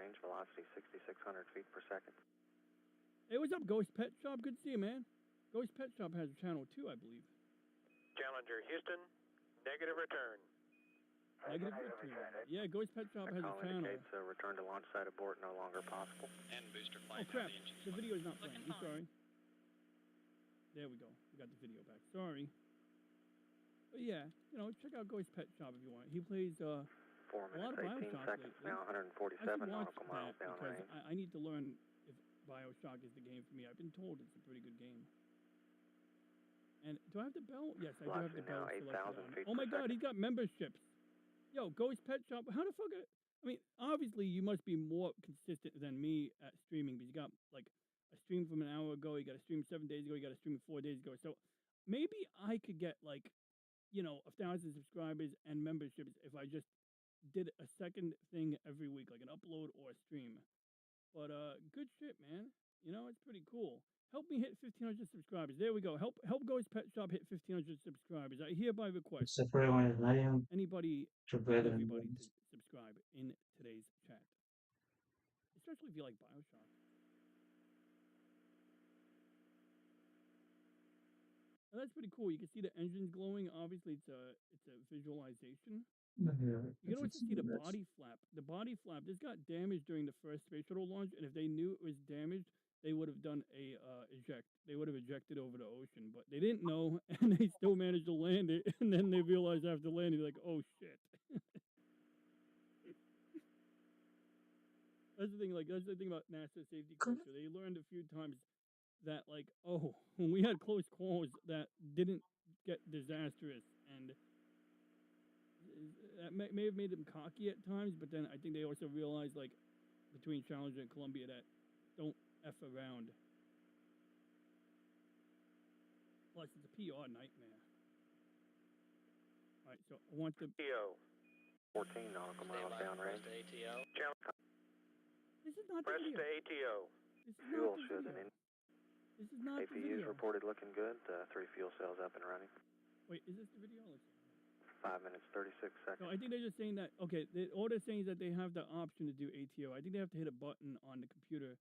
range, velocity 6,600 feet per second. Hey, what's up, Ghost Pet Shop? Good to see you, man. Ghost Pet Shop has a channel too, I believe. Challenger Houston, negative return. Negative return. Yeah, Ghost Pet Shop has a channel. Indicates a return to launch site abort no longer possible. And booster flight. Oh crap! The video is not playing. I'm sorry. There we go. We got the video back. Sorry. But yeah, you know, check out Ghost Pet Shop if you want. He plays 4 minutes, 18 seconds, now 147 nautical miles downrange. I need to learn if Bioshock is the game for me. I've been told it's a pretty good game. And do I have the bell? Yes, I do have the bell. 8,000 feet oh my god, he's got memberships. Yo, Ghost Pet Shop. How the fuck? I mean, obviously you must be more consistent than me at streaming because you got like a stream from an hour ago, you got a stream 7 days ago, you got a stream 4 days ago. So maybe I could get like, you know, 1,000 subscribers and memberships if I just did a second thing every week, like an upload or a stream. But good shit, man. You know, it's pretty cool. Help me hit 1,500 subscribers. There we go. Help Ghost Pet Shop hit 1,500 subscribers. I hereby request anybody, everybody to subscribe in today's chat. Especially if you like Bioshock. Well, that's pretty cool. You can see the engines glowing. Obviously, it's a visualization. You can also see the body flap. The body flap, this got damaged during the first space shuttle launch, and if they knew it was damaged, they would have done a eject. They would have ejected over the ocean, but they didn't know, and they still managed to land it. And then they realized after landing, like, oh shit. That's the thing. Like, that's the thing about NASA safety culture. They learned a few times that, like, oh, when we had close calls that didn't get disastrous, and that may have made them cocky at times, but then I think they also realized, like, between Challenger and Columbia, that don't F around. Plus, it's a PR nightmare. All right, so I want the... ATO. 14 nautical miles downrange. ATO. This is not the Press video. to ATO. This is Fuel not the shows video. an This is not the APU's video. reported looking good. 3 fuel cells up and running. Wait, is this the video? Let's see. 5 minutes, 36 seconds. No, I think they're just saying that, okay, all they're saying is that they have the option to do ATO. I think they have to hit a button on the computer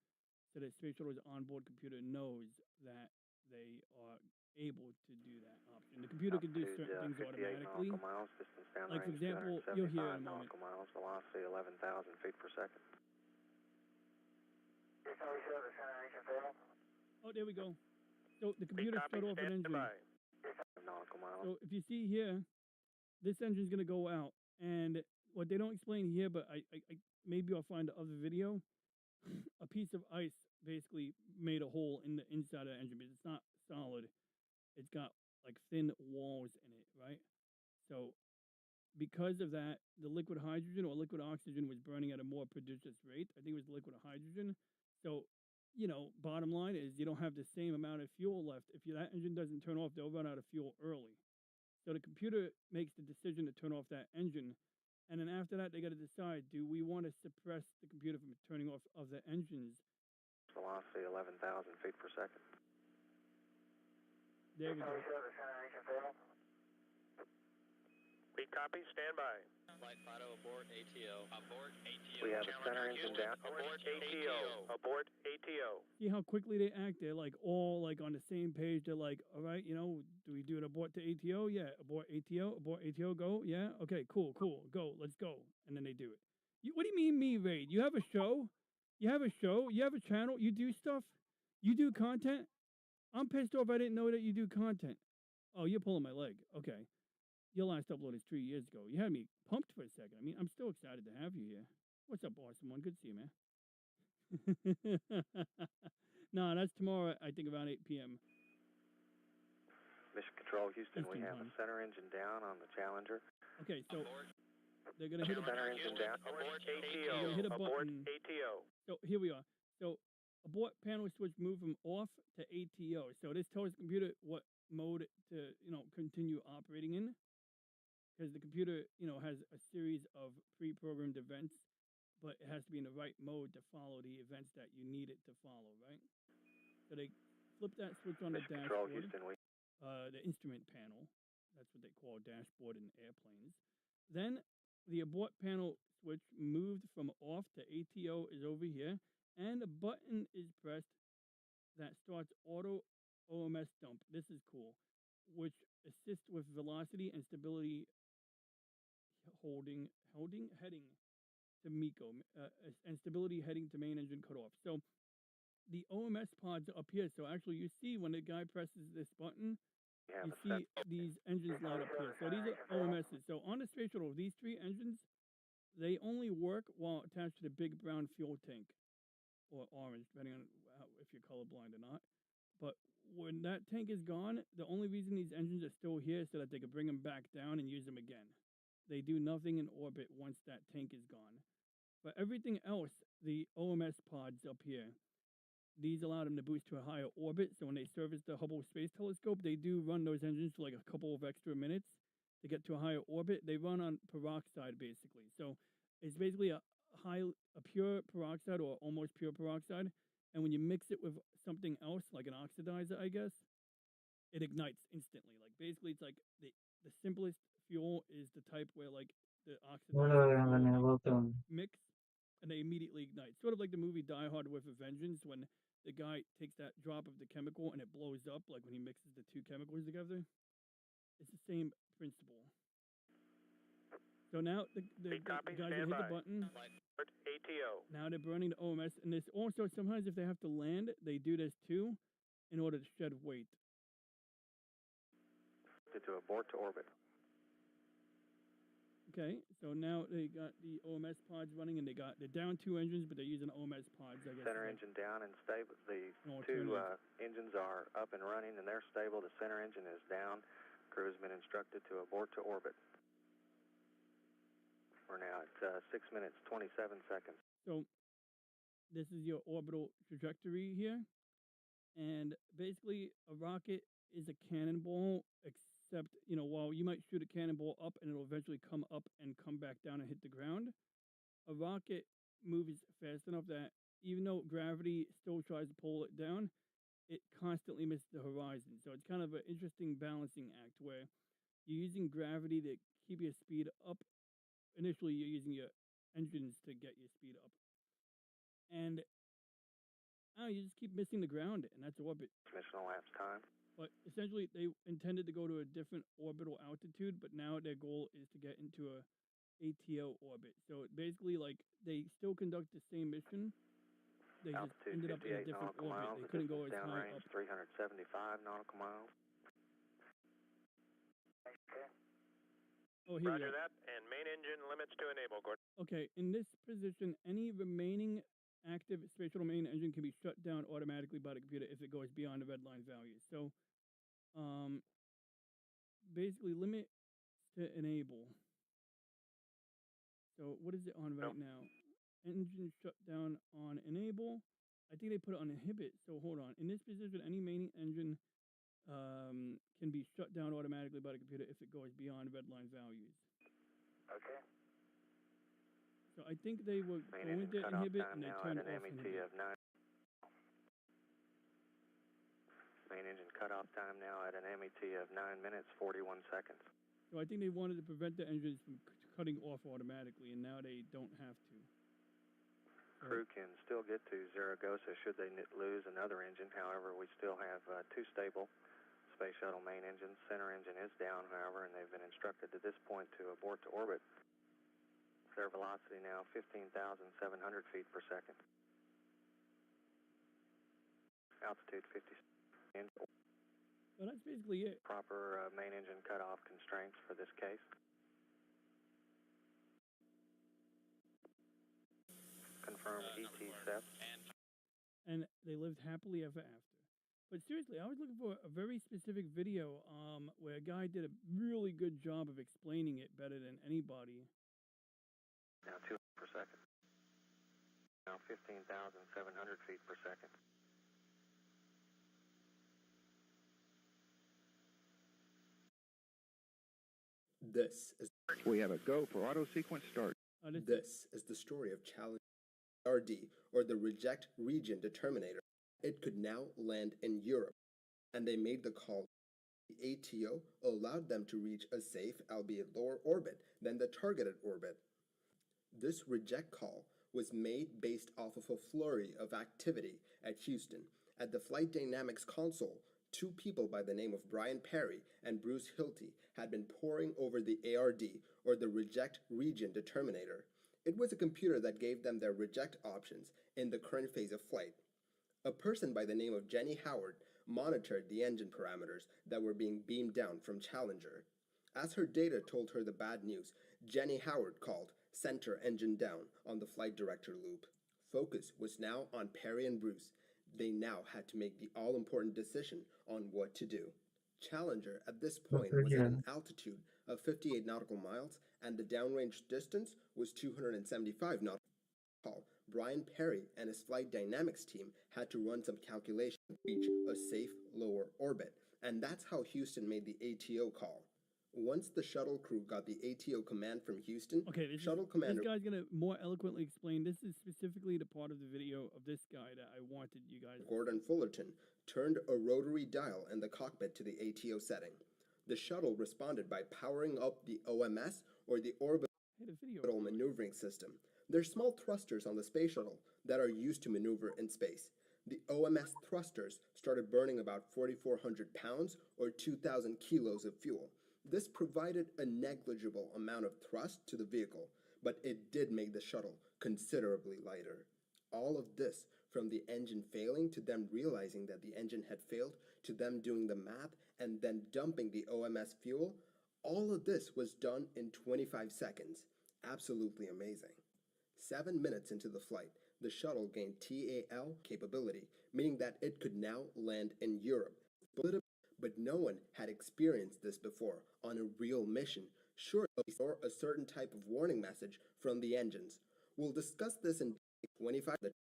so that Space Shuttle's onboard computer knows that they are able to do that option. The computer can do certain things automatically. Miles, distance down like, for example, you'll hear in a moment. Miles, velocity 11,000 feet per second. Oh, there we go. So the computer shut off an engine. Nautical miles. So if you see here, this engine's going to go out. And what they don't explain here, but I maybe I'll find the other video, a piece of ice basically made a hole in the inside of the engine, but it's not solid. It's got like thin walls in it, right? So because of that, the liquid hydrogen or liquid oxygen was burning at a more prodigious rate. I think it was liquid hydrogen. So, you know, bottom line is you don't have the same amount of fuel left. If that engine doesn't turn off, they'll run out of fuel early. So the computer makes the decision to turn off that engine. And then after that, they got to decide, do we want to suppress the computer from turning off of the engines? Velocity 11,000 feet per second. There we go. Read copy, stand by. Flight Fido, abort ATO. Abort ATO. We have a center engine down. Abort ATO. Abort ATO. See how quickly they act? They're like all like on the same page. They're like, all right, you know, do we do an abort to ATO? Yeah, abort ATO, go. Yeah, okay, cool, go, let's go. And then they do it. What do you mean me, Raid? You have a show? You have a show? You have a channel? You do stuff? You do content? I'm pissed off I didn't know that you do content. Oh, you're pulling my leg. Okay. Your last upload is 3 years ago. You had me pumped for a second. I mean, I'm still excited to have you here. What's up, awesome one? Good to see you, man. No, that's tomorrow, I think, around 8 p.m. Mission Control, Houston, we have a center engine down on the Challenger. Okay, so they're going to hit a center engine down. Abort ATO. Hit a Abort button. ATO. So here we are. So abort panel switch, move from off to ATO. So this tells the computer what mode to, you know, continue operating in. Because the computer, you know, has a series of pre-programmed events, but it has to be in the right mode to follow the events that you need it to follow, right? So they flip that switch on the dashboard, the instrument panel. That's what they call dashboard in airplanes. Then the abort panel switch moved from off to ATO is over here, and a button is pressed that starts auto OMS dump. This is cool, which assists with velocity and stability heading to MECO, and stability heading to main engine cutoff. So the OMS pods are up here. So actually you see when the guy presses this button, you see these engines light up here. So these are OMSs. So on the space shuttle, these three engines, they only work while attached to the big brown fuel tank, or orange, depending on if you're colorblind or not. But when that tank is gone, the only reason these engines are still here is so that they can bring them back down and use them again. They do nothing in orbit once that tank is gone. But everything else, the OMS pods up here, these allow them to boost to a higher orbit. So when they service the Hubble Space Telescope, they do run those engines for like a couple of extra minutes to get to a higher orbit. They run on peroxide, basically. So it's basically a pure peroxide, or almost pure peroxide. And when you mix it with something else, like an oxidizer, I guess, it ignites instantly. Like basically, it's like the simplest fuel is the type where like the oxidizer mix, and they immediately ignite. Sort of like the movie Die Hard with a Vengeance, when the guy takes that drop of the chemical and it blows up, like when he mixes the two chemicals together. It's the same principle. So now the guys hit the button. ATO. Now they're burning the OMS, and this also sometimes if they have to land, they do this too, in order to shed weight. To abort to orbit. Okay, so now they got the OMS pods running, and they're down two engines, but they're using OMS pods, I guess. Center engine down and stable. The two engines are up and running, and they're stable. The center engine is down. Crew has been instructed to abort to orbit. We're now at 6 minutes, 27 seconds. So this is your orbital trajectory here. And basically, a rocket is a cannonball, except, while you might shoot a cannonball up and it'll eventually come up and come back down and hit the ground, a rocket moves fast enough that even though gravity still tries to pull it down, it constantly misses the horizon. So it's kind of an interesting balancing act where you're using gravity to keep your speed up. Initially, you're using your engines to get your speed up. And you just keep missing the ground, and that's orbit. Mission elapsed time. But essentially, they intended to go to a different orbital altitude, but now their goal is to get into a ATO orbit. So basically, like, they still conduct the same mission. They just ended up in a different orbit. Miles. They couldn't go as high Downrange up. 375 nautical miles. Oh, here we Roger go. that, and main engine limits to enable, Gordon. Okay, in this position, any remaining active space shuttle main engine can be shut down automatically by the computer if it goes beyond the red line values. So, basically, limit to enable. So, what is it on right now? Engine shut down on enable. I think they put it on inhibit. So, hold on. In this position, any main engine can be shut down automatically by the computer if it goes beyond red line values. Okay. So I think they were going to inhibit and they turned off inhibit. Main engine cutoff time now at an MET of 9 minutes, 41 seconds. So I think they wanted to prevent the engines from cutting off automatically, and now they don't have to. Crew can still get to Zaragoza should they lose another engine. However, we still have two stable space shuttle main engines. Center engine is down, however, and they've been instructed at this point to abort to orbit. Their velocity now 15,700 feet per second. Altitude 50. Well, that's basically it. Proper main engine cutoff constraints for this case. Confirm ET set. And they lived happily ever after. But seriously, I was looking for a very specific video where a guy did a really good job of explaining it better than anybody. Now 2 per second. Now 15,700 feet per second. We have a go for auto sequence start. This is the story of Challenge RD, or the Reject Region Determinator. It could now land in Europe, and they made the call. The ATO allowed them to reach a safe, albeit lower orbit than the targeted orbit. This reject call was made based off of a flurry of activity at Houston. At the flight dynamics console, two people by the name of Brian Perry and Bruce Hilty had been poring over the ARD, or the Reject Region Determinator. It was a computer that gave them their reject options in the current phase of flight. A person by the name of Jenny Howard monitored the engine parameters that were being beamed down from Challenger. As her data told her the bad news, Jenny Howard called "Center Engine Down" on the flight director loop. Focus was now on Perry and Bruce. They now had to make the all-important decision on what to do. Challenger at this point was at an altitude of 58 nautical miles, and the downrange distance was 275 nautical miles. Brian Perry and his flight dynamics team had to run some calculations to reach a safe lower orbit, and that's how Houston made the ATO call. Once the shuttle crew got the ATO command from Houston, this guy's gonna more eloquently explain. This is specifically the part of the video of this guy that I wanted you guys. Gordon Fullerton turned a rotary dial in the cockpit to the ATO setting. The shuttle responded by powering up the OMS, or the Orbital Maneuvering System. They're small thrusters on the space shuttle that are used to maneuver in space. The OMS thrusters started burning about 4,400 pounds or 2,000 kilos of fuel. This provided a negligible amount of thrust to the vehicle, but it did make the shuttle considerably lighter. All of this, from the engine failing to them realizing that the engine had failed, to them doing the math and then dumping the OMS fuel, all of this was done in 25 seconds. Absolutely amazing. 7 minutes into the flight, the shuttle gained TAL capability, meaning that it could now land in Europe. But no one had experienced this before on a real mission. Surely or a certain type of warning message from the engines. We'll discuss this in 25 minutes.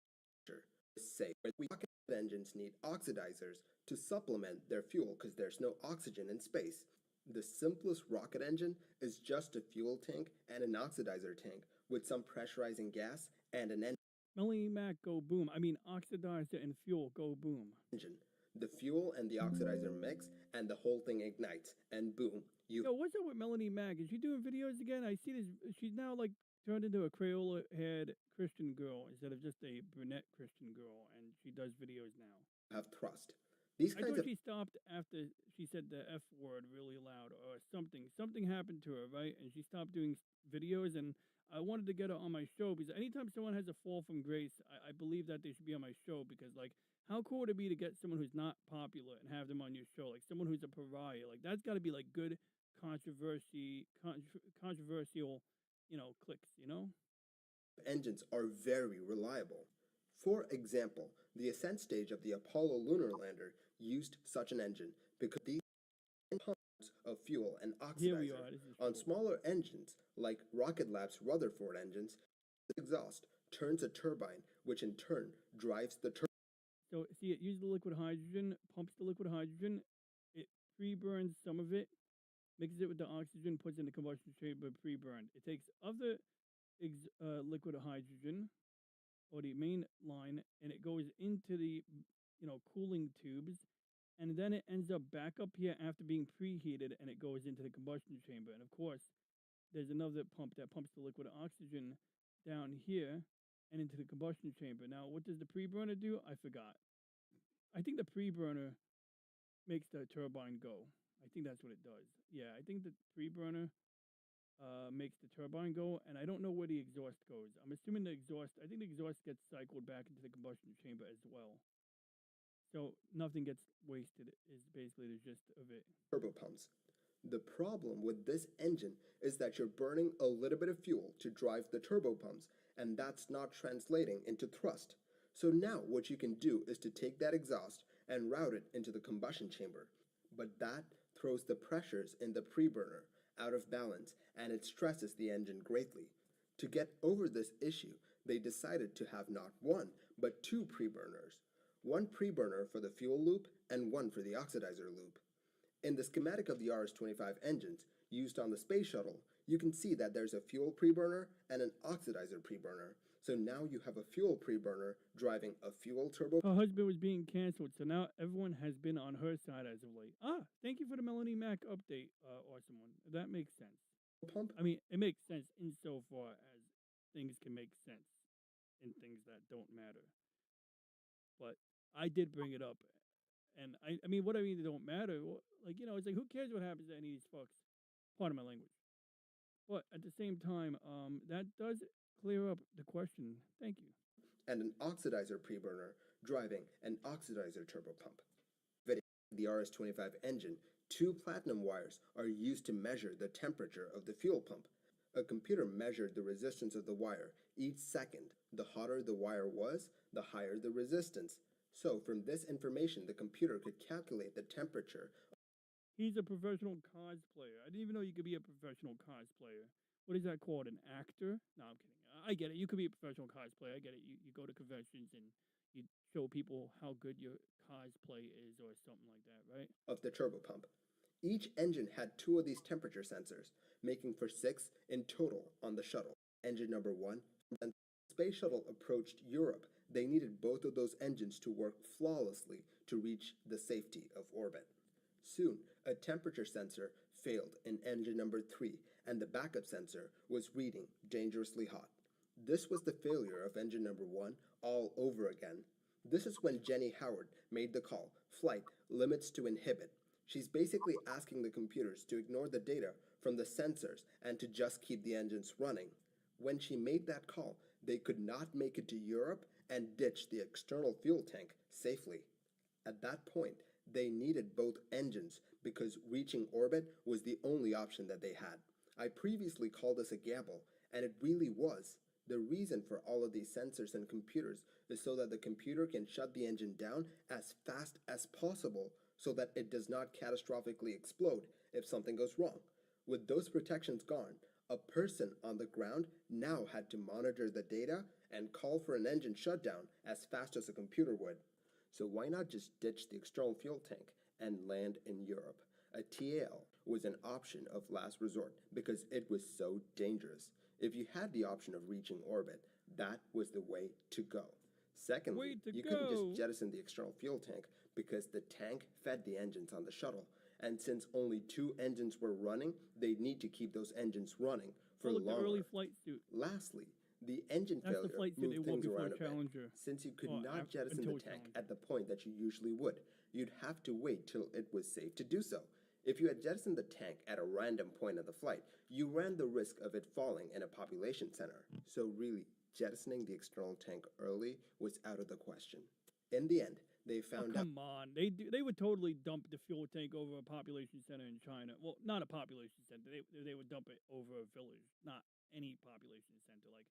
Say rocket engines need oxidizers to supplement their fuel because there's no oxygen in space. The simplest rocket engine is just a fuel tank and an oxidizer tank with some pressurizing gas and an engine. Melanie Mac, go boom. I mean, oxidizer and fuel, go boom. The fuel and the oxidizer mix, and the whole thing ignites, and boom, Yo, what's up with Melanie Mac? Is she doing videos again? I see this. She's now like turned into a Crayola-haired Christian girl instead of just a brunette Christian girl, and she does videos now. Have thrust. I thought she stopped after she said the F word really loud or something. Something happened to her, right? And she stopped doing videos, and I wanted to get her on my show because anytime someone has a fall from grace, I believe that they should be on my show because, like, how cool would it be to get someone who's not popular and have them on your show? Like, someone who's a pariah. Like, that's got to be, like, good controversial, clicks, Engines are very reliable. For example, the ascent stage of the Apollo lunar lander used such an engine because these pumps of fuel and oxidizer on smaller engines like Rocket Lab's Rutherford engines, the exhaust turns a turbine, which in turn drives the turbine. So, see, it uses the liquid hydrogen, pumps the liquid hydrogen, it pre-burns some of it, mixes it with the oxygen, puts it in the combustion chamber, pre-burned. It takes other liquid hydrogen, or the main line, and it goes into the, cooling tubes, and then it ends up back up here after being preheated, and it goes into the combustion chamber. And of course, there's another pump that pumps the liquid oxygen down here and into the combustion chamber. Now, what does the pre-burner do? I forgot. I think the pre-burner makes the turbine go. I think that's what it does. Yeah, I think the pre-burner makes the turbine go, and I don't know where the exhaust goes. I'm assuming I think the exhaust gets cycled back into the combustion chamber as well. So nothing gets wasted is basically the gist of it. Turbo pumps. The problem with this engine is that you're burning a little bit of fuel to drive the turbo pumps, and that's not translating into thrust. So now what you can do is to take that exhaust and route it into the combustion chamber. But that throws the pressures in the pre-burner out of balance, and it stresses the engine greatly. To get over this issue, they decided to have not one, but two pre-burners. One pre-burner for the fuel loop and one for the oxidizer loop. In the schematic of the RS-25 engines used on the space shuttle, you can see that there's a fuel pre-burner and an oxidizer pre-burner. So now you have a fuel pre-burner driving a fuel turbo. Her husband was being canceled, so now everyone has been on her side as of late. Thank you for the Melanie Mac update, awesome one. That makes sense. Pump? I mean, it makes sense insofar as things can make sense in things that don't matter. But I did bring it up, and I mean, what I mean, they don't matter. Like, it's like, who cares what happens to any of these fucks? Pardon my language. But at the same time, that does clear up the question. Thank you. And an oxidizer preburner driving an oxidizer turbo pump. The RS-25 engine, 2 platinum wires are used to measure the temperature of the fuel pump. A computer measured the resistance of the wire each second. The hotter the wire was, the higher the resistance. So from this information, the computer could calculate the temperature. He's a professional cosplayer. I didn't even know you could be a professional cosplayer. What is that called? An actor? No, I'm kidding. I get it. You could be a professional cosplayer. I get it. You go to conventions and you show people how good your cosplay is or something like that, right? Of the turbo pump. Each engine had 2 of these temperature sensors, making for 6 in total on the shuttle. Engine number 1. When the space shuttle approached Europe, they needed both of those engines to work flawlessly to reach the safety of orbit. Soon, a temperature sensor failed in engine number 3, and the backup sensor was reading dangerously hot. This was the failure of engine number 1 all over again. This is when Jenny Howard made the call, flight limits to inhibit. She's basically asking the computers to ignore the data from the sensors and to just keep the engines running. When she made that call, they could not make it to Europe and ditch the external fuel tank safely. At that point, they needed both engines because reaching orbit was the only option that they had. I previously called this a gamble, and it really was. The reason for all of these sensors and computers is so that the computer can shut the engine down as fast as possible so that it does not catastrophically explode if something goes wrong. With those protections gone, a person on the ground now had to monitor the data and call for an engine shutdown as fast as a computer would. So why not just ditch the external fuel tank and land in Europe? A TAL was an option of last resort because it was so dangerous. If you had the option of reaching orbit, that was the way to go. Secondly, you couldn't just jettison the external fuel tank because the tank fed the engines on the shuttle. And since only 2 engines were running, they'd need to keep those engines running for longer. The early flight suit. Lastly, the engine failure moved things around a bit. Since you could not jettison the tank at the point that you usually would, you'd have to wait till it was safe to do so. If you had jettisoned the tank at a random point of the flight, you ran the risk of it falling in a population center. So really, jettisoning the external tank early was out of the question. In the end, they found out. Come on, they would totally dump the fuel tank over a population center in China. Well, not a population center. They would dump it over a village, not any population center. Like,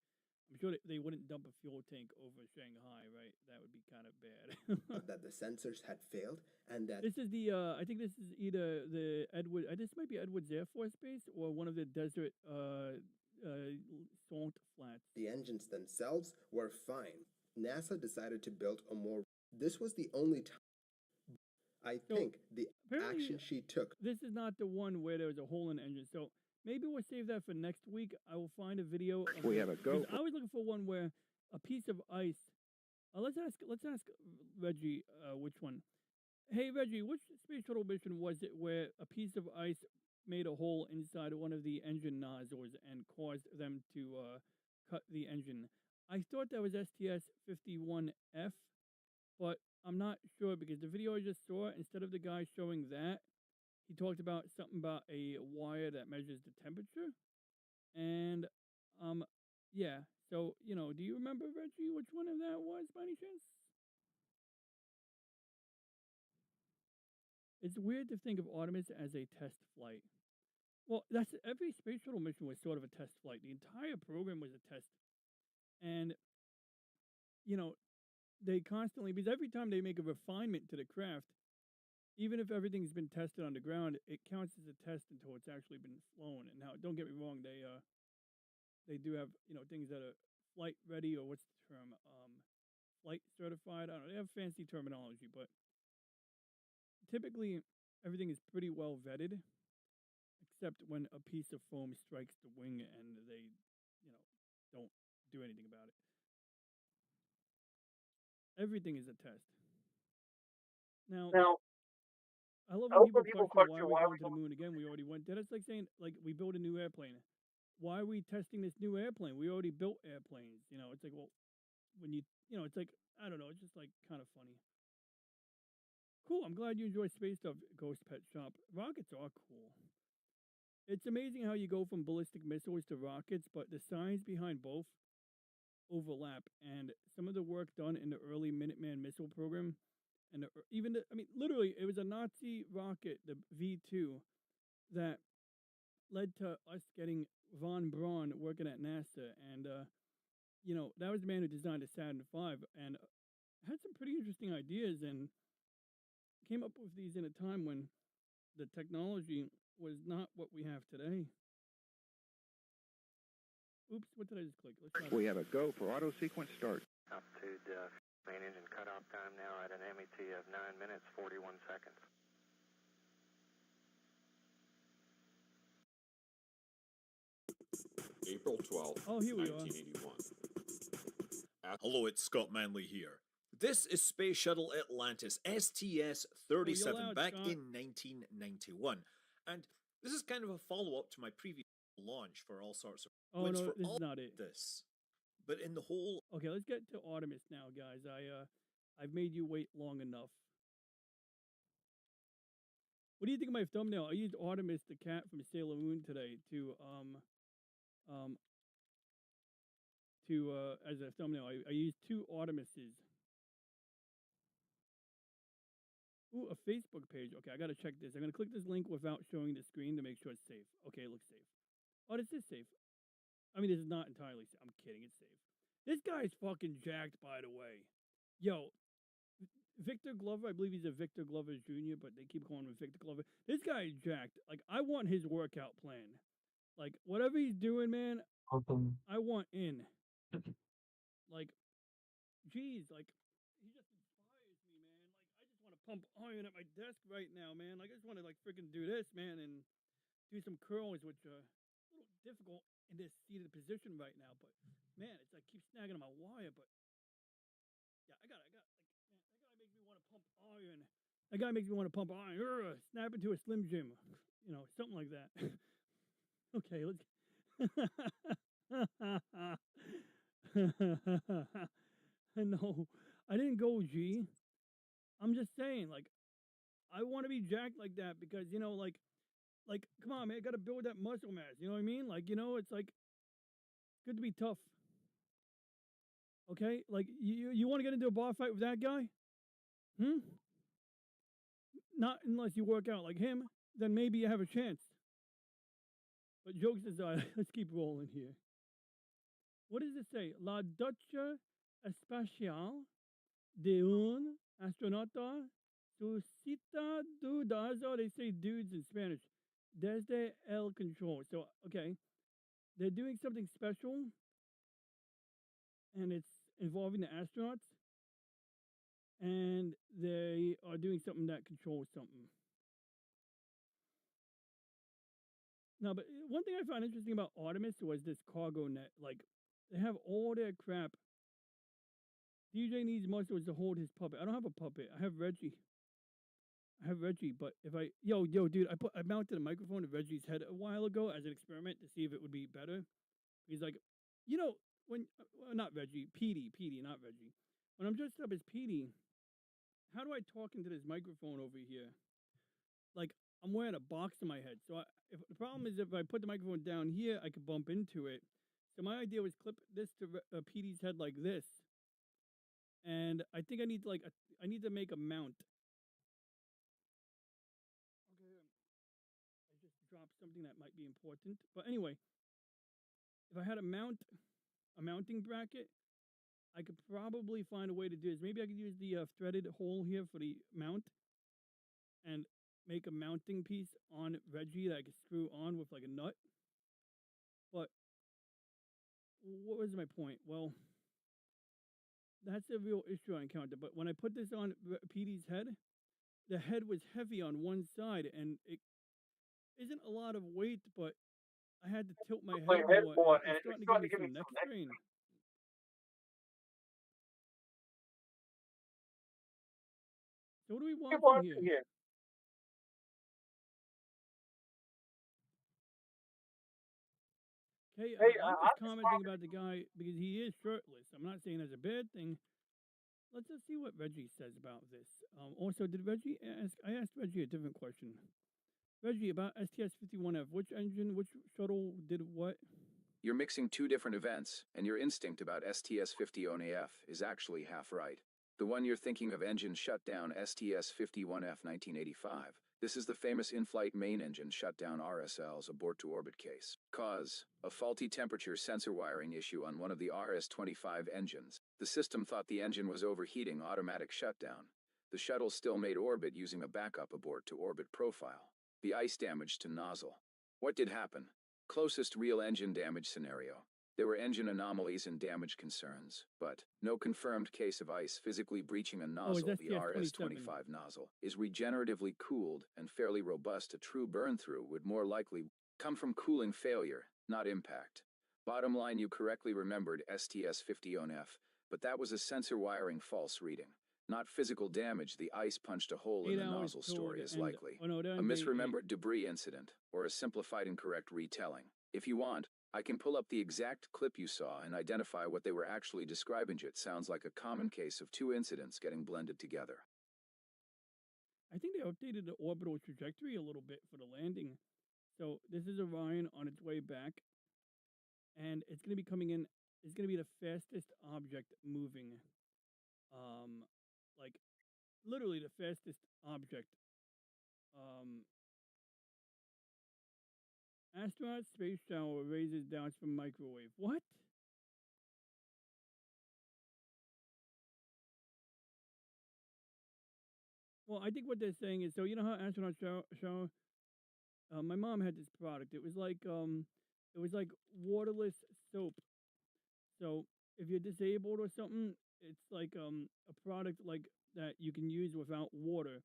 I'm sure they wouldn't dump a fuel tank over Shanghai, right? That would be kind of bad. That the sensors had failed, and that this is the I think this is either the Edward. This might be Edwards Air Force Base or one of the desert salt flats. The engines themselves were fine. NASA decided to build a more. This was the only time. I think the action she took. This is not the one where there was a hole in the engine. So maybe we'll save that for next week. I will find a video. We have a go. I was looking for one where a piece of ice. Let's ask Reggie which one. Hey Reggie, which space shuttle mission was it where a piece of ice made a hole inside one of the engine nozzles and caused them to cut the engine? I thought that was STS-51F, but I'm not sure because the video I just saw, instead of the guy showing that, he talked about something about a wire that measures the temperature. And, yeah. So, do you remember, Reggie, which one of that was by any chance? It's weird to think of Artemis as a test flight. Well, every space shuttle mission was sort of a test flight. The entire program was a test. And, they constantly, because every time they make a refinement to the craft, even if everything's been tested on the ground, it counts as a test until it's actually been flown. And now, don't get me wrong, they do have, things that are flight ready, or what's the term, flight certified. I don't know, they have fancy terminology, but typically everything is pretty well vetted, except when a piece of foam strikes the wing and they, don't do anything about it. Everything is a test. Now I love when people question why are we going to the moon again. We already went there. It's like saying, we build a new airplane. why are we testing this new airplane? We already built airplanes. You know, it's like, well, when it's like, I don't know, it's just like kind of funny. Cool. I'm glad you enjoy space stuff, Ghost Pet Shop. Rockets are cool. It's amazing how you go from ballistic missiles to rockets, but the science behind both overlap. And some of the work done in the early Minuteman missile program, and literally, it was a Nazi rocket, the V2, that led to us getting von Braun working at NASA. And, that was the man who designed the Saturn V and had some pretty interesting ideas and came up with these in a time when the technology was not what we have today. Oops, what did I just click? We have a go for auto sequence start. Altitude, main engine cutoff time now at an MET of 9 minutes, 41 seconds. April 12th, Oh, here we 1981. Hello, it's Scott Manley here. This is Space Shuttle Atlantis STS-37 loud, back Scott. in 1991. And this is kind of a follow-up to my previous launch for all sorts of... Oh, points no, for this all is not it. this. But in the whole... Okay, let's get to Artemis now, guys. I've made you wait long enough. What do you think of my thumbnail? I used Artemis, the cat from Sailor Moon today as a thumbnail. I used 2 Artemises. Ooh, a Facebook page. Okay, I gotta check this. I'm gonna click this link without showing the screen to make sure it's safe. Okay, it looks safe. Oh, this is safe. I mean, this is not entirely safe. I'm kidding, it's safe. This guy's fucking jacked, by the way. Yo, Victor Glover, I believe he's a Victor Glover Jr., but they keep calling him Victor Glover. This guy is jacked. Like, I want his workout plan. Like, whatever he's doing, man, I want in. Like, geez, like, he just inspires me, man. Like, I just want to pump iron at my desk right now, man. Like, I just want to, like, freaking do this, man, and do some curls, which are a little difficult in this seated position right now. But, man, it's like, keep snagging on my wire, but, yeah, I got, like, man, that guy makes me want to pump iron. That guy makes me want to pump iron. Snap into a Slim Jim. You know, something like that. Okay, let's... No, I didn't go G. I'm just saying, like, I want to be jacked like that because, like, come on, man, I got to build that muscle mass. You know what I mean? Like, it's like, good to be tough. Okay? Like, you want to get into a bar fight with that guy? Not unless you work out like him, then maybe you have a chance. But jokes aside, let's keep rolling here. What does it say? La Ducha Espacial de un astronauta suscita dudas. Oh, they say dudes in Spanish. Desde el control. So, okay. They're doing something special, and it's involving the astronauts, and they are doing something that controls something. No, but one thing I found interesting about Artemis was this cargo net. Like, they have all their crap. DJ needs muscles to hold his puppet. I don't have a puppet. I have Reggie. But if yo, dude, I mounted a microphone to Reggie's head a while ago as an experiment to see if it would be better. He's like, not Reggie, Petey, not Reggie. When I'm dressed up as Petey, how do I talk into this microphone over here? Like, I'm wearing a box on my head. So if the problem is if I put the microphone down here, I could bump into it. So my idea was clip this to Petey's head like this. And I think I need to make a mount. Okay, I just dropped something that might be important. But anyway, if I had a mounting bracket, I could probably find a way to do this. Maybe I could use the threaded hole here for the mount and make a mounting piece on Reggie that I could screw on with like a nut. But what was my point? Well, that's a real issue I encountered. But when I put this on Petey's head, the head was heavy on one side, and it isn't a lot of weight, but I had to tilt my head more, and it's starting to give me some neck strain. So what do we want from here? Okay, I'm just commenting about the guy because he is shirtless. I'm not saying that's a bad thing. Let's just see what Reggie says about this. Also, did Reggie ask? I asked Reggie a different question. Reggie, about STS-51F, which engine, which shuttle did what? You're mixing two different events, and your instinct about STS-51F is actually half right. The one you're thinking of engine shutdown STS-51F 1985. This is the famous in-flight main engine shutdown RSL's abort-to-orbit case. Cause: a faulty temperature sensor wiring issue on one of the RS-25 engines. The system thought the engine was overheating automatic shutdown. The shuttle still made orbit using a backup abort-to-orbit profile. The ice damage to nozzle. What did happen? Closest real engine damage scenario. There were engine anomalies and damage concerns, but no confirmed case of ice physically breaching a nozzle. The RS-25 nozzle is regeneratively cooled and fairly robust. A true burn-through would more likely come from cooling failure, not impact. Bottom line, you correctly remembered STS-51F, but that was a sensor wiring false reading. Not physical damage. The ice punched a hole in the nozzle story is likely. A misremembered debris incident, or a simplified incorrect retelling. If you want, I can pull up the exact clip you saw and identify what they were actually describing. It sounds like a common case of two incidents getting blended together. I think they updated the orbital trajectory a little bit for the landing. So this is Orion on its way back, and it's going to be coming in. It's going to be the fastest object moving. Like literally the fastest object. Astronaut space shower raises down from microwave. What? Well, I think what they're saying is, so you know how astronaut shower. My mom had this product. It was like waterless soap. So if you're disabled or something, it's like a product like that you can use without water.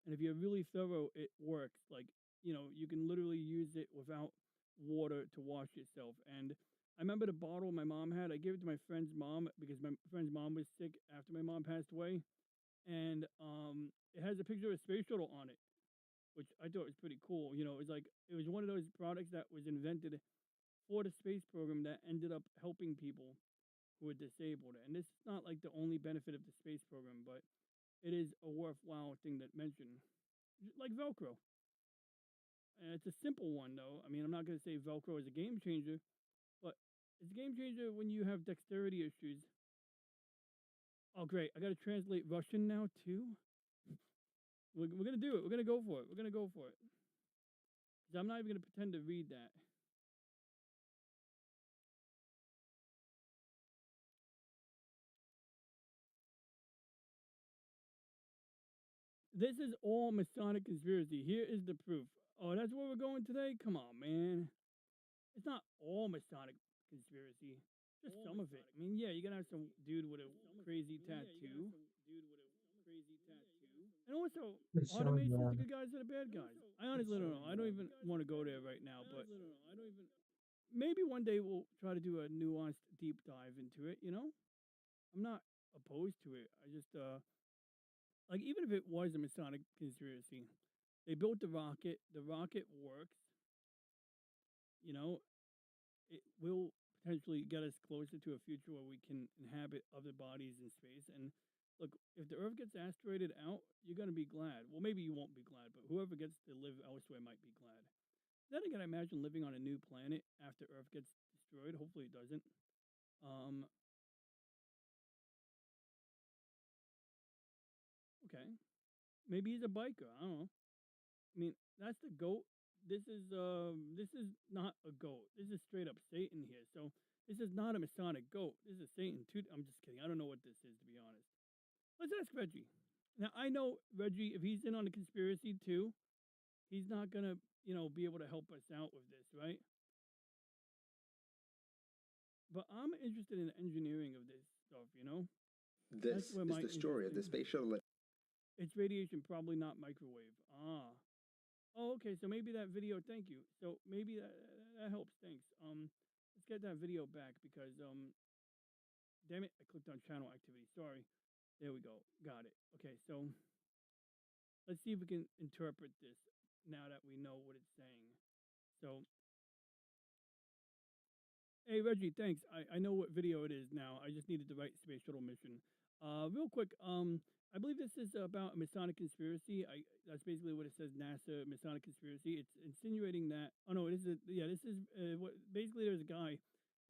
And if you're really thorough, it works. Like, you know, you can literally use it without water to wash yourself. And I remember the bottle my mom had. I gave it to my friend's mom because my friend's mom was sick after my mom passed away. And it has a picture of a space shuttle on it, which I thought was pretty cool. You know, it was one of those products that was invented for the space program that ended up helping people who are disabled. And this is not like the only benefit of the space program, but it is a worthwhile thing to mention. Like Velcro. And it's a simple one, though. I mean, I'm not going to say Velcro is a game changer, but it's a game changer when you have dexterity issues. Oh, great. I got to translate Russian now, too. We're going to do it. We're going to go for it. We're going to go for it. 'Cause I'm not even going to pretend to read that. This is all Masonic conspiracy. Here is the proof. Oh, that's where we're going today? Come on, man. It's not all Masonic conspiracy. Just some of it. I mean, yeah, you're going to have some dude with a crazy tattoo. And also, Automations, the good guys and the bad guys. I honestly don't know. I don't even want to go there right now, but maybe one day we'll try to do a nuanced deep dive into it, you know? I'm not opposed to it. I just, like, even if it was a Masonic conspiracy, they built the rocket works, you know, it will potentially get us closer to a future where we can inhabit other bodies in space. And look, if the Earth gets asteroided out, you're going to be glad. Well, maybe you won't be glad, but whoever gets to live elsewhere might be glad. Then again, I imagine living on a new planet after Earth gets destroyed. Hopefully it doesn't. Okay. Maybe he's a biker. I don't know. I mean, that's the goat. This is not a goat. This is straight up Satan here. So this is not a Masonic goat. This is Satan too. I'm just kidding. I don't know what this is, to be honest. Let's ask Reggie. Now I know Reggie, if he's in on the conspiracy too, he's not gonna, you know, be able to help us out with this, right? But I'm interested in the engineering of this stuff, you know? This is the story of the space shuttle. It's radiation, probably not microwave. Ah. Oh, okay. So maybe that video. Thank you. So maybe that helps. Thanks. Let's get that video back because damn it, I clicked on channel activity. Sorry. There we go. Got it. Okay. So let's see if we can interpret this now that we know what it's saying. So Hey Reggie, thanks. I know what video it is now. I just needed the right space shuttle mission. Real quick, I believe this is about a Masonic conspiracy. That's basically what it says. NASA Masonic conspiracy. It's insinuating that. Oh no, this is yeah. This is what basically there's a guy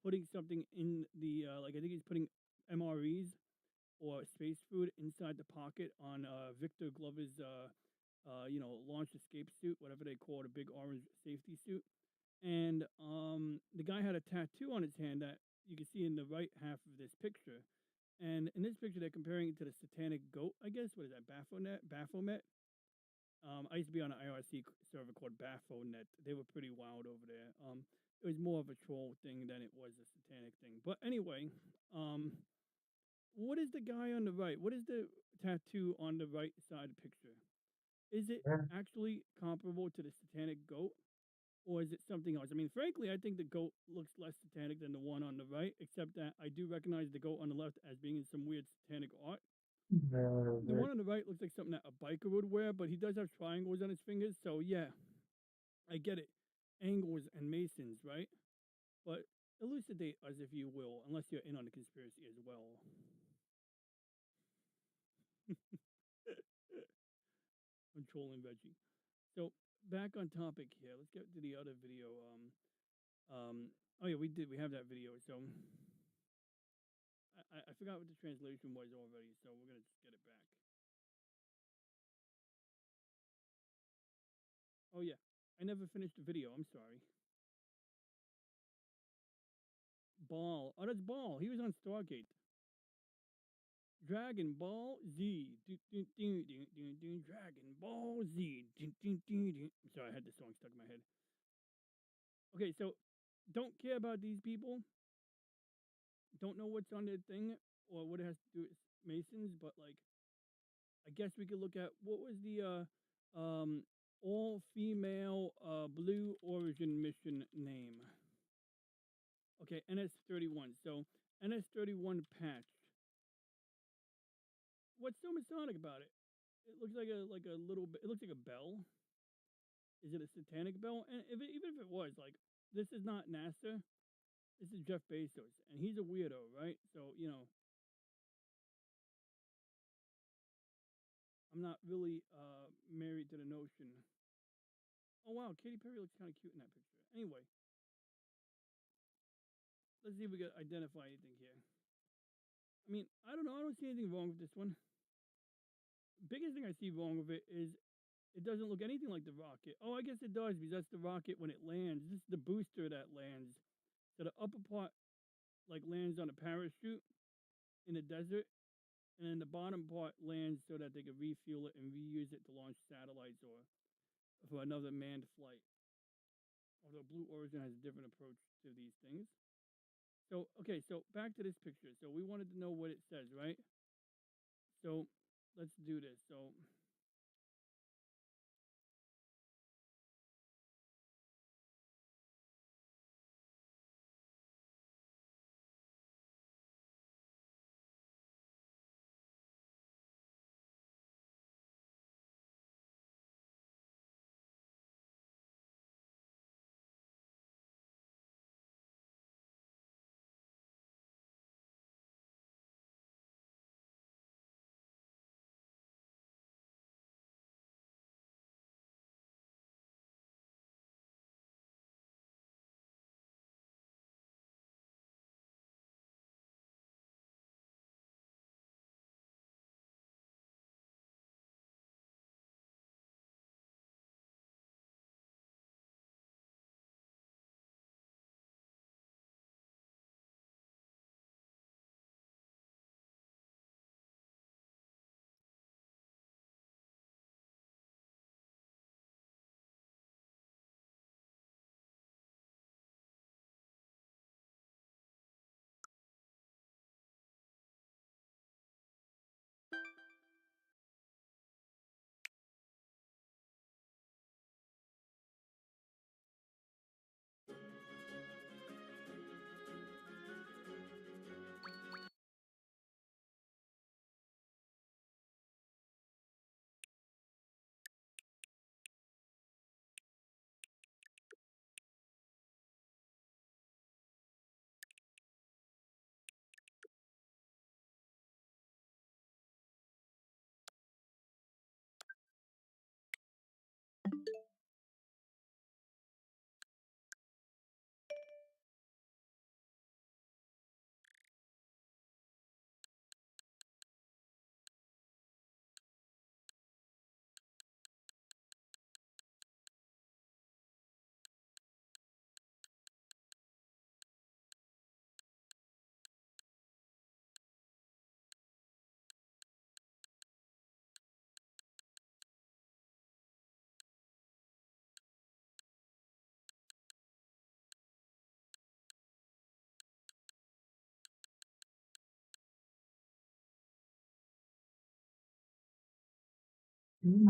putting something in the like I think he's putting MREs or space food inside the pocket on Victor Glover's launch escape suit, whatever they call it, a big orange safety suit. And the guy had a tattoo on his hand that you can see in the right half of this picture. And in this picture, they're comparing it to the satanic goat, I guess. What is that, Baphomet? I used to be on an IRC server called Baphonet. They were pretty wild over there. It was more of a troll thing than it was a satanic thing. But anyway, what is the guy on the right? What is the tattoo on the right side of the picture? Is it actually comparable to the satanic goat? Or is it something else? I mean, frankly, I think the goat looks less satanic than the one on the right, except that I do recognize the goat on the left as being in some weird satanic art. The one on the right looks like something that a biker would wear, but he does have triangles on his fingers, so yeah, I get it. Angles and masons, right? But elucidate us, if you will, unless you're in on the conspiracy as well. I'm trolling Reggie. So back on topic here. Let's get to the other video. Oh yeah, we have that video. So I forgot what the translation was already. So we're gonna just get it back. Oh yeah, I never finished the video. I'm sorry. Ball. Oh, that's Ball. He was on Stargate. Dragon Ball Z. Dragon Ball Z. I'm sorry, I had this song stuck in my head. Okay, so don't care about these people. Don't know what's on their thing or what it has to do with Masons, but like, I guess we could look at what was the all female blue origin mission name. Okay, NS-31. So NS-31 patch. What's so Masonic about it? It looks like a little bit. It looks like a bell. Is it a satanic bell? And even if it was, like, this is not NASA. This is Jeff Bezos, and he's a weirdo, right? So I'm not really married to the notion. Oh wow, Katy Perry looks kind of cute in that picture. Anyway, let's see if we can identify anything here. I mean, I don't know. I don't see anything wrong with this one. Biggest thing I see wrong with it is it doesn't look anything like the rocket. Oh, I guess it does because that's the rocket when it lands. This is the booster that lands. So the upper part like lands on a parachute in the desert, and then the bottom part lands so that they can refuel it and reuse it to launch satellites or for another manned flight. Although Blue Origin has a different approach to these things. So, okay, so back to this picture. So we wanted to know what it says, right? So let's do this. So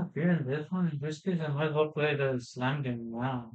appear in this one. In this case, I might as well play the slam game now.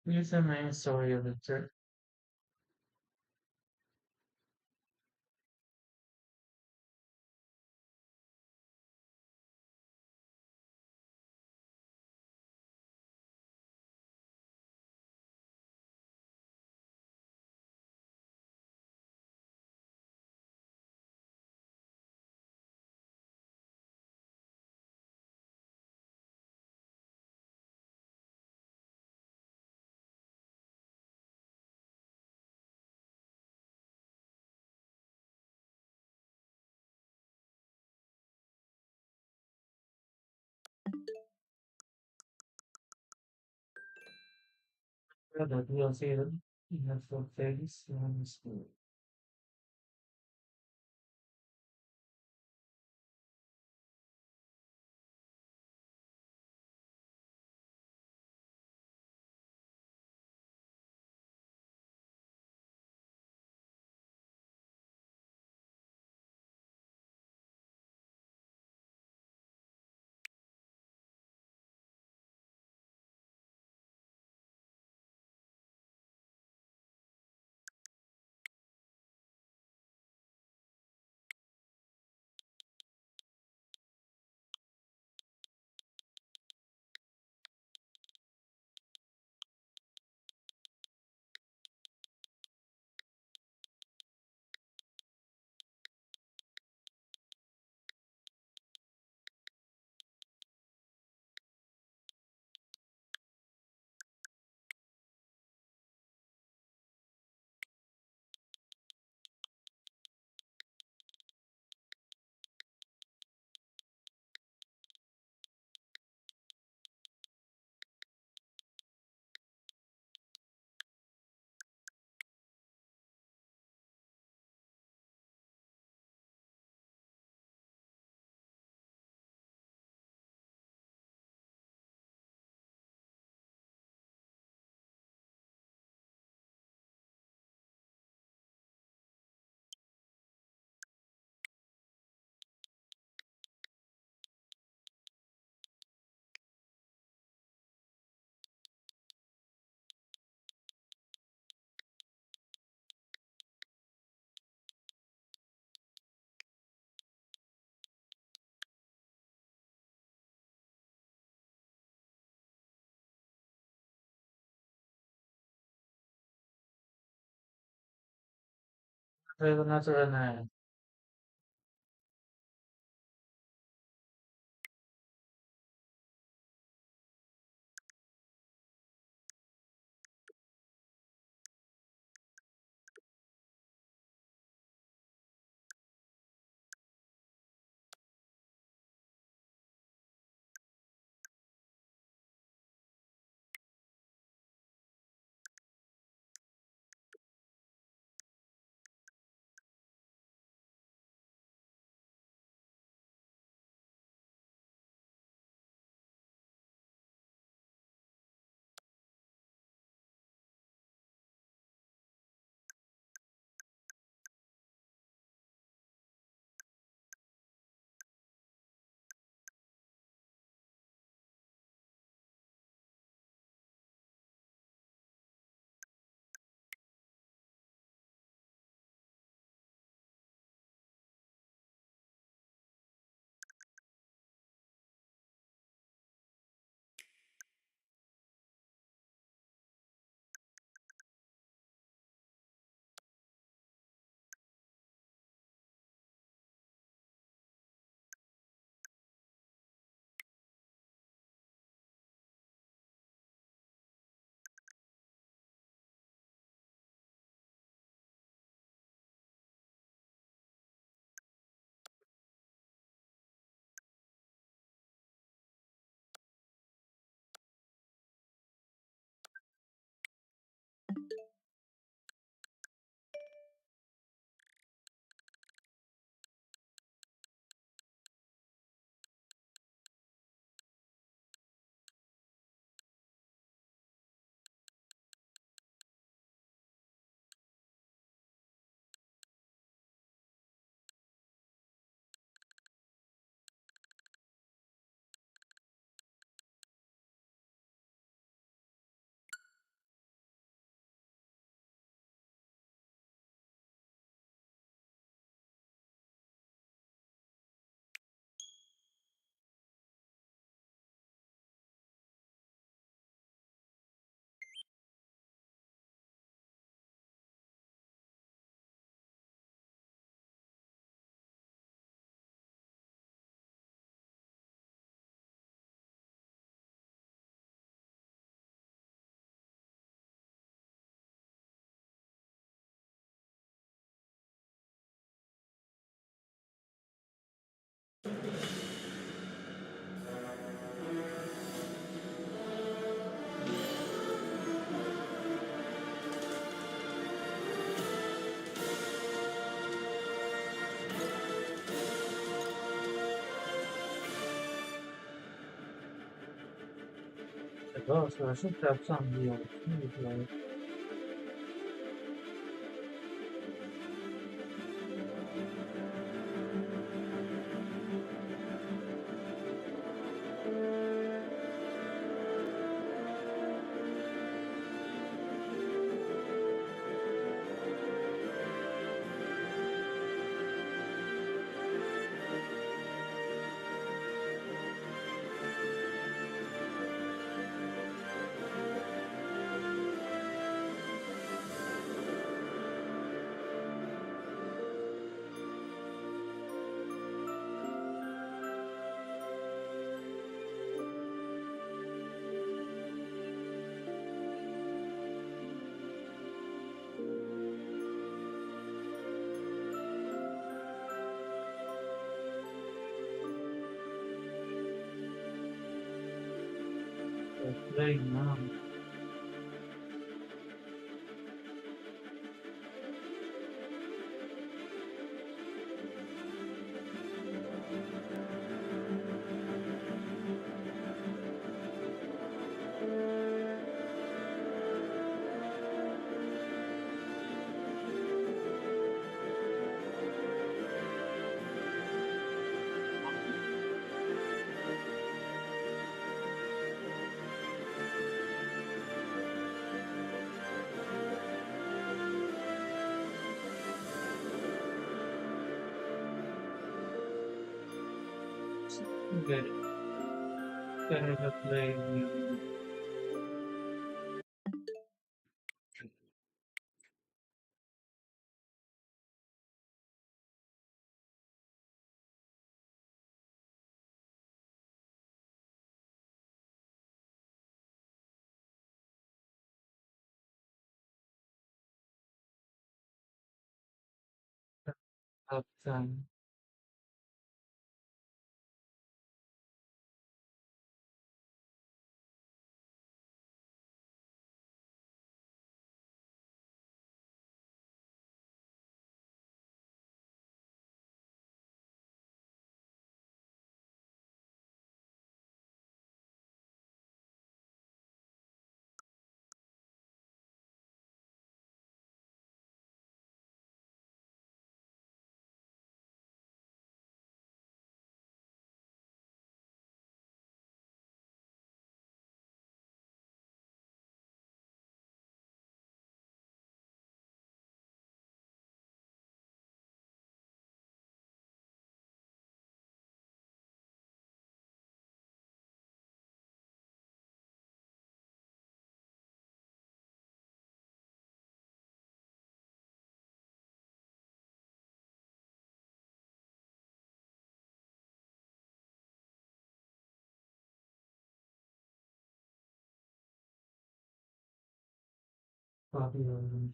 Here's the main story of the trip. The DLC in for phase one school. There's another one. Oh, so I should have some here. Like, playing now. Get it. Can I play? Up time. Probably.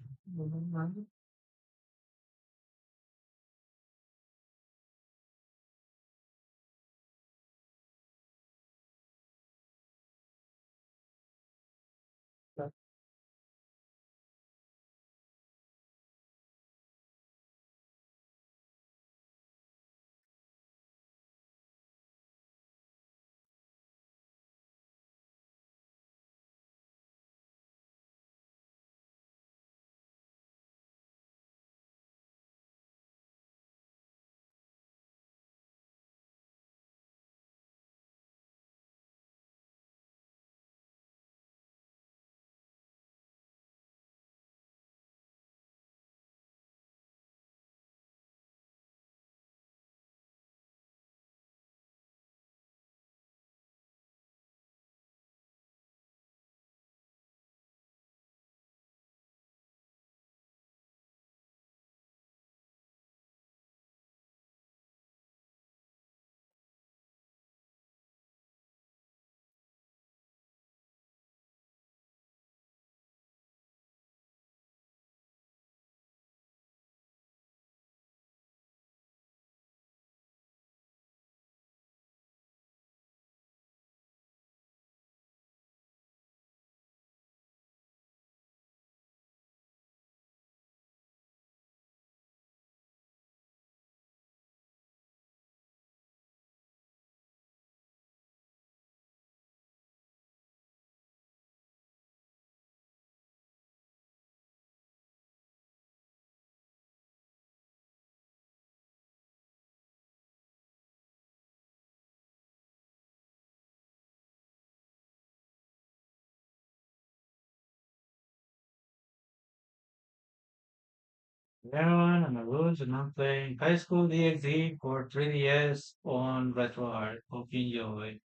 Everyone, I'm Arus, and I'm playing High School DxD for 3DS on RetroArt. Hope you enjoy.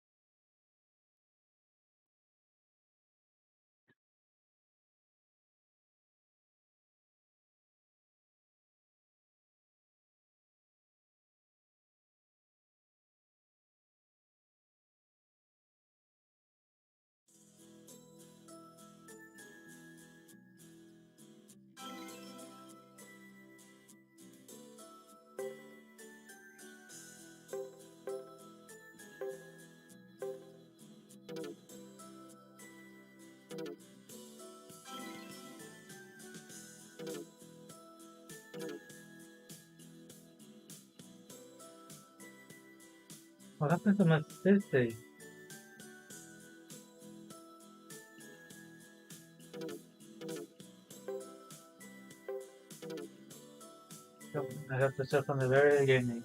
What happened to my birthday? I have to start from the very beginning.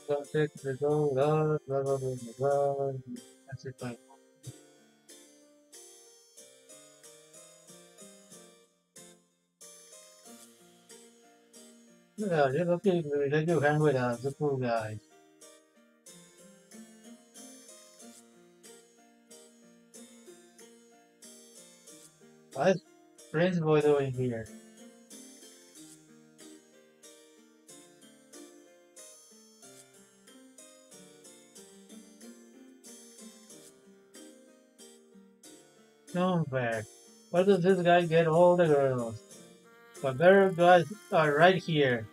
Subject, result, blah, blah, blah, blah, blah, blah. That's it, fine. Yeah, just okay, let you hang with the cool guys. What's Prince Boy doing here? Come back. Why does this guy get all the girls? The better guys are right here.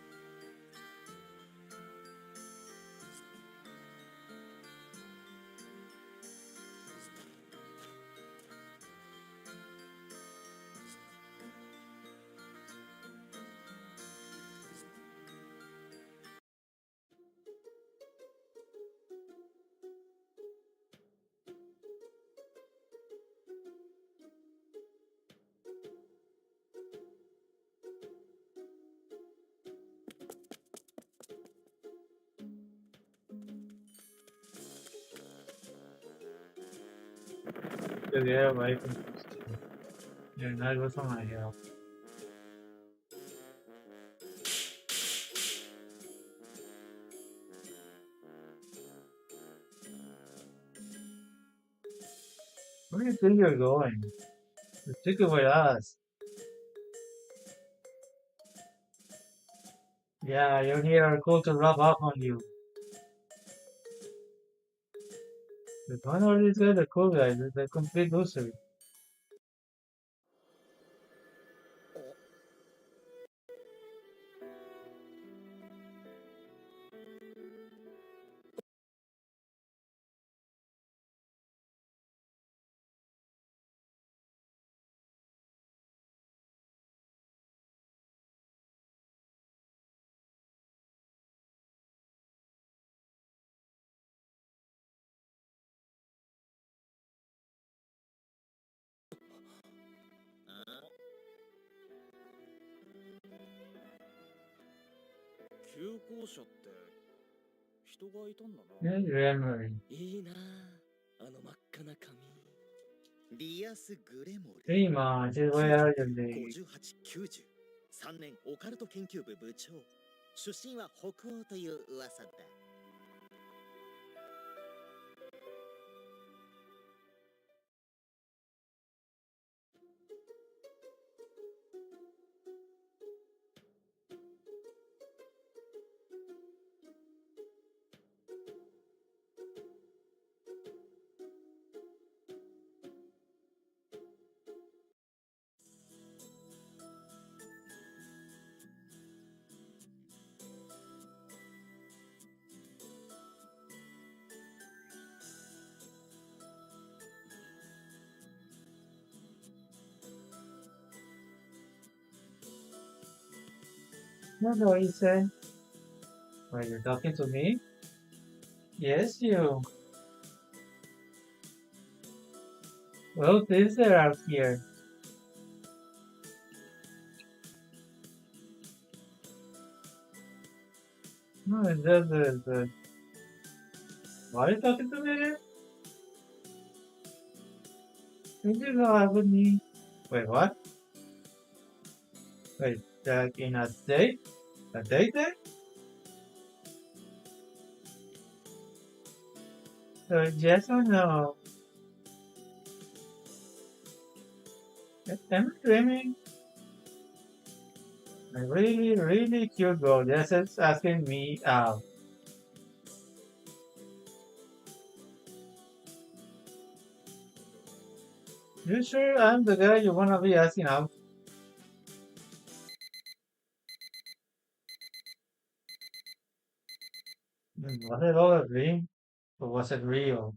To get away from this team. You're not with my help. Where do you think you're going? You're sticking with us. Yeah, you're here are cool to rub off on you. But one of these guys are cool guys. It's a complete loser. Yeah, January. いいなあ、あの真っ赤な髪。リアス・グレモル。Hey, man, just where are you today? 58、90。3年オカルト研究部部長。出身は北欧という噂だ。No, he said. Are you talking to me? Yes, you. Well, things are out here. No, it's just the. Why are you talking to me then? Did you go out with me? Wait, what? Wait, in a date? A date then? So yes or no? Am I dreaming? A really, really cute girl just is asking me out. You sure I'm the guy you wanna be asking out? Was it all a dream? Or was it real?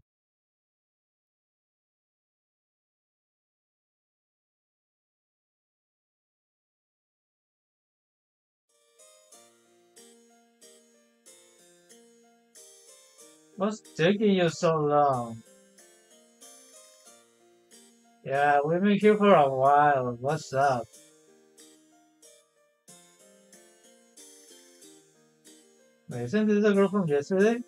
What's taking you so long? Yeah, we've been here for a while. What's up? Wait, isn't this the girl from yesterday?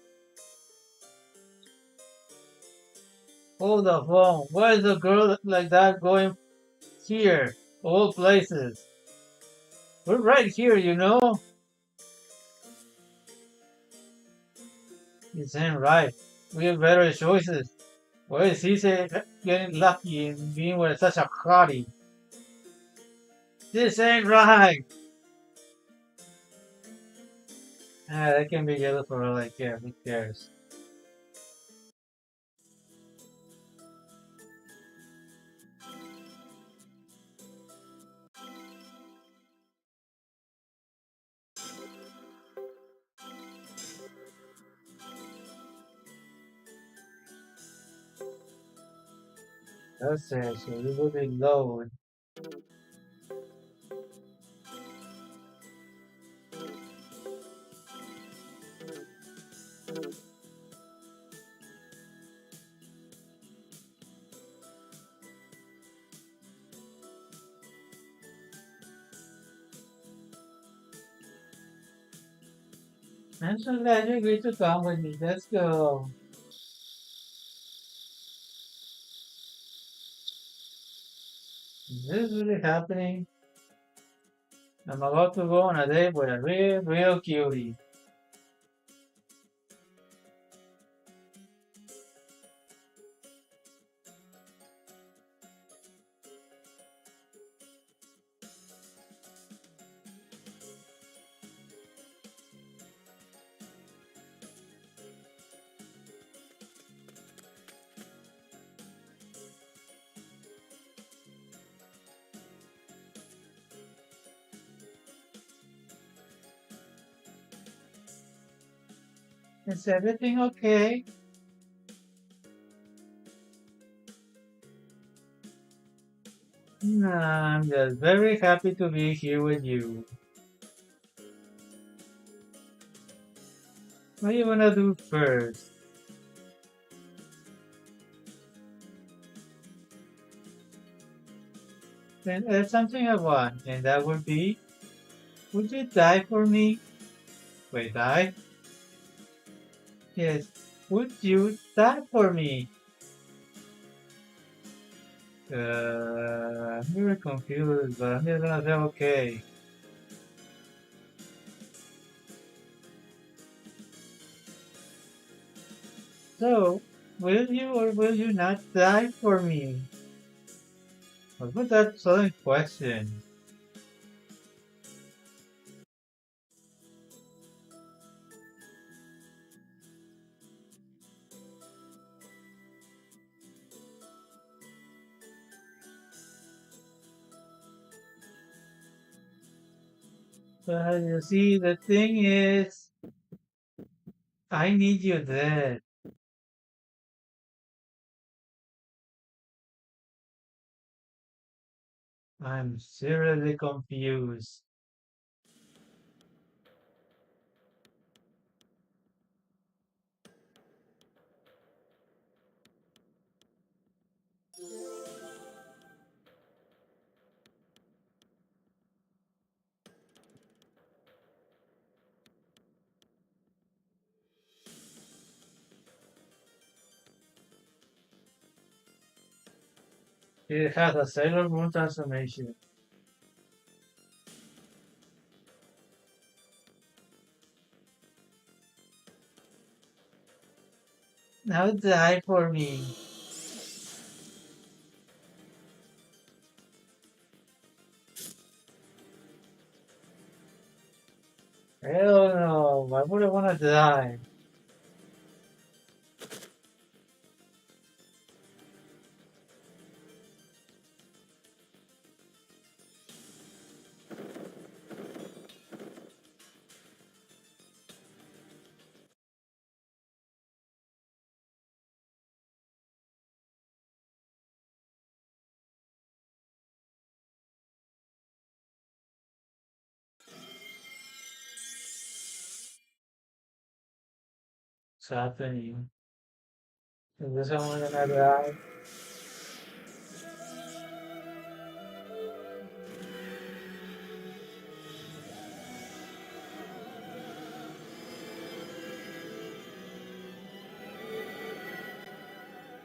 Hold the phone. Why is a girl like that going here? All places. We're right here, you know? This ain't right. We have better choices. Why is he getting lucky in being with such a hottie? This ain't right. Ah, that can be yellow for all I care. Who cares? That's it. So we will be low. I'm so glad you agreed to come with me. Let's go. Is this really happening? I'm about to go on a date with a real cutie. Is everything okay? Nah, I'm just very happy to be here with you. What do you wanna do first? Then there's something I want, and that would be, would you die for me? Wait, die? Yes, would you die for me? I'm very confused, but I'm just gonna say okay. So, will you or will you not die for me? What was that sudden question? But you see, the thing is, I need you dead. I'm seriously confused. It has a Sailor Moon transformation. Now die for me. Hell no, why would I want to die? What's happening? Is this someone gonna die?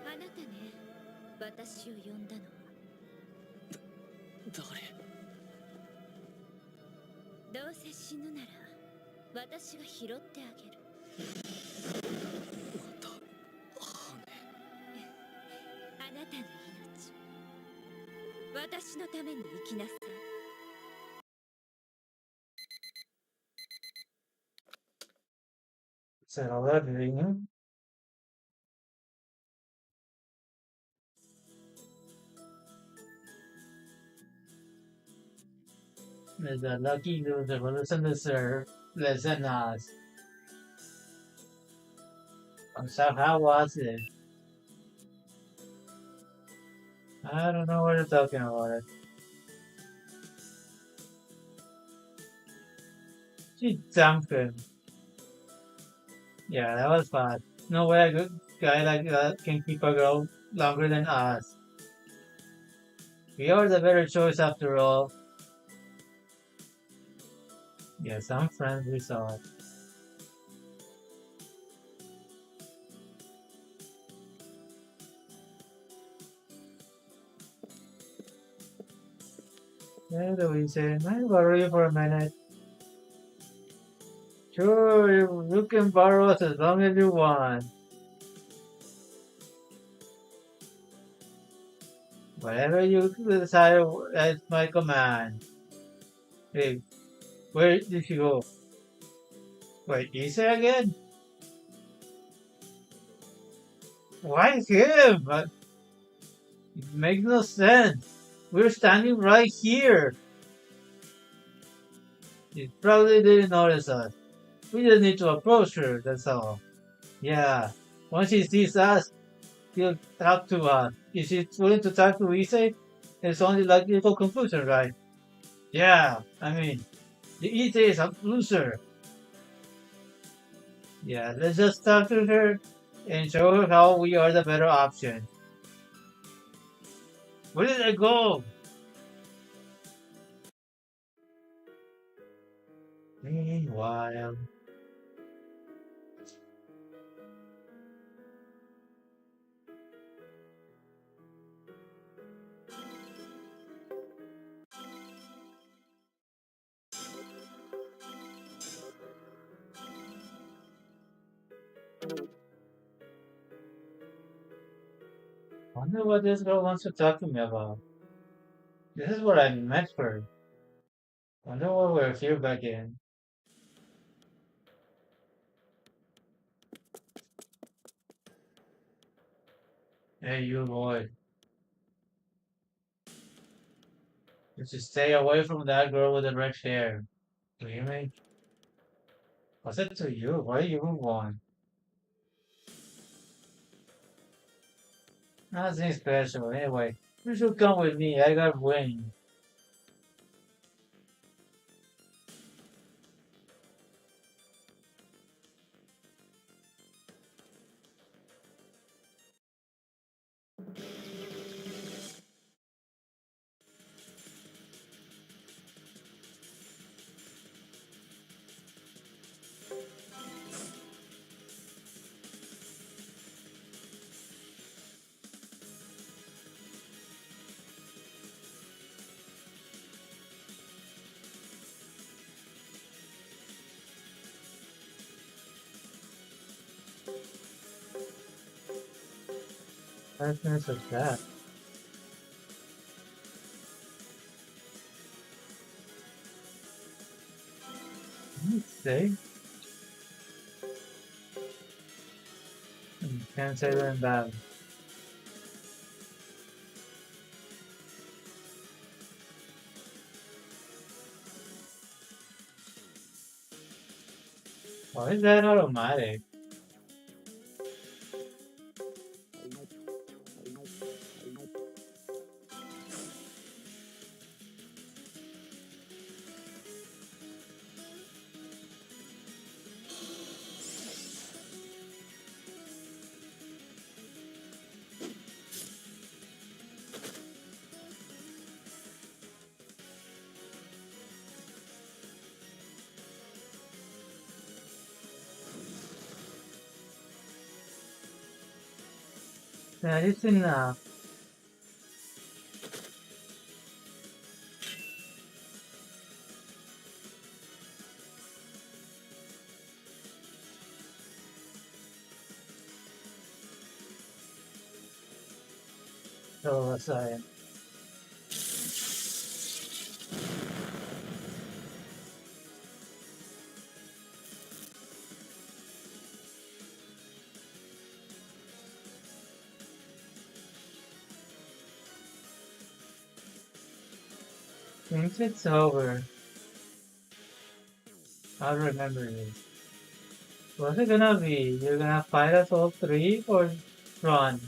あなたね、私を呼んだのは。どうせ死ぬなら私が拾ってあげる。あなたの命、私のために生きなさい。Is that all that ringing? Is the lucky loser who listen to serve listen us? So how was it? I don't know what you're talking about it. She jumped him. Yeah, that was fun. No way a good guy like that can keep a girl longer than us. We are the better choice after all. Yes, I'm friends, we saw it. Hey, Louise, may I borrow you for a minute? Sure, you can borrow us as long as you want. Whatever you decide is my command. Hey, where did she go? Wait, Issa again? Why him? It makes no sense. We're standing right here. She probably didn't notice us. We just need to approach her, that's all. Yeah, once she sees us, she'll talk to us. If she's willing to talk to Issei, it's only logical conclusion, right? Yeah, I mean, the Issei is a loser. Yeah, let's just talk to her and show her how we are the better option. Where did I go? Meanwhile... Wonder what this girl wants to talk to me about. This is what I met for. Wonder why we're here back in. Hey, you boy. You should stay away from that girl with the red hair. Really? What's it to you? Why do you want? Nothing special. Anyway, you should come with me. I got wings. Darkness of that. Let's see. Can't say that in bad. Why is that automatic? That is enough. So was I. Since it's over, I'll remember this. What's it gonna be? You're gonna fight us all three or run?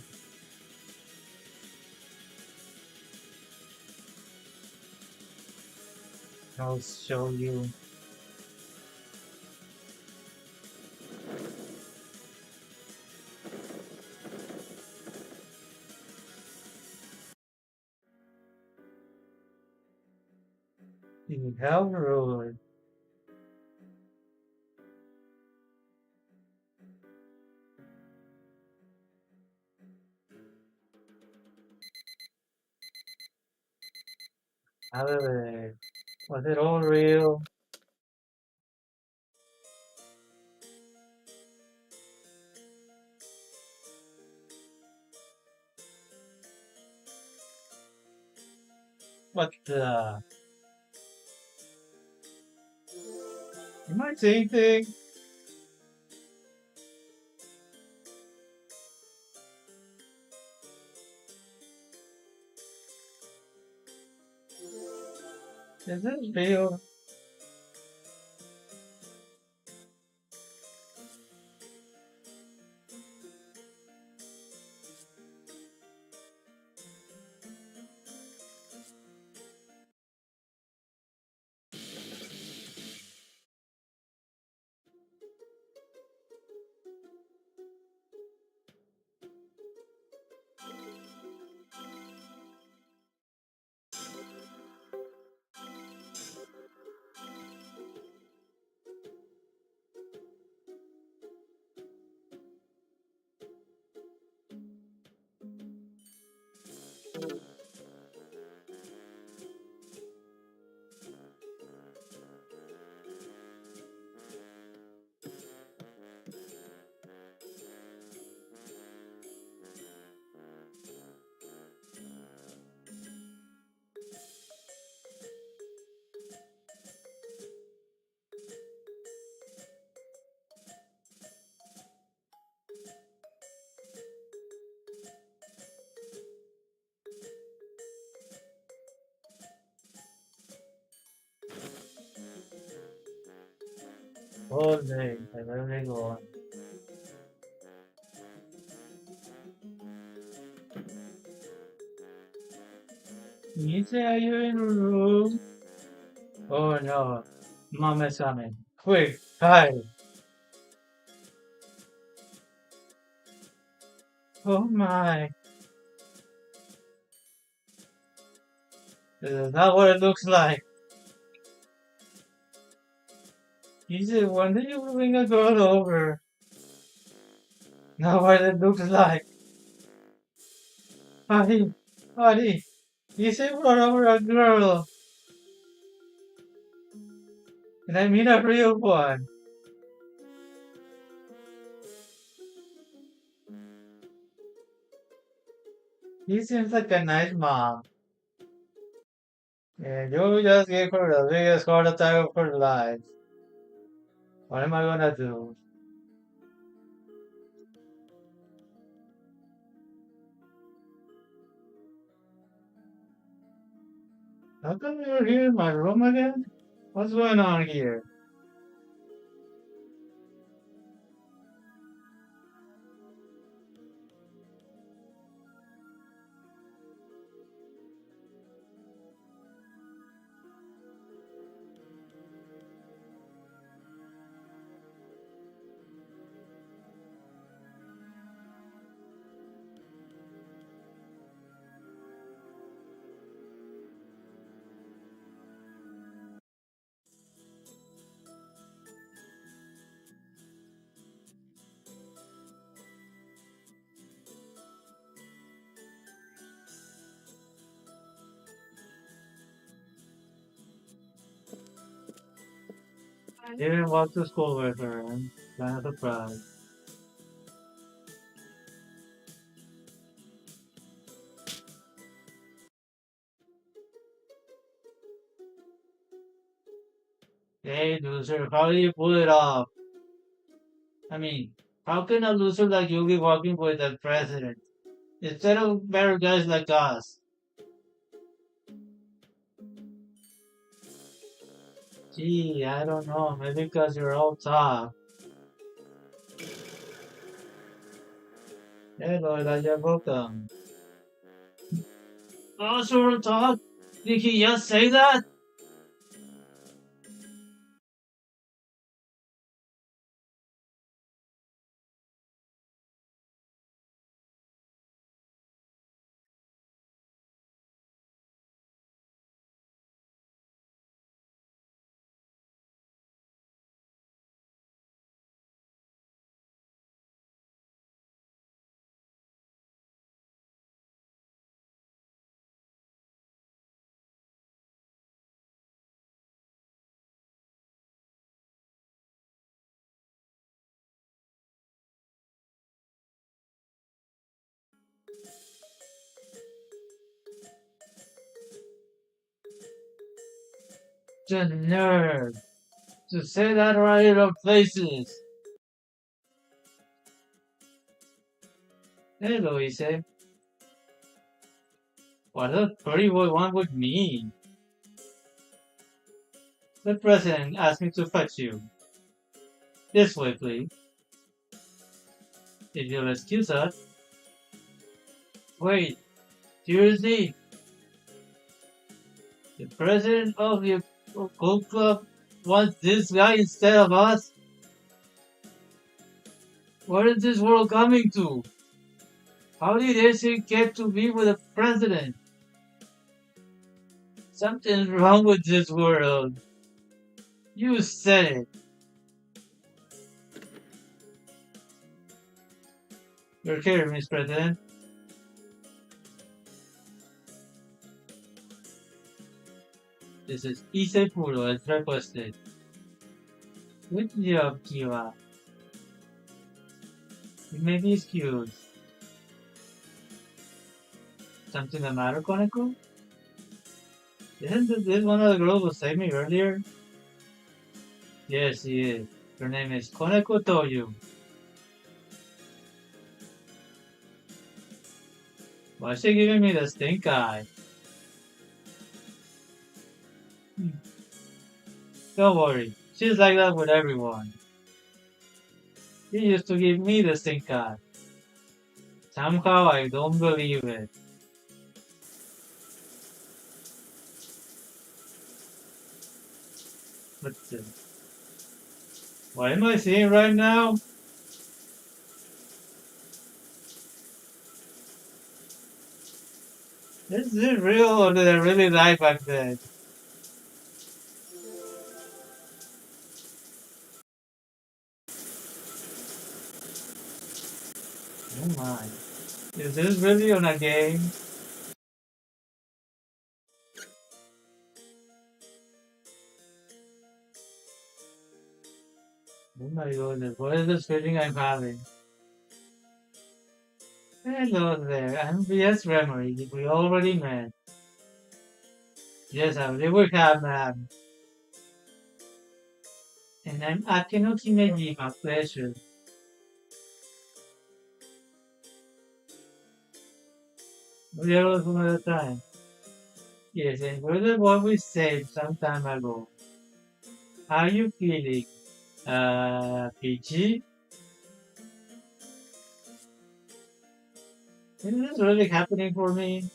I'll show you. You have ruled. However, was it all real? What the? Am I saying things? Is it real? All day, and where they go on. You say are you in a room? Oh no, Mama Summon. Quick, hide! Oh my! This is not what it looks like. You said, when did you bring a girl over? Not what it looks like. Honey, you said brought over a girl. And I mean a real one. He seems like a nice mom. And you just gave her the biggest heart attack of her life. What am I gonna do? How come you're here in my room again? What's going on here? I didn't walk to school with her and plan a surprise. Hey, loser, how do you pull it off? I mean, how can a loser like you be walking with the president instead of better guys like us? Gee, I don't know. Maybe because you're all tough. Hello, Elijah, welcome. Oh, sort of talk? Did he just say that? The nerve to say that right in our places. Hello, he said. What does pretty boy want with me? The president asked me to fetch you. This way, please. If you'll excuse us. Wait, seriously? The president of your Gold Club wants this guy instead of us? What is this world coming to? How did AC get to be with the president? Something's wrong with this world. You said it. You're here, Miss President. This is Issei Puro as requested. Good job, Kiwa. You may be excused. Something the matter, Koneko? Isn't this one of the girls who saved me earlier? Yes, she is. Her name is Koneko Toyu. Why is she giving me the stink eye? Don't worry, she's like that with everyone. She used to give me the stink eye. Somehow I don't believe it. But what am I seeing right now? Is it real or did I really die back then? Oh my. Is this really on a game? Oh my goodness, what is this feeling I'm having? Hello there, I'm VS Remory. We already met. Yes, I live have and I'm Akinoki Meiji, my pleasure. We are from the time. Yes, and brother, what we said some time ago. How are you feeling? PG? Is this really happening for me?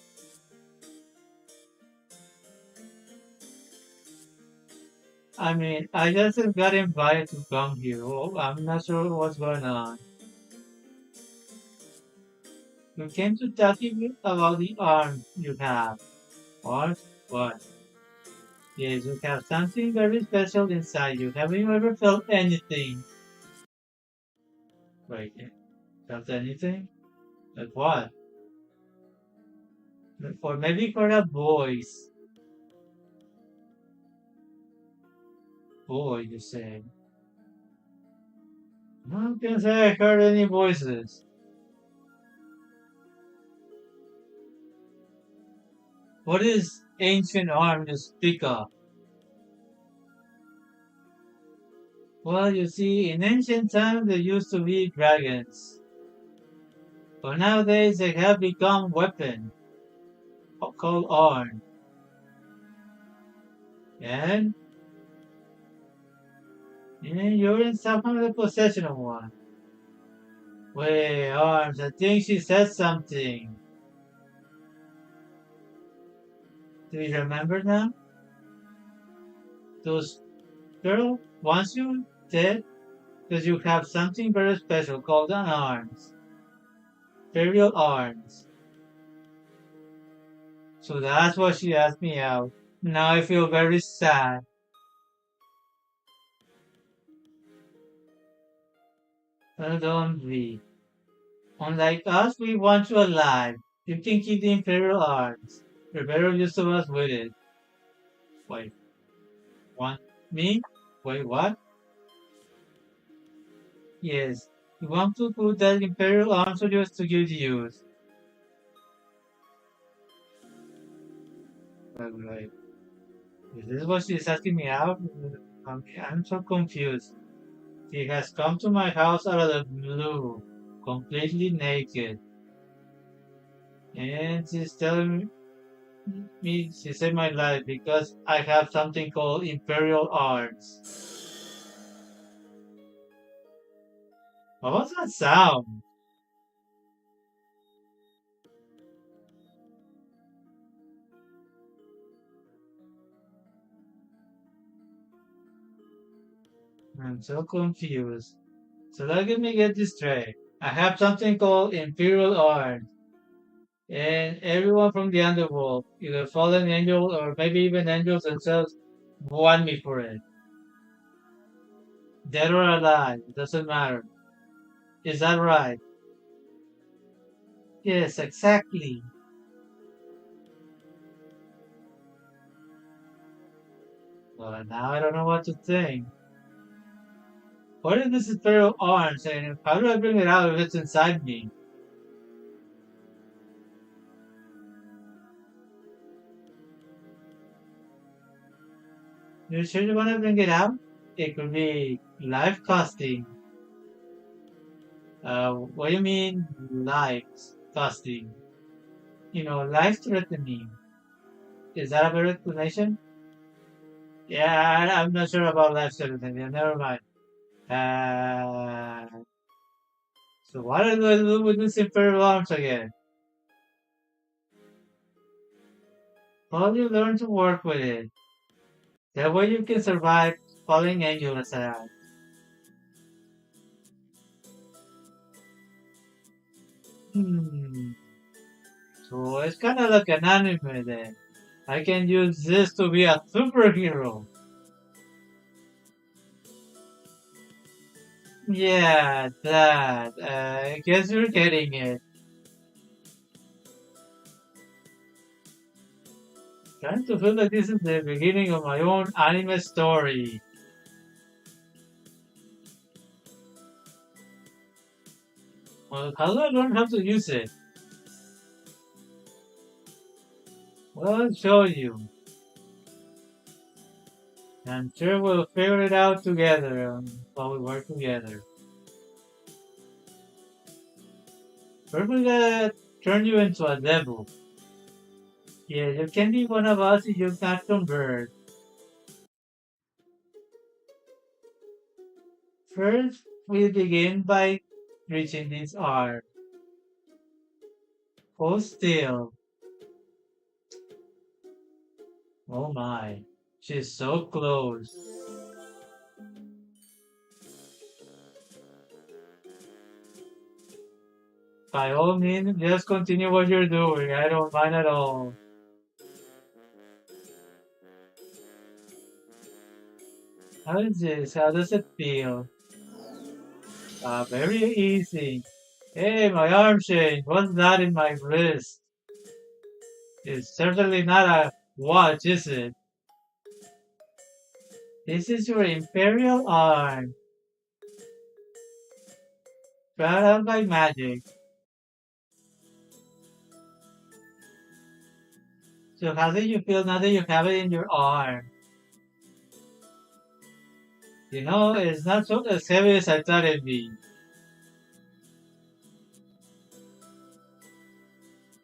I mean, I just got invited to come here. Oh, I'm not sure what's going on. You came to talk to me about the arm you have. What? What? Yes, you have something very special inside you. Have you ever felt anything? Wait, felt anything? Like what? Or maybe for a voice. Boy, you say. I can't say I heard any voices. What is ancient arm you speak of? Well, you see, in ancient times there used to be dragons. But nowadays they have become weapons called arms. And you're in some kind of possession of one. Wait, arms, I think she said something. Do you remember now? Those girl wants you dead because you have something very special called an arms. Imperial arms. So that's why she asked me out. Now I feel very sad. Don't be. Unlike us, we want you alive. You can keep the Imperial arms. Rivero used to us with it. Wait. Want me? Wait, what? Yes. You want to put that Imperial arms for yours to give to use. Right. Is this what she's asking me out? I'm so confused. She has come to my house out of the blue, completely naked. And she's telling me she saved my life because I have something called Imperial arms. What was that sound? I'm so confused. So let me get this straight. I have something called Imperial arms. And everyone from the underworld, either fallen angel or maybe even angels themselves, want me for it. Dead or alive, it doesn't matter. Is that right? Yes, exactly. Well, now I don't know what to think. What is this Imperial arms and how do I bring it out if it's inside me? You sure you want to bring it out? It could be life costing. What do you mean life costing? Life threatening. Is that a better explanation? Yeah, I'm not sure about life threatening. Never mind. So what do I do with this Imperial arms again? Well, you learn to work with it. That way you can survive falling angels around. So it's kind of like an anime then. I can use this to be a superhero. Yeah, that. I guess you're getting it. Trying to feel like this is the beginning of my own anime story. Well, how do I learn how to use it? I'll show you. I'm sure we'll figure it out together while we work together. We're gonna turn you into a devil. Yeah, you can be one of us if you can't convert. First, we'll begin by reaching this arm. Hold still. Oh my, she's so close. By all means, just continue what you're doing. I don't mind at all. How is this? How does it feel? Very easy. Hey, my arm changed. What's that in my wrist? It's certainly not a watch, is it? This is your imperial arm. Brought out by magic. So how do you feel now that you have it in your arm? You know, it's not so as heavy as I thought it'd be.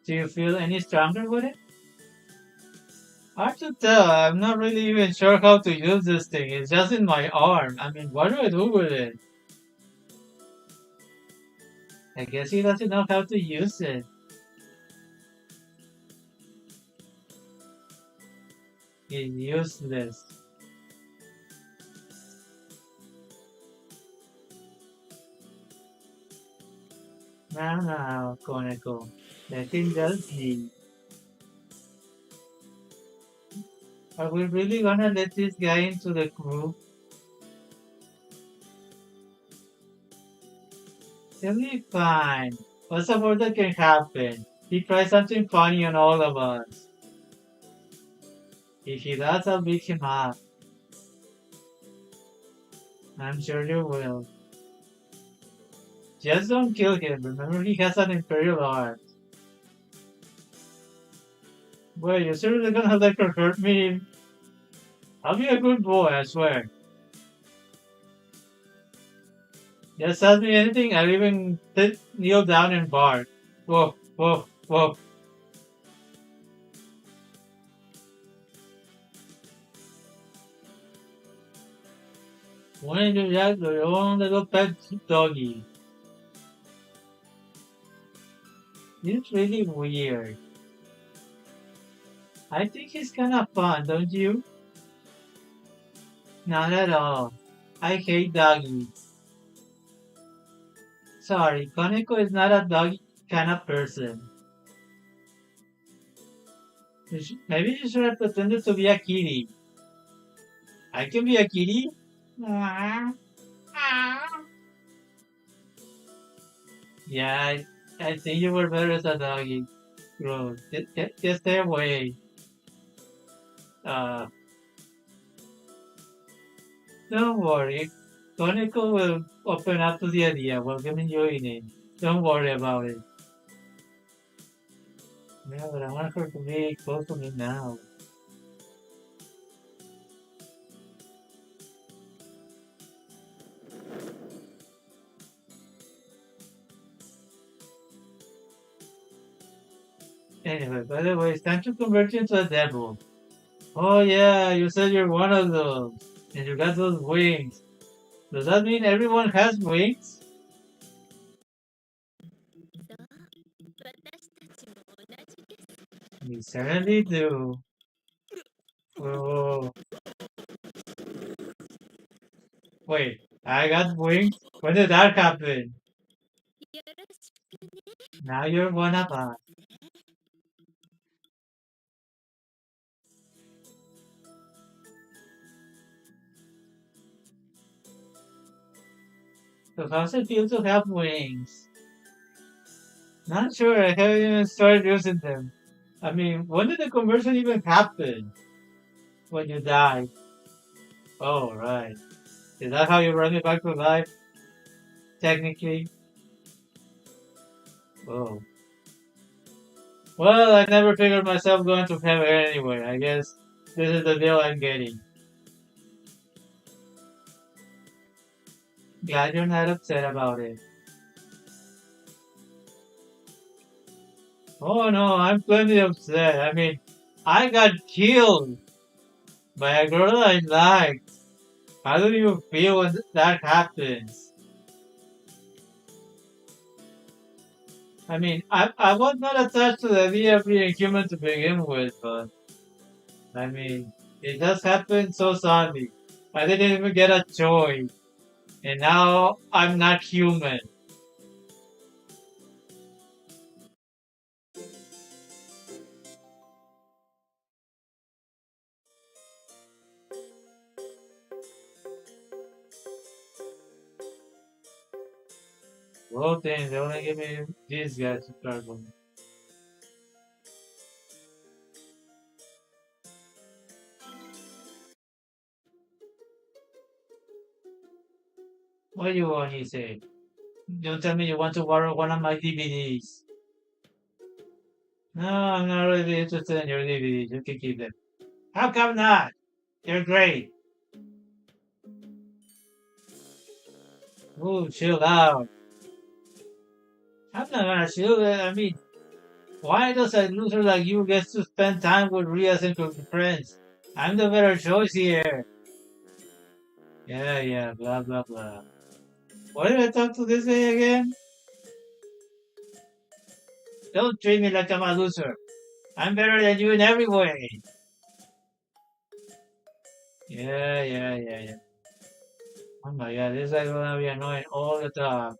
Do you feel any stronger with it? Hard to tell. I'm not really even sure how to use this thing. It's just in my arm. I mean, what do I do with it? I guess he doesn't know how to use it. It's useless. Now, Koneko. Let him just be. Are we really gonna let this guy into the group? He'll be fine. What's the worst that can happen? He tries something funny on all of us. If he does, I'll beat him up. I'm sure you will. Just don't kill him. Remember, he has an imperial arm. Wait, you're seriously gonna let her hurt me? I'll be a good boy, I swear. Just ask me anything, I'll even kneel down and bark. Whoa, whoa, whoa. Why don't you just your own little pet doggy? It's really weird. I think it's kinda fun, don't you? Not at all. I hate doggies. Sorry, Koneko is not a doggy kind of person. Maybe you should have pretended to be a kitty. I can be a kitty? Yeah, I think you were better as a doggy. Gross. Just stay away. Don't worry. Koneko will open up to the idea. We're giving you in it. Don't worry about it. Yeah, but I want her to be close to me now. Anyway, by the way, it's time to convert you into a devil. Oh yeah, you said you're one of those. And you got those wings. Does that mean everyone has wings? You certainly do. Oh. Wait, I got wings? When did that happen? Now you're one of us. So how's it feel to have wings? Not sure, I haven't even started using them. I mean, when did the conversion even happen? When you died. Oh, right. Is that how you brought me back to life? Technically. Oh. Well, I never figured myself going to heaven anyway. I guess this is the deal I'm getting. Glad you're not upset about it. Oh no, I'm plenty upset. I mean, I got killed by a girl I liked. How do you feel when that happens? I mean, I was not attached to the idea of being human to begin with, but I mean, it just happened so suddenly. I didn't even get a choice, and now I'm not human. Well, then they only give me these guys to start with. What do you want, he said? Don't tell me you want to borrow one of my DVDs. No, I'm not really interested in your DVDs. You can keep them. How come not? They're great. Ooh, chill out. I'm not gonna chill. I mean, why does a loser like you get to spend time with Rias and her friends? I'm the better choice here. Yeah, blah blah blah. Why did I talk to this guy again? Don't treat me like I'm a loser. I'm better than you in every way. Yeah. Oh my god, this guy's gonna be annoying all the time.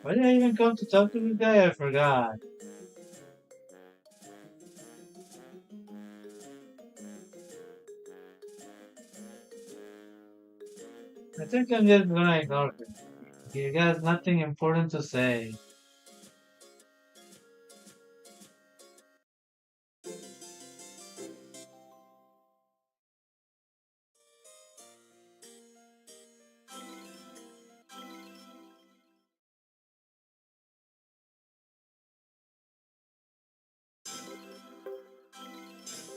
Why did I even come to talk to this guy? I forgot. I think I'm just gonna ignore him. He has nothing important to say.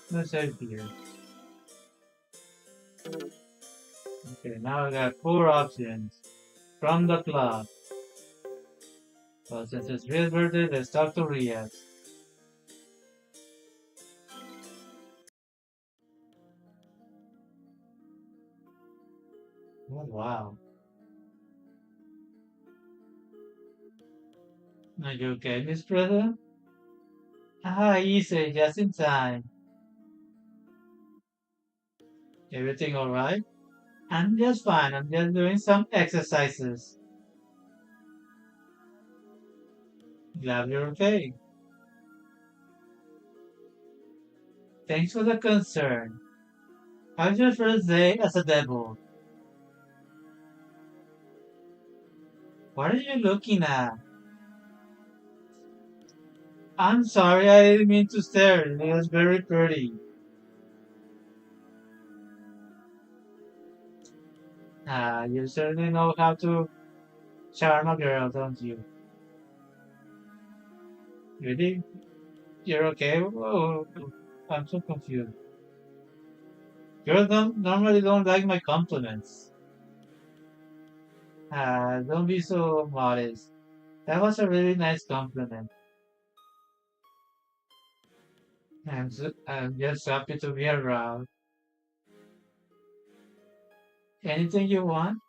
Let's say here. Okay, now I got 4 options from the club. Well, since it's Ria's birthday, let's talk to Rias. Oh, wow. Are you okay, Miss Brother? Ah, easy, just in time. Everything alright? I'm just fine. I'm just doing some exercises. Glad you're okay. Thanks for the concern. How's your first day as a devil? What are you looking at? I'm sorry, I didn't mean to stare. It was very pretty. Ah, you certainly know how to charm a girl, don't you? Really? You're okay? Oh, I'm so confused. Girls normally don't like my compliments. Ah, don't be so modest. That was a really nice compliment. I'm just happy to be around. Anything you want?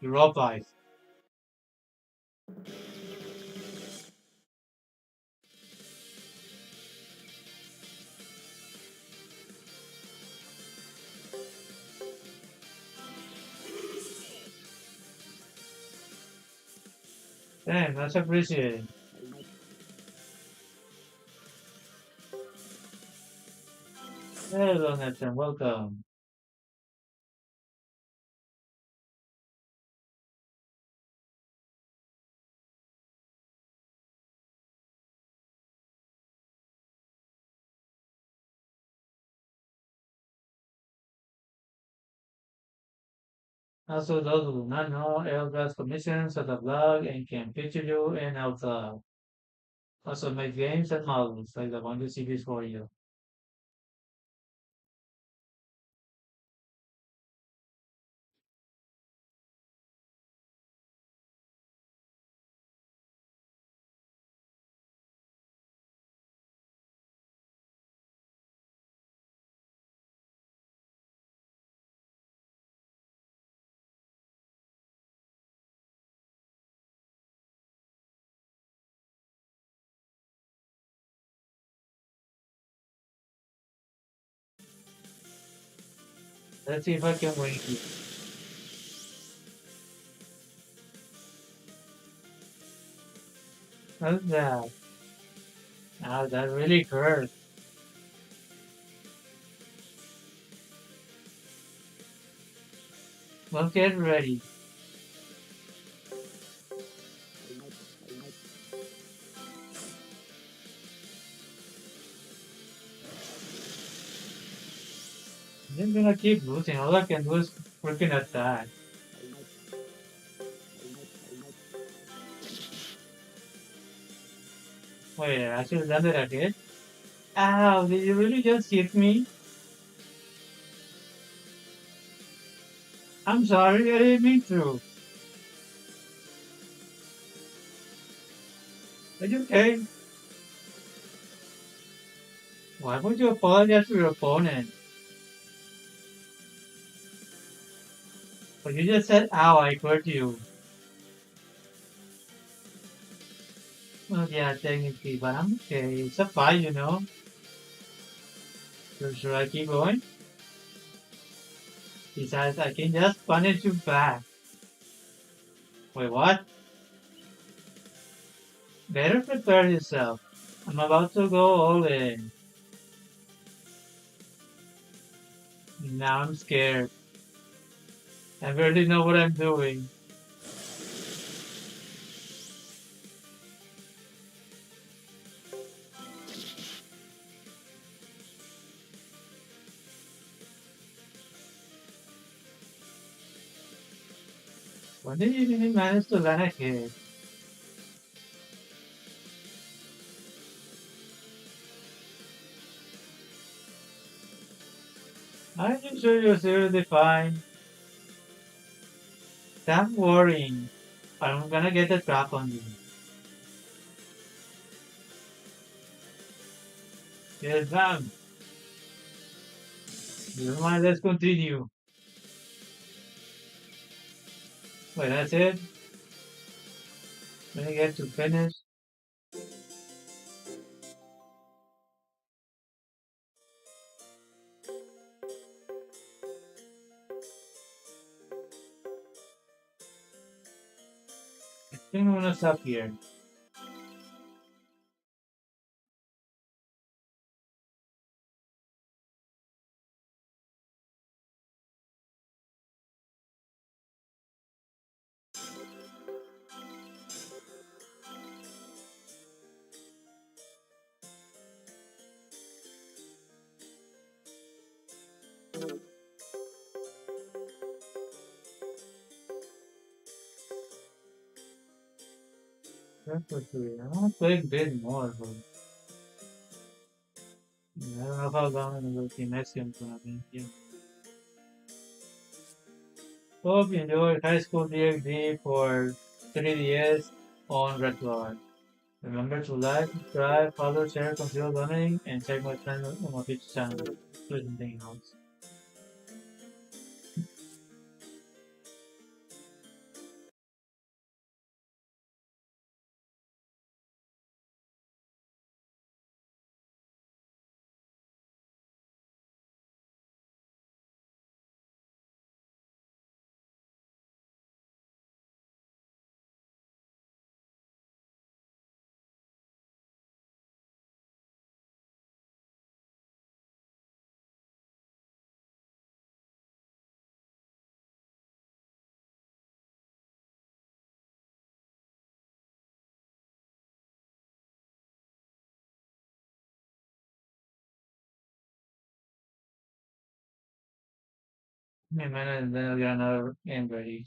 Robots. Thanks, much appreciated. Hello, Nathan, welcome. Also, those who do not know, Airbus commissions of the blog and can picture you and outside. Also make games and models like the one you see before you. Let's see if I can win you. How's that? Now that really hurt. Well, get ready. I'm gonna keep losing. All I can do is freaking attack. Wait, I should have done that again? Ow, did you really just hit me? I'm sorry, I didn't mean to. Are you okay? Why would you apologize to your opponent? But you just said, ow, I hurt you. Well, yeah, technically, but I'm okay. It's a fight, you know? So should I keep going? Besides, I can just punish you back. Wait, what? Better prepare yourself. I'm about to go all in. Now I'm scared. I barely know what I'm doing. When did you even manage to land a hit? Are you sure you're seriously fine? Stop worrying. I'm gonna get the drop on you. Yes, ma'am. Never mind, let's continue. Wait, that's it? When I get to finish? I think I'm gonna stop here. That's what I wanna play a bit more, but I don't know how long the next game's gonna be. Yeah. Hope you enjoyed High School DxD for 3DS on Redlord. Remember to like, subscribe, follow, share, consider donating, and check my channel on my Twitch channel. Please anything else. Hey man, and then we got another game ready.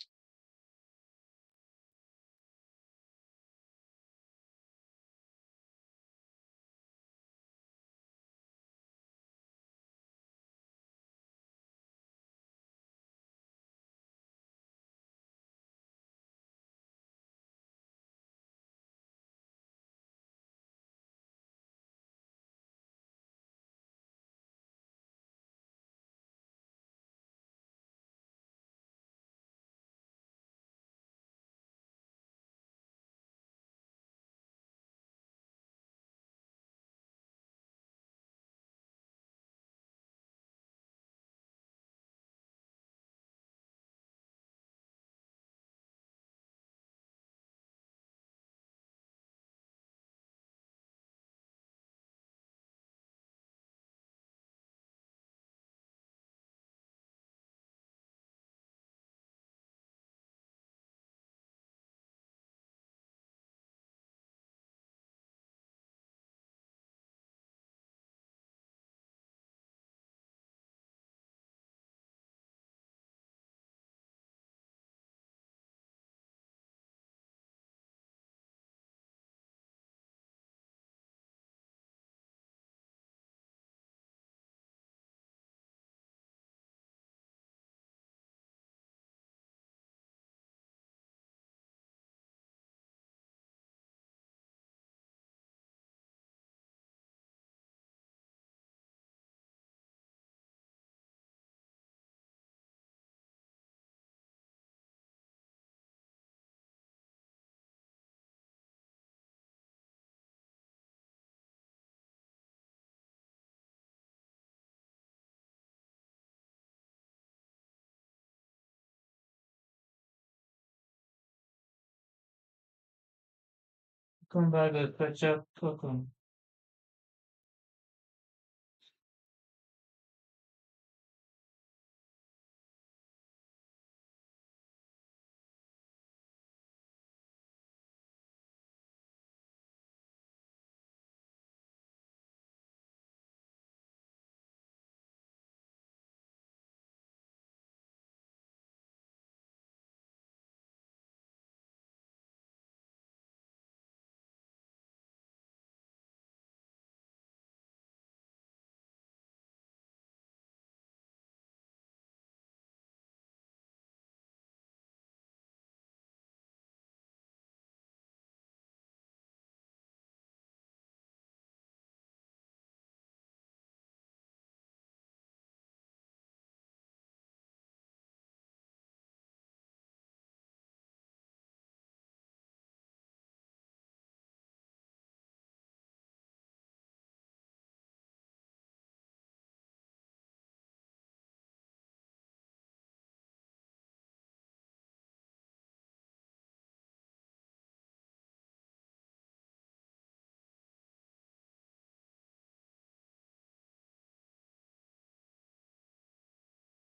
Come back and catch up, Cookum.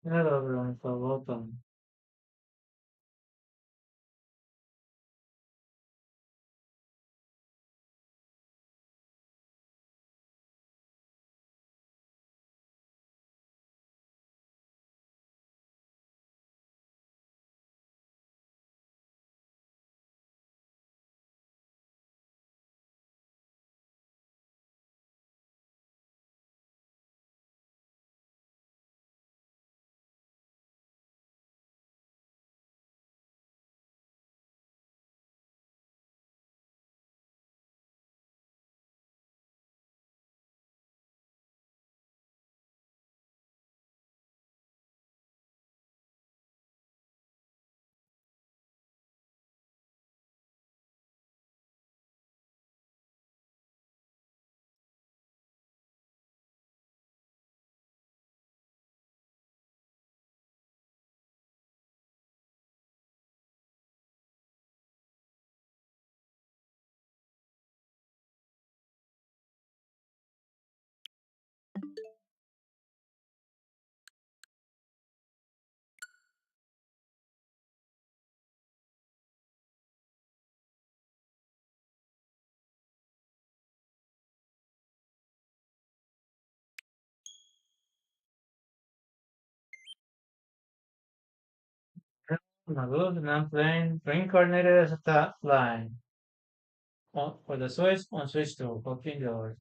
Hello everyone, so welcome. Good, and I'm playing reincarnated as a top line. For the switch, on switch to $14.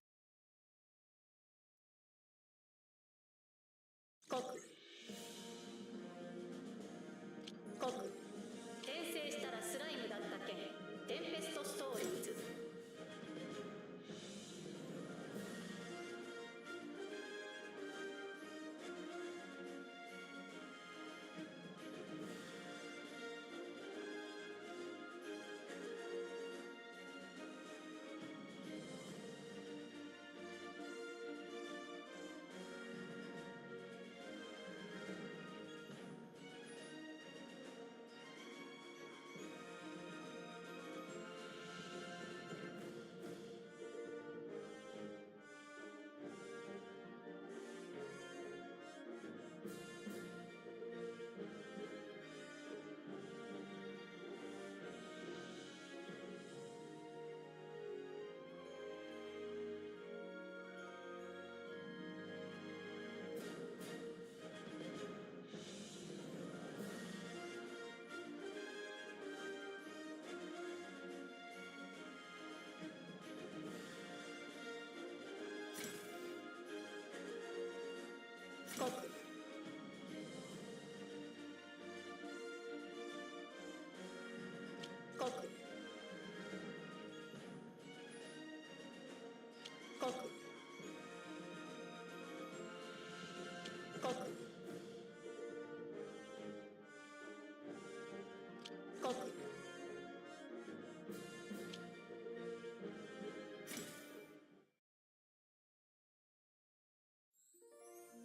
転生したらスライムだった件テンペストストーリーズ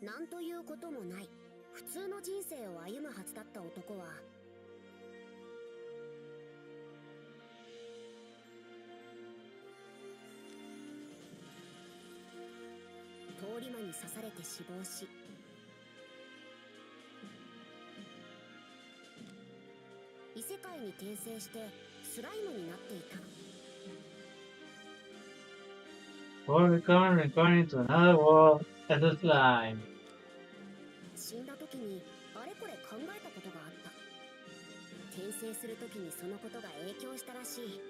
なんということもない普通の人生を歩むはずだった男は通り魔に刺されて死亡し異世界に転生してスライムになっていた。Or return to another world as a slime. 死んだ時にあれこれ考えたことがあった。転生する時にそのことが影響したらしい。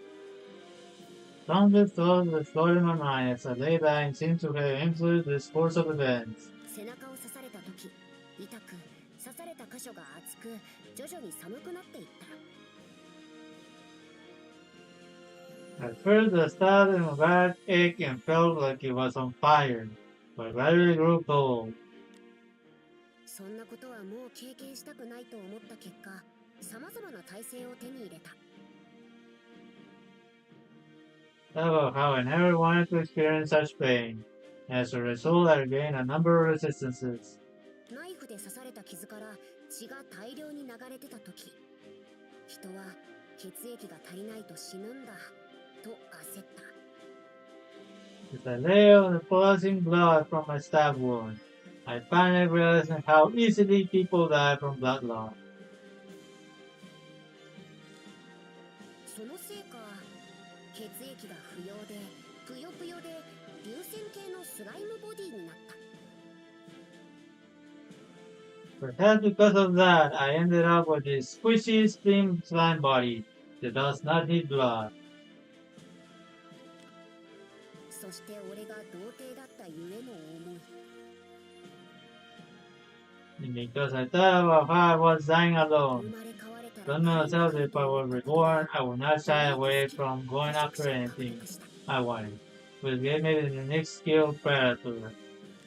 Some of the thoughts that float in my mind as I lay back seem to have influenced this course of events. 背中を刺された時、痛く、刺された箇所が熱く、徐々に寒くなっていった。At first, I started in my back ached and felt like it was on fire, but gradually grew cold. そんなことはもう経験したくないと思った結果、様々な体勢を手に入れた。About how I never wanted to experience such pain. As a result, I gained a number of resistances. ナイフで刺された傷から血が大量に流れてた時、人は血液が足りないと死ぬんだと焦った。As I lay on the pulsing blood from my stab wound, I finally realized how easily people die from blood loss. そのせいか、血液が不要で、ぷよぷよで、流線形のスライムボディになった。Perhaps because of that, I ended up with this squishy, slim slime body that does not need blood. そして俺が童貞だったゆえの思い。And because I thought about how I was dying alone, told myself that if I were reborn, I would not shy away from going after anything I wanted, which gave me the unique skill predator.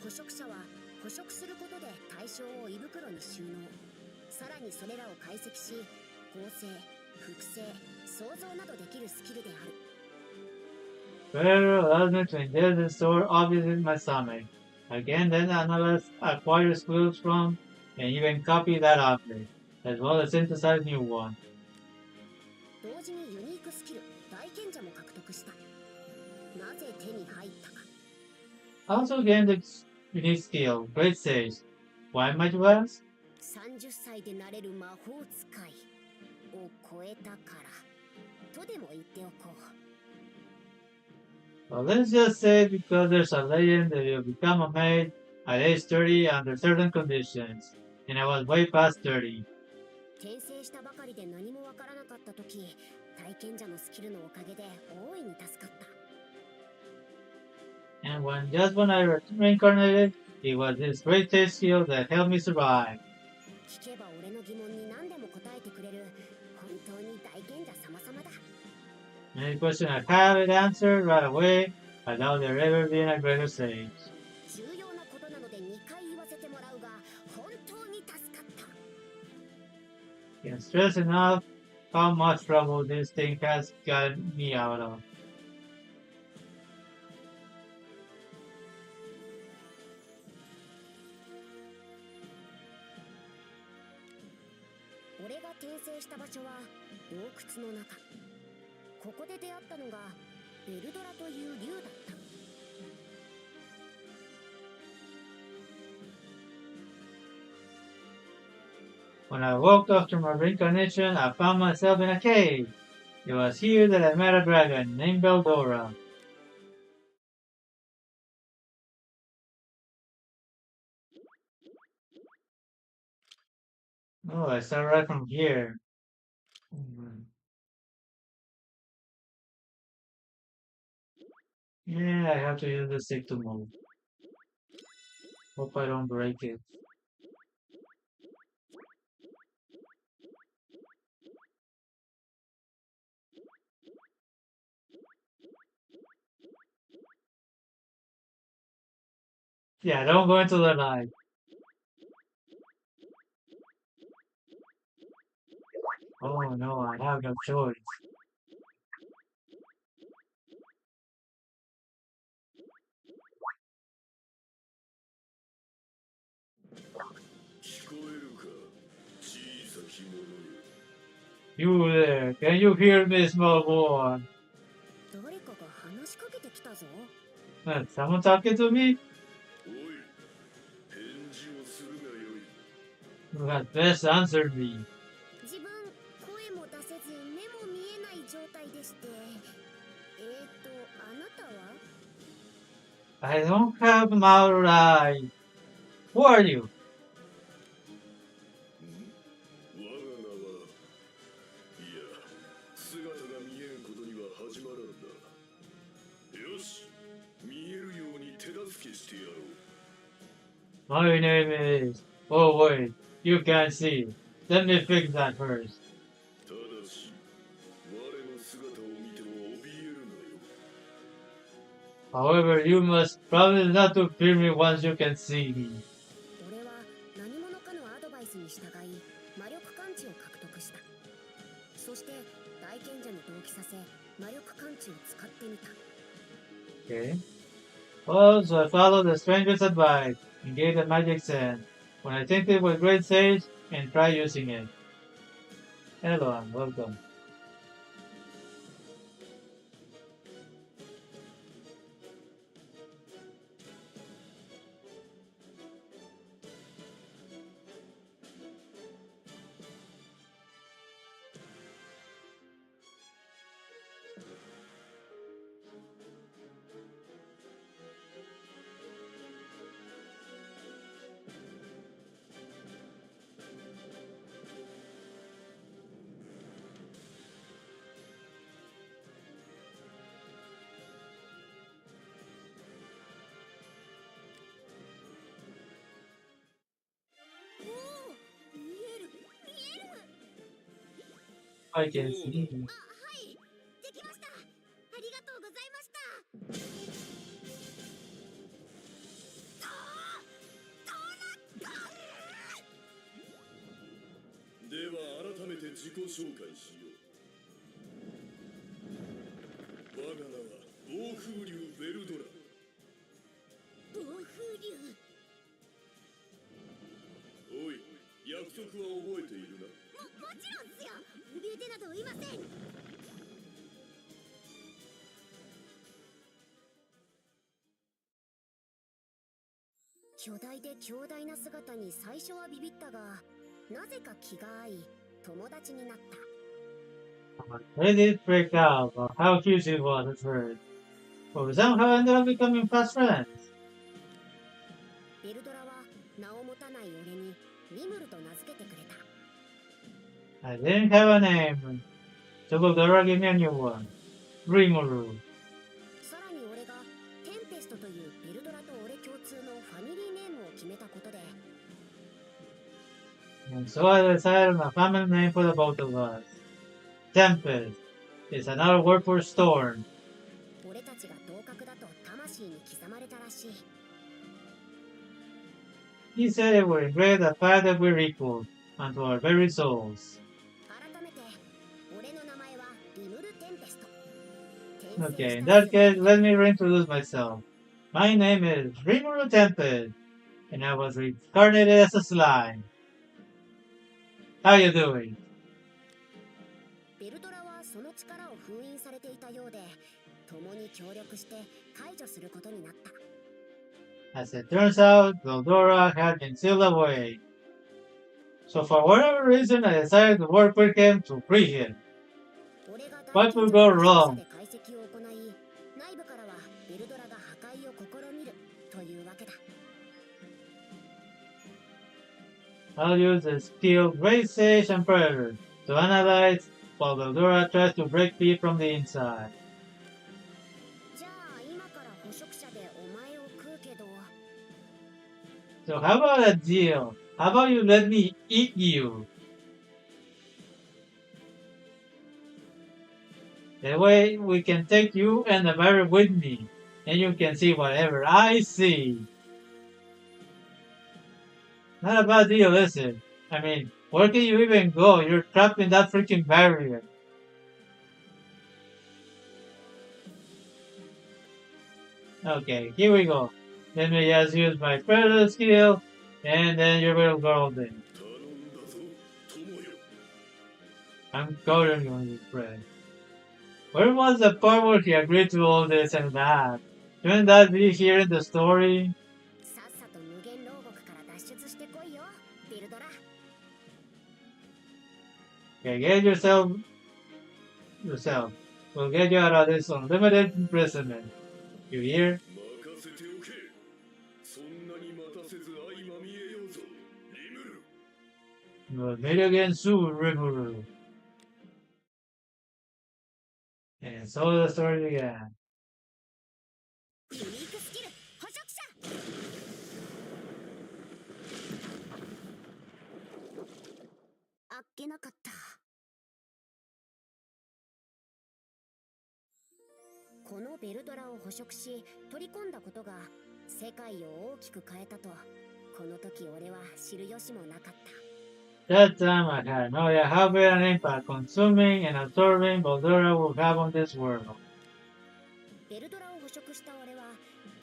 捕食者は捕食することで対象を胃袋に収納。さらにそれらを解析し、合成、複製、創造などできるスキルである。Predator allows me to ingest and store objects in my stomach. I can then analyze acquired skills from and even copy that object, as well as synthesize new ones. 同時にユニークスキル、大賢者も獲得した。なぜ手に入ったか。I also gained the unique skill, Great Sage. Why might you ask? 30歳でなれる魔法使いを超えたからとでも言っておこう。Well, let's just say because there's a legend that you'll become a mage at age 30 under certain conditions, and I was way past 30. 転生したばかりで何もわからなかった時、体験者のスキルのおかげで大いに助かった。 And just when I reincarnated, it was this great sage skill that helped me survive. 聞けば俺の疑問に何でも答えてくれる本当に大賢者様々だ。 Any question I have it answered right away. I doubt there ever been a greater sage. 重要なことなので2回言わせてもらうが、本当に助かった。 Can't stress enough how much trouble this thing has gotten me out of. 俺が転生した場所は洞窟の中。ここで出会ったのがベルドラという竜だった。 When I woke after my reincarnation, I found myself in a cave. It was here that I met a dragon named Beldora. Oh, I start right from here. Yeah, I have to use the stick to move. Hope I don't break it. Yeah, don't go into the light. Oh no, I have no choice. You there, can you hear me, small boy? 誰かが話しかけてきたぞ。 Someone talking to me? You had best answer me. 自分声も出せず目も見えない状態でして。あなたは？ I don't have mouth or eye. Who are you? My name is... Oh wait, you can't see. Let me fix that first. However, you must promise not to fear me once you can see me. 俺は何者かのアドバイスに従い魔力感知を獲得した。そして大賢者に同期させ魔力感知を使ってみた。 Okay. Well, so I followed the stranger's advice and gave the magic sand. When I think it was great sage and try using it. Hello and welcome. I can see. はい、できました。ありがとうございました。では改めて自己紹介しよう。我が名は暴風竜ベルドラ。暴風竜。おい、約束は覚えているな。もちろんっすよ。怯えてなどいません。巨大で強大な姿に最初はビビったが、なぜか気が合い友達になった。I did break out of how cute she was at first, but we somehow ended up becoming fast friends. ベルドラは名を持たない俺にミムルと名付けてくれた。I didn't have a name. So Goldora gave me a new one. Rimuru. さらに俺がテンペストというベルドラと俺共通のファミリーネームを決めたことで And so I decided on a family name for the both of us. Tempest is another word for storm. 俺たちが同格だと魂に刻まれたらしい He said it would engrave the fact that we're equal unto our very souls. 改めて俺の名前はリムル・テンペスト Okay, in that case, let me reintroduce myself. My name is Rimuru Tempest, and I was reincarnated as a slime. How you doing? ベルドラはその力を封印されていたようで共に協力して解除することになった As it turns out, Goldora had been sealed away. So for whatever reason, I decided to work with him to free him. What would go wrong? 解析を行い内部からはベルドラが破壊を試みるというわけだ I'll use the skill Great Sage and Predator to analyze while Goldora tries to break free from the inside. じゃあ今から捕食者でお前を食うけど So how about a deal? How about you let me eat you? That way we can take you and the mirror with me, and you can see whatever I see. Not a bad deal, is it? I mean, where can you even go? You're trapped in that freaking barrier. Okay, here we go. Let me just use my predator skill, and then you will go then. I'm going on you, Fred. Where was the part where he agreed to all this and that? Shouldn't that be here in the story? さっさと無限牢獄から脱出してこいよベルドラ Okay, get yourself. We'll get you out of this unlimited imprisonment. You hear? 任せておけそんなに待たせず相まみえようぞリムル We'll meet again soon, Rimuru. And so the story began. ユニークスキル捕食者あっけなかったこのベルドラを捕食し取り込んだことが世界を大きく変えたとこの時俺は知る由もなかった That time I had no idea how big an impact consuming and absorbing Goldora would have on this world. ベルドラを捕食した俺は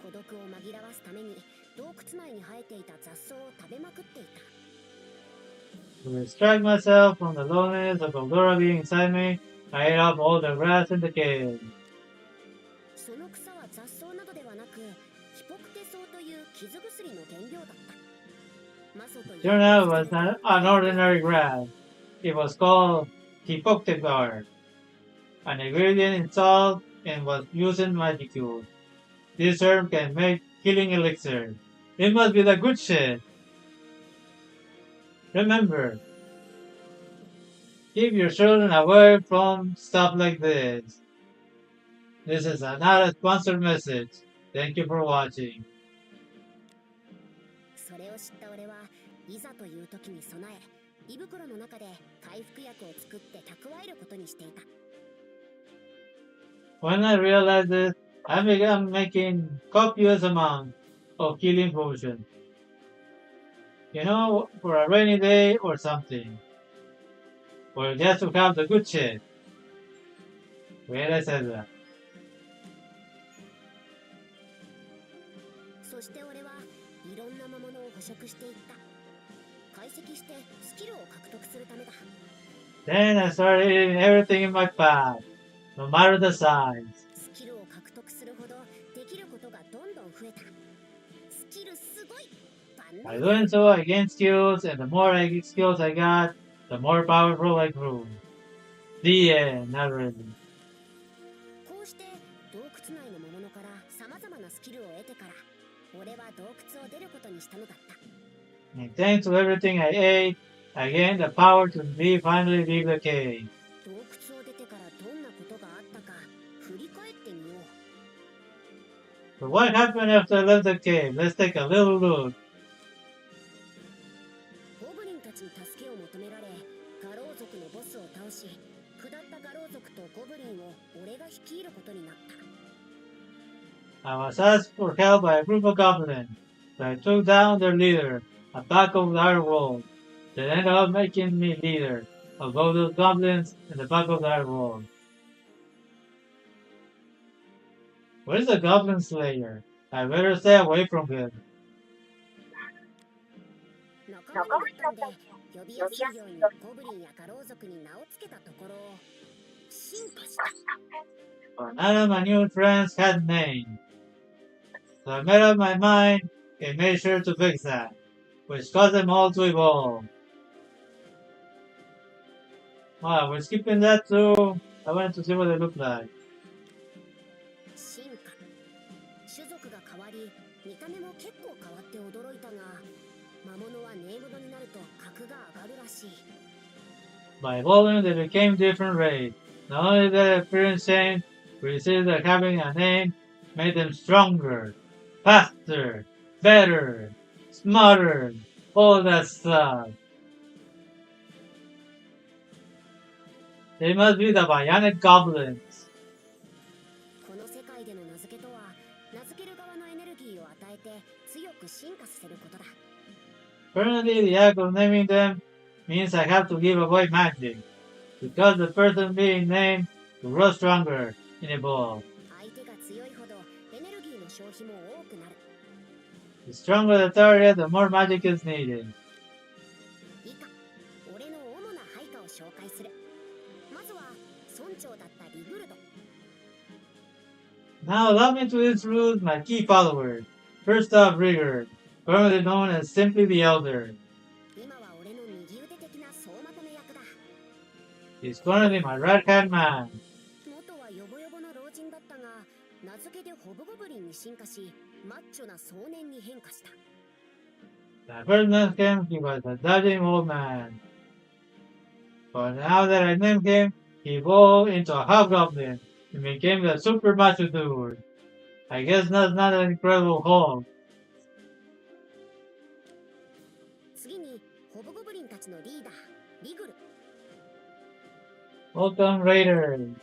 孤独を紛らわすために洞窟内に生えていた雑草を食べまくっていた To distract myself from the loneliness of Goldora being inside me, I ate up all the grass in the cave. その草は雑草などではなくヒポクテ草という傷薬の原料だった Turned out it was not an ordinary grass. It was called Hippocabar, an ingredient in salt and was used in magic use. This herb can make healing elixir. It must be the good shit. Remember, keep your children away from stuff like this. This is not a sponsored message. Thank you for watching. それを知った俺はいざという時に備え胃袋の中で回復薬を作って蓄えることにしていた When I realized this, I began making copious amounts of healing potions. You know, for a rainy day or something. Or just to have the good shit. Where I said that. そして俺はいろんな魔物を捕食していった解析してスキルを獲得するためだ Then I started eating everything in my path, no matter the size. スキルを獲得するほどできることがどんどん増えたスキルすごい By doing so, I gained skills, and the more skills I got, the more powerful I grew. The end, not really. こうして洞窟内の魔物から様々なスキルを得てから俺は洞窟を出ることにしたのだった And thanks to everything I ate, I gained the power to finally leave the cave. 洞窟を出てからどんなことがあったか振り返ってみよう。 But what happened after I left the cave? Let's take a little look. ゴブリンたちに助けを求められ、ガロー族のボスを倒し、下ったガロー族とゴブリンを俺が率いることになった。 I was asked for help by a group of goblins, but I took down their leader, a pack of dire wolves. They ended up making me leader of both those goblins and the pack of dire wolves. Where's the goblin slayer? I better stay away from him. 仲間になったんで、呼びやすいようにゴブリンやガロー族に名を付けたところ、進化した。 But none of my new friends had names. So I made up my mind and made sure to fix that, which caused them all to evolve. Wow, we're skipping that too. I wanted to see what they look like. 進化。種族が変わり、見た目も結構変わって驚いたが、魔物はネームドになると格が上がるらしい。 By evolving, they became different race. Not only their appearance changed, but it seems that having a name made them stronger, faster, better, smarter, all that stuff. They must be the bionic goblins. この世界での名付けとは、名付ける側のエネルギーを与えて強く進化させることだ。 Currently, the act of naming them means I have to give away magic, because the person being named will grow stronger and evolve. 相手が強いほどエネルギーの消費も多くなる。 The stronger the target, the more magic is needed. 以下、俺の主な配下を紹介する。まずは村長だったリグルド。 Now allow me to introduce my key followers. First off, Rigger, formerly known as simply the Elder. 今は俺の右腕的な総まとめ役だ。 He's currently my right-hand man. 元はヨボヨボの老人だったが、名付けでホブゴブリンに進化し、マッチョな壮年に変化した。 When I first met him, he was a dodging old man. But now that I named him, he evolved into a hobgoblin and became the super macho dude. I guess that's not an incredible Hulk. 次にホブゴブリンたちのリーダー、リグル。 Welcome, Raiders.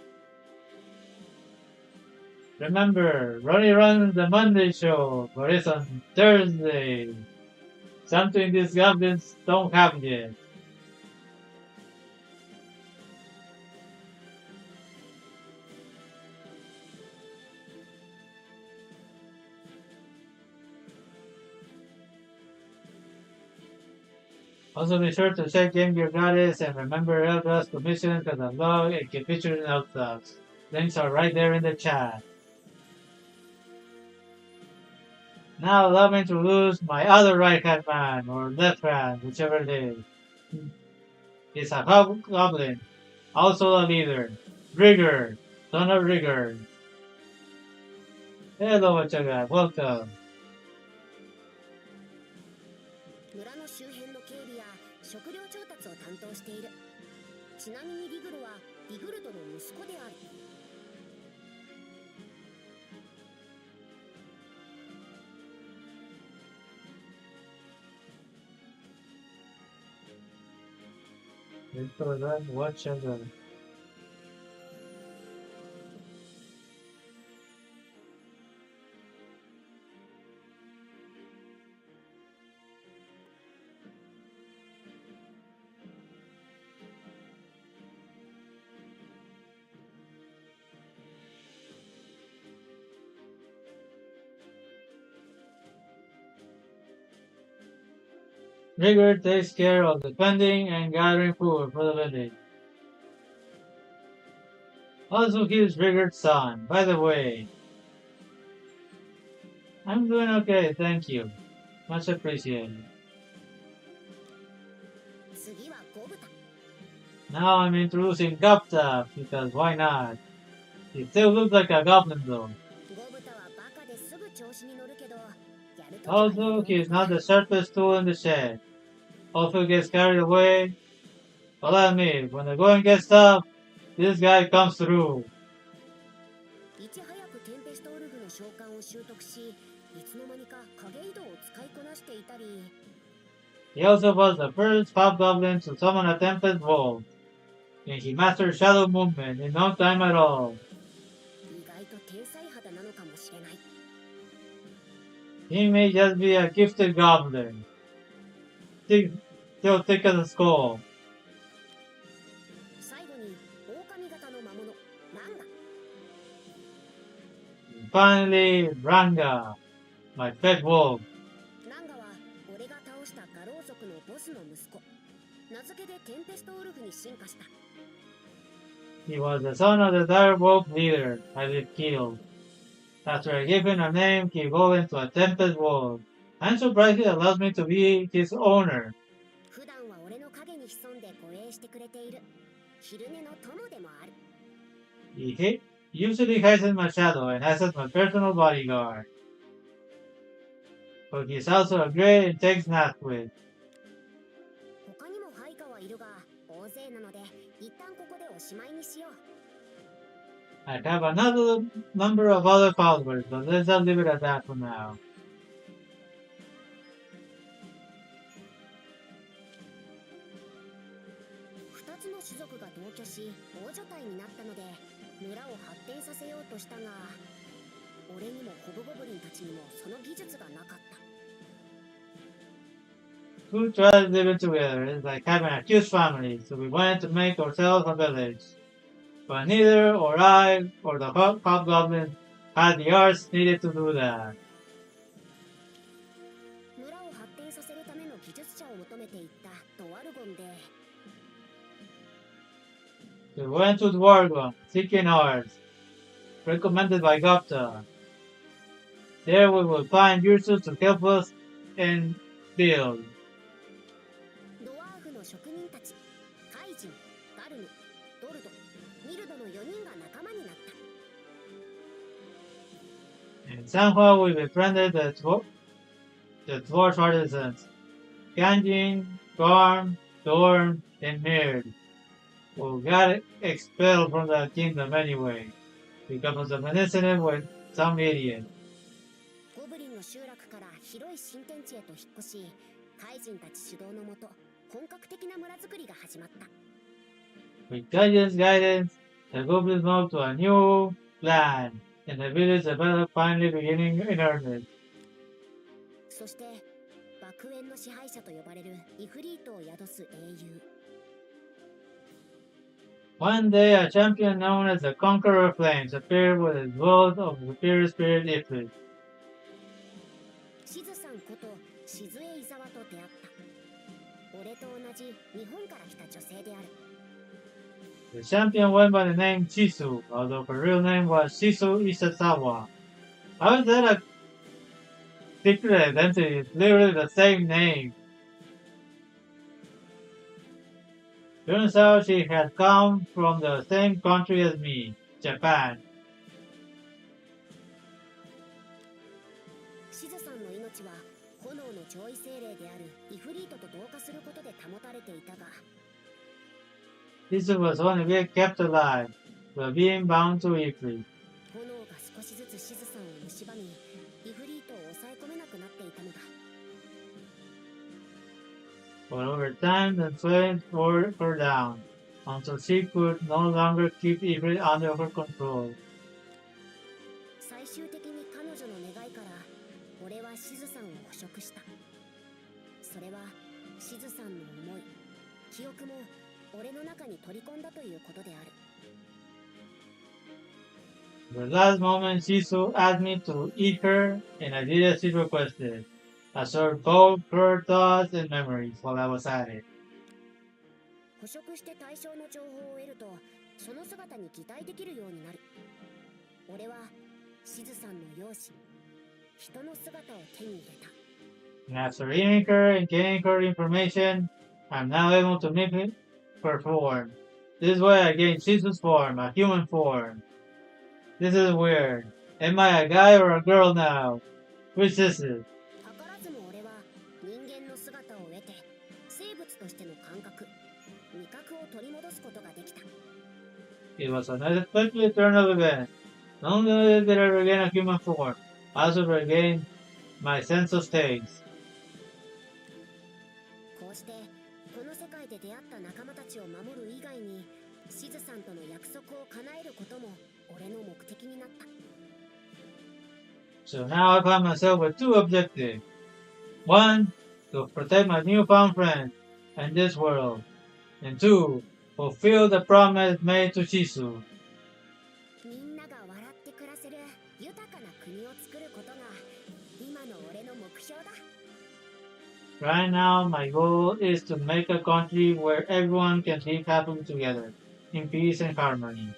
Remember, Ronnie runs the Monday show, but it's on Thursday. Something these goblins don't have yet. Also be sure to check Game Gear Goddess and remember Eldra's commission to the blog and get pictures and outfits. Links are right there in the chat. Now allow me to introduce my other right-hand man, or left hand, whichever it is. He's a hobgoblin, also a leader. Rigger, son of Rigger. Hello, Wachaga, welcome. 村の周辺の警備や食料調達を担当している。ちなみにリグルはリグルドの息子である。 Wachaga. Rigger takes care of defending and gathering food for the village. Also he's Rigger's son, by the way. I'm doing okay, thank you. Much appreciated. 次はゴブタ。 Now I'm introducing Gupta, because why not? He still looks like a goblin though. ゴブタはバカですぐ調子に乗るけど、やるときは Also, he's not the sharpest tool in the shed. also gets carried away. Follow me. When the going gets tough, this guy comes through. いち早くテンペストウルフの召喚を習得し、いつの間にか影移動を使いこなしていたり。He also was the first hobgoblin to summon a Tempest Wolf, and he mastered shadow movement in no time at all. 意外と天才肌なのかもしれない。He may just be a gifted goblin. Still thick as a skull. 最後に狼型の魔物ランガ。Finally, Ranga, my pet wolf. ランガは俺が倒したガロー族のボスの息子。名付けでテンペストウルフに進化した。He was the son of the dire wolf leader I killed. After I gave him a name, he evolved into a Tempest Wolf. I'm surprised he allows me to be his owner. 普段は俺の影に潜んで護衛してくれている。昼寝の友でもある。He usually hides in my shadow and has as my personal bodyguard. But he's also a great and takes naps with. 他にも配下はいるが、大勢なので、一旦ここでおしまいにしよう。I have another number of other followers, but let's just leave it at that for now. 2つの種族が同居し、大所帯になったので、村を発展させようとしたが、俺にもホブゴブリンたちにもその技術がなかった。Two tribes living together is like having a huge family, so we wanted to make ourselves a village. But neither or I or the hobgoblin had the arts needed to do that. 村を発展させるための技術者を求めていったドワルゴンで。We went to Dwargon, seeking arts, recommended by Gupta. There we will find users to help us and build. ドワーフの職人たち、カイジン、ガルム、ドルド、ミルドの4人が仲間になった。And somehow we befriended the dwarf artisans, Ganjin, Garm, Dorn, and Mird, who got expelled from the kingdom anyway, because of an incident with some idiot. ゴブリンの集落から広い新天地へと引っ越し、カイジンたち主導のもと、本格的な村づくりが始まった。With Guardian's guidance, the goblins moved to a new land, and the village developed finally beginning in earnest. そして、爆炎の支配者と呼ばれるイフリートを宿す英雄。One day, a champion known as the Conqueror of Flames appeared with his world of superior spirit Ifrit. シズさんこと静江伊沢と出会った。俺と同じ日本から来た女性である。The champion went by the name Chisu, although her real name was Shisu Isasawa. How is that a secret identity? It's literally the same name. Turns out she had come from the same country as me, Japan. シズさんの命は炎の上位精霊であるイフリートと同化することで保たれていたが、Shisu was only kept alive, but being bound to Ifrit. 炎が少しずつシズさんを蝕み、イフリートを抑え込めなくなっていたのだ。But over time, the flames wore her down, until she could no longer keep Ifrit under her control. 最終的に彼女の願いから俺はシズさんを捕食した。それはシズさんの思い、記憶も俺の中に取り込んだということである。The last moment, Shisu asked me to eat her, and I did as she requested. I served both her thoughts and memories while I was at it. 捕食して対象の情報を得ると、その姿に擬態できるようになる。俺はシズさんの容姿、人の姿を手に入れた。And after eating her and getting her information, I'm now able to mimic her form. This way I gain Shisu's form, a human form. This is weird. Am I a guy or a girl now? Which is it? 図らずも俺は人間の姿を得て、生を取り戻すことができた。 It was an unexpected turn of events. Not only did I regain a human form, I also regained my sense of taste. こうしてこの世界で出会った仲間たちを守る以外に、シズさんとの約束を叶えることも俺の目的になった。 So now I find myself with two objectives. One, to protect my newfound friends and this world. And two, fulfill the promise made to Shizu. みんなが笑って暮らせる豊かな国を作ることが今の俺の目標だ。 Right now, my goal is to make a country where everyone can live happily together, in peace and harmony.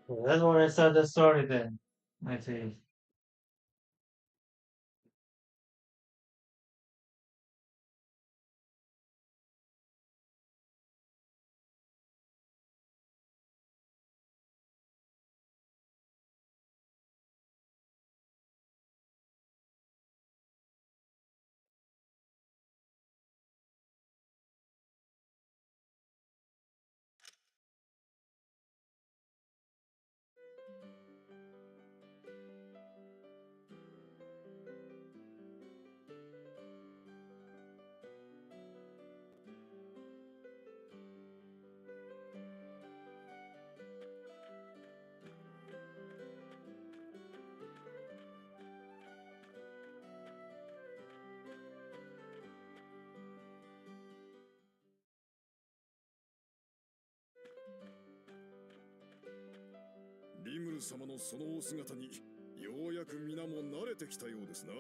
So that's where I start the story then. I see. Rimuru 様のそのお姿にようやく皆も慣れてきたようですな。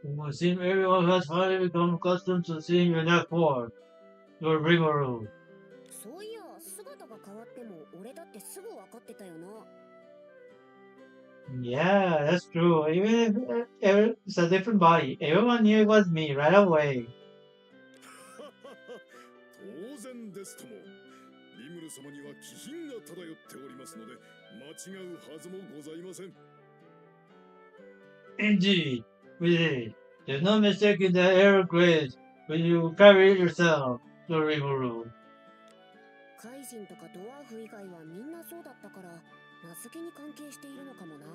It would seem everyone has finally become accustomed to seeing your next form, your Rimuru. そういや姿が変わっても俺だってすぐ分かってたよな。 Yeah, that's true. Even if it's a different body, everyone knew it was me right away. 当然ですとも。リムル様には気品が漂っておりますので、間違うはずもございません。 Indeed, really. There's no mistaking the air of grace when you carry it yourself, your Rimuru. カイジンとかドワーフ以外はみんなそうだったから名付けに関係しているのかもな。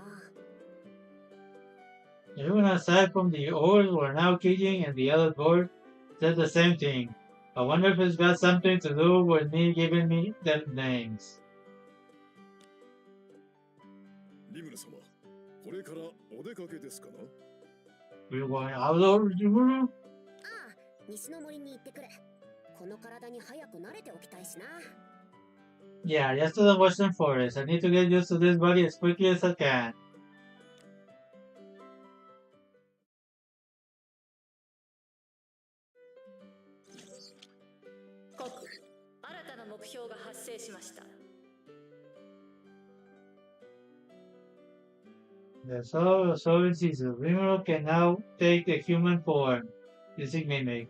Everyone aside from the old who are now kicking and the other board said the same thing. I wonder if it's got something to do with me giving me them names. リムル様、これからお出かけですかな？ We're going out over Rimuru? ああ、西の森に行ってくる。この体に早く慣れておきたいしな。 Yeah, just to the Western Forest. I need to get used to this body as quickly as I can. 国、新たな目標が発生しました。So Rimuru can now take a human form using Mimic.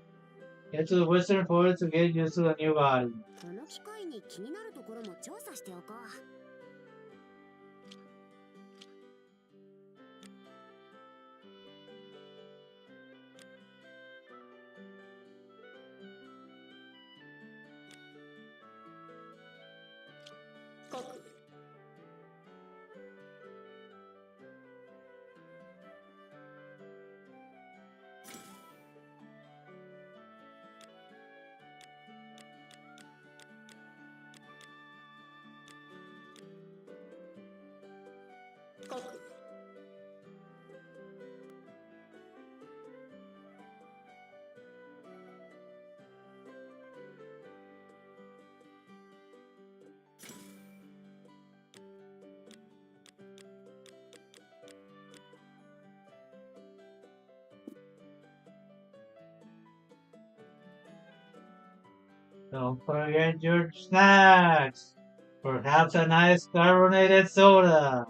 Head to the western forest to get used to the new body. この機会に気になるところも調査しておこう。Don't forget your snacks. Perhaps a nice carbonated soda.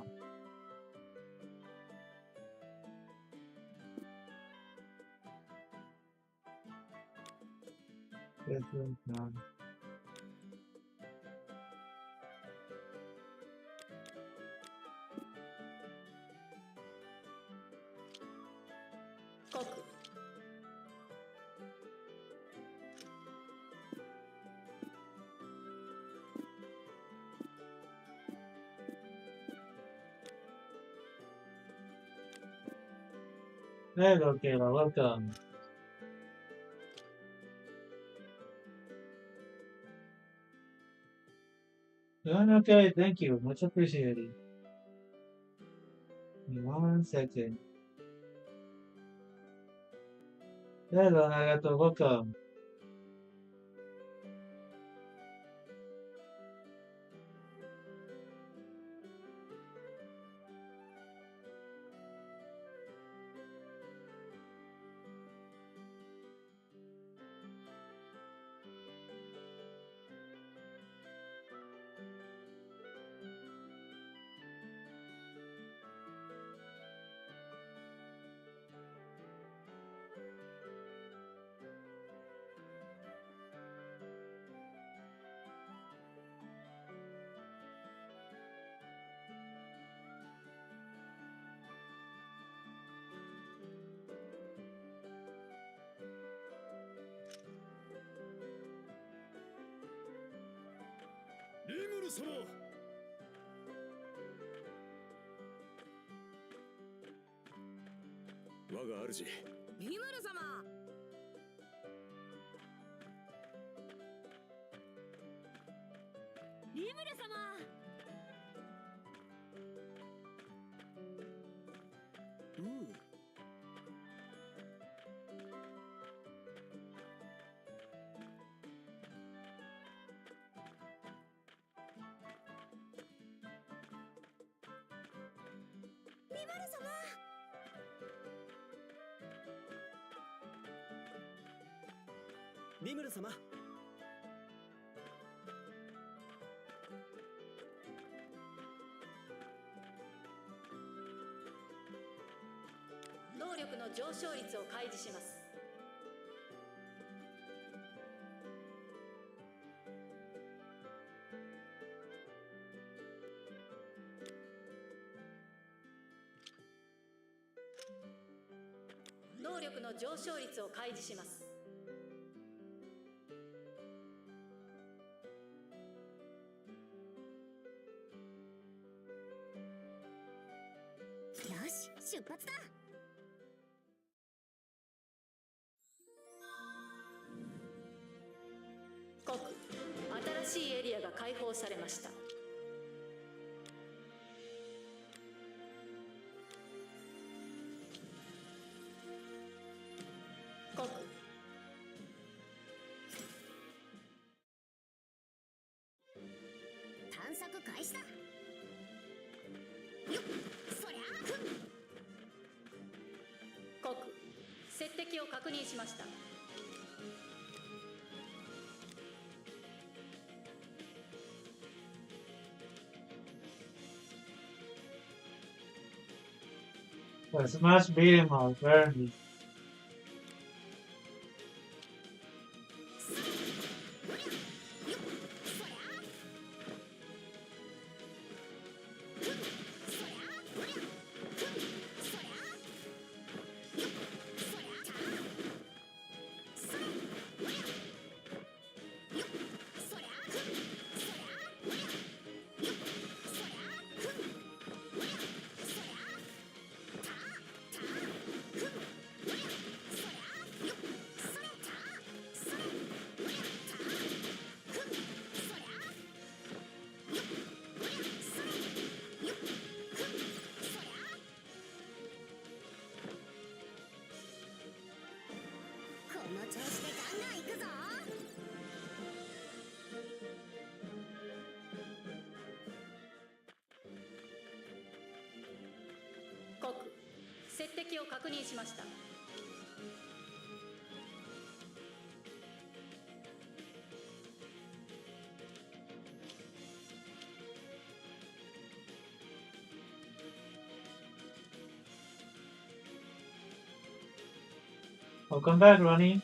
This is none. Hello, Kayla. Welcome. Doing okay, thank you. Much appreciated. Give me 1 second. Hello, Nagato. Welcome. Yoshi, 出発だ。国、新しいエリアが開放されました。国、探索開始だ。よっ、そりゃあ。国、接敵を確認しました。Smash beat him up, apparently.国接敵を確認しました。Welcome back, Ronnie.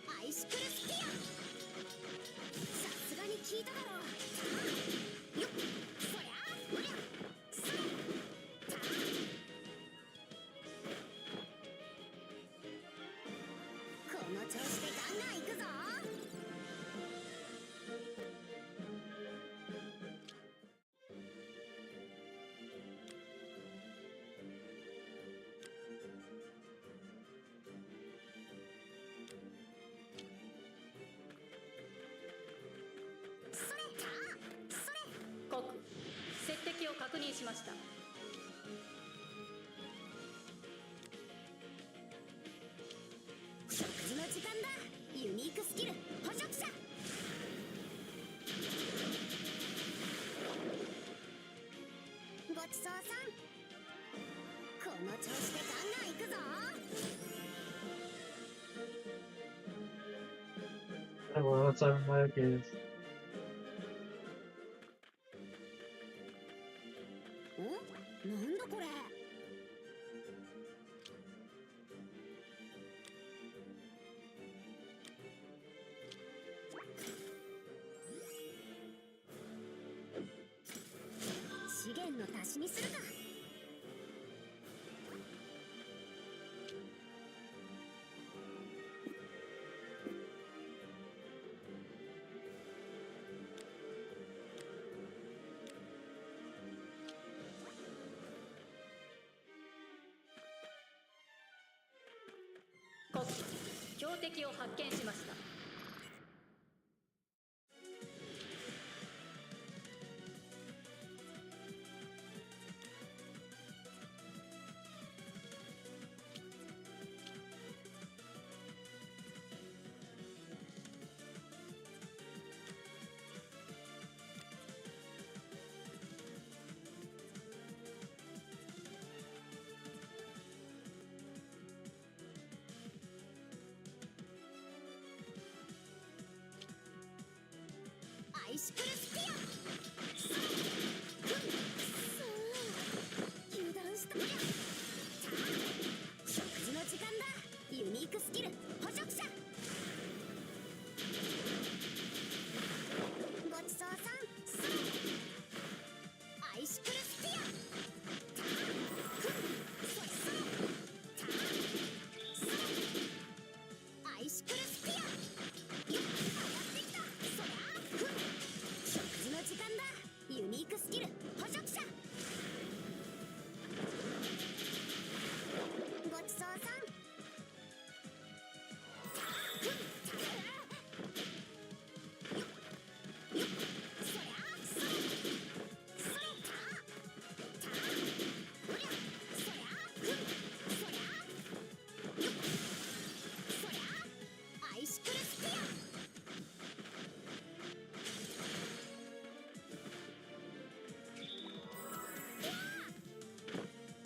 アイシクルスピア。さすがに聞いただろう。よっ、そりゃそりゃそれたこの調子でガンガンいくぞ。国接敵を確認しました。食事の時間だ。ユニークスキル捕食者。ごちそうさん。この調子でガンガンいくぞ。Well, that's on my case. なんだこれ。資源の足しにするか。国標的を発見しました。アイシクルスピア。油断した。食事の時間だ。ユニークスキル捕食者。ごちそうさん。アイシクルスピア。アイシクルスピア。上がってきた。そりゃ食事の時間だ。ユニークスキル捕食者。ごちそうさん。そりゃそれそれたおりゃそりゃそりゃそりゃアイシクルスピア。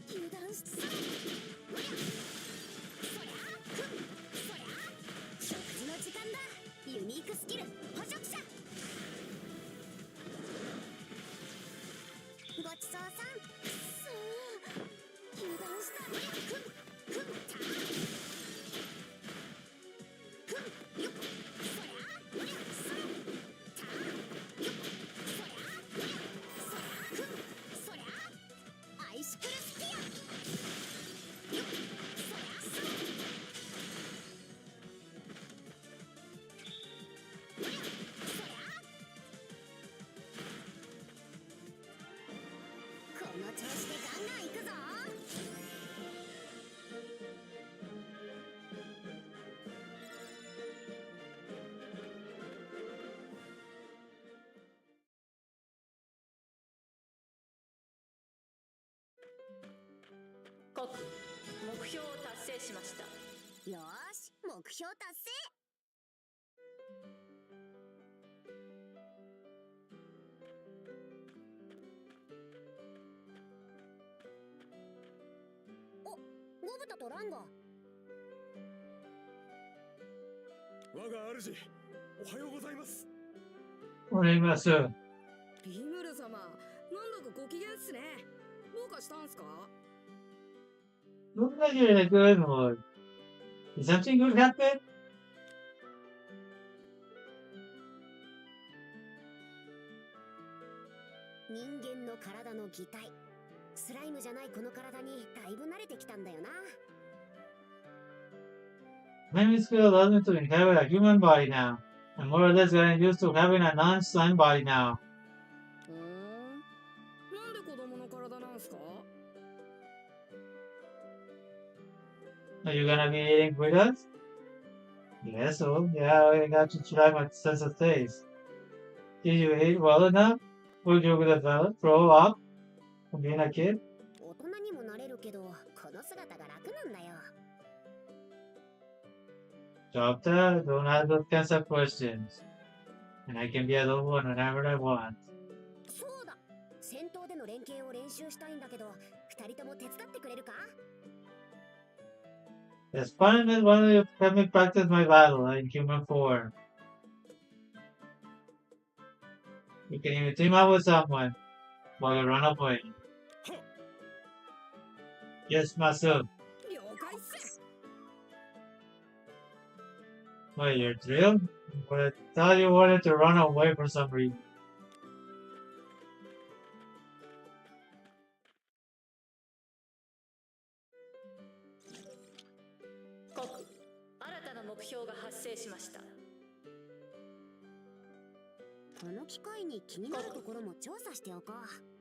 油断しそれおりゃそりゃそりゃ食事の時間だ。ユニークスキル捕食者。ごちそうさん。油断したね。アイシクルスピア。この調子でガンガン行くぞ。国目標を達成しました。よーし、目標達成。お、ゴブタとランが。我が主、おはようございます。お願いします。リムル様、なんだかご機嫌っすね。どうかしたんすかLooks like you're in a good mood. Did something good happen? 人間の体の擬態。スライムじゃないこの体にだいぶ慣れてきたんだよな。Maybe skill allows me to inhabit a human body now. I'm more or less getting used to having a non-slime body now. なんで子供の体なんすか Are you gonna be eating with us? Yes, so yeah, I got to try my sense of taste. Did you eat well enough? Would you grow up from being a kid? 大人にもなれるけど、この姿が楽なんだよ。Stop that. Don't ask those kinds of questions. And I can be alone whenever I want. そうだ。戦闘での連携を練習したいんだけど、二人とも手伝ってくれるか It's fun that one of you let me practice my battle in human form. You can even team up with someone while you run away. Yes, myself. 了解っす。 Wait, you're thrilled? But I thought you wanted to run away for some reason. 国新たな目標が発生しました。この機会に気になるところも調査しておこう。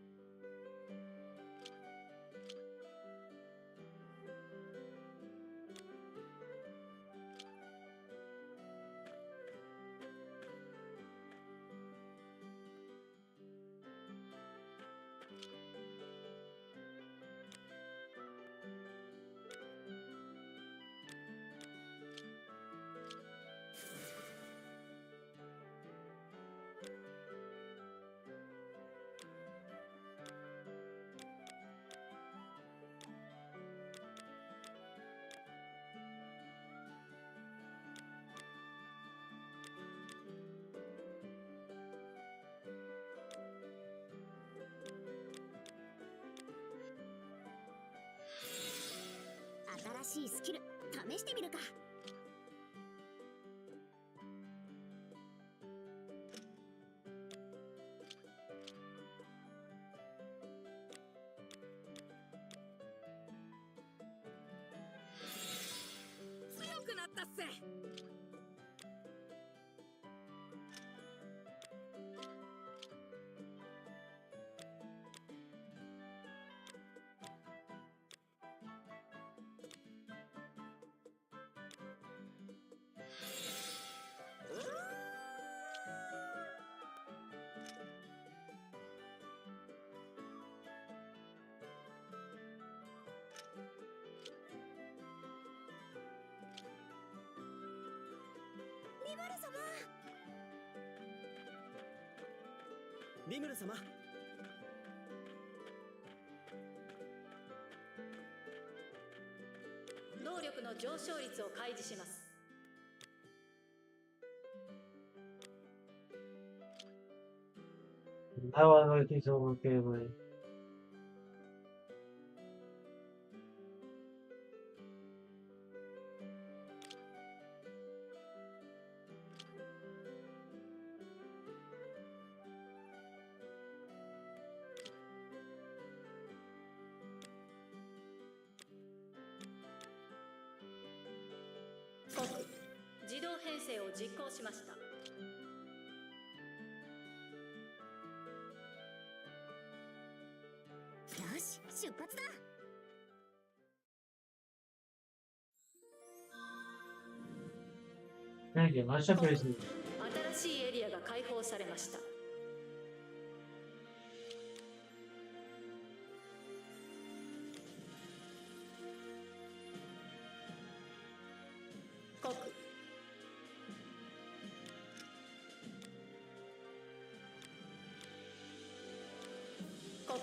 新しいスキル試してみるか。強くなったっす。リムル様。能力の上昇率を開示します。That was what he's overpaid with. 実行しました。よし、出発だ。Thank you, much appreciated. 新しいエリアが開放されました。国国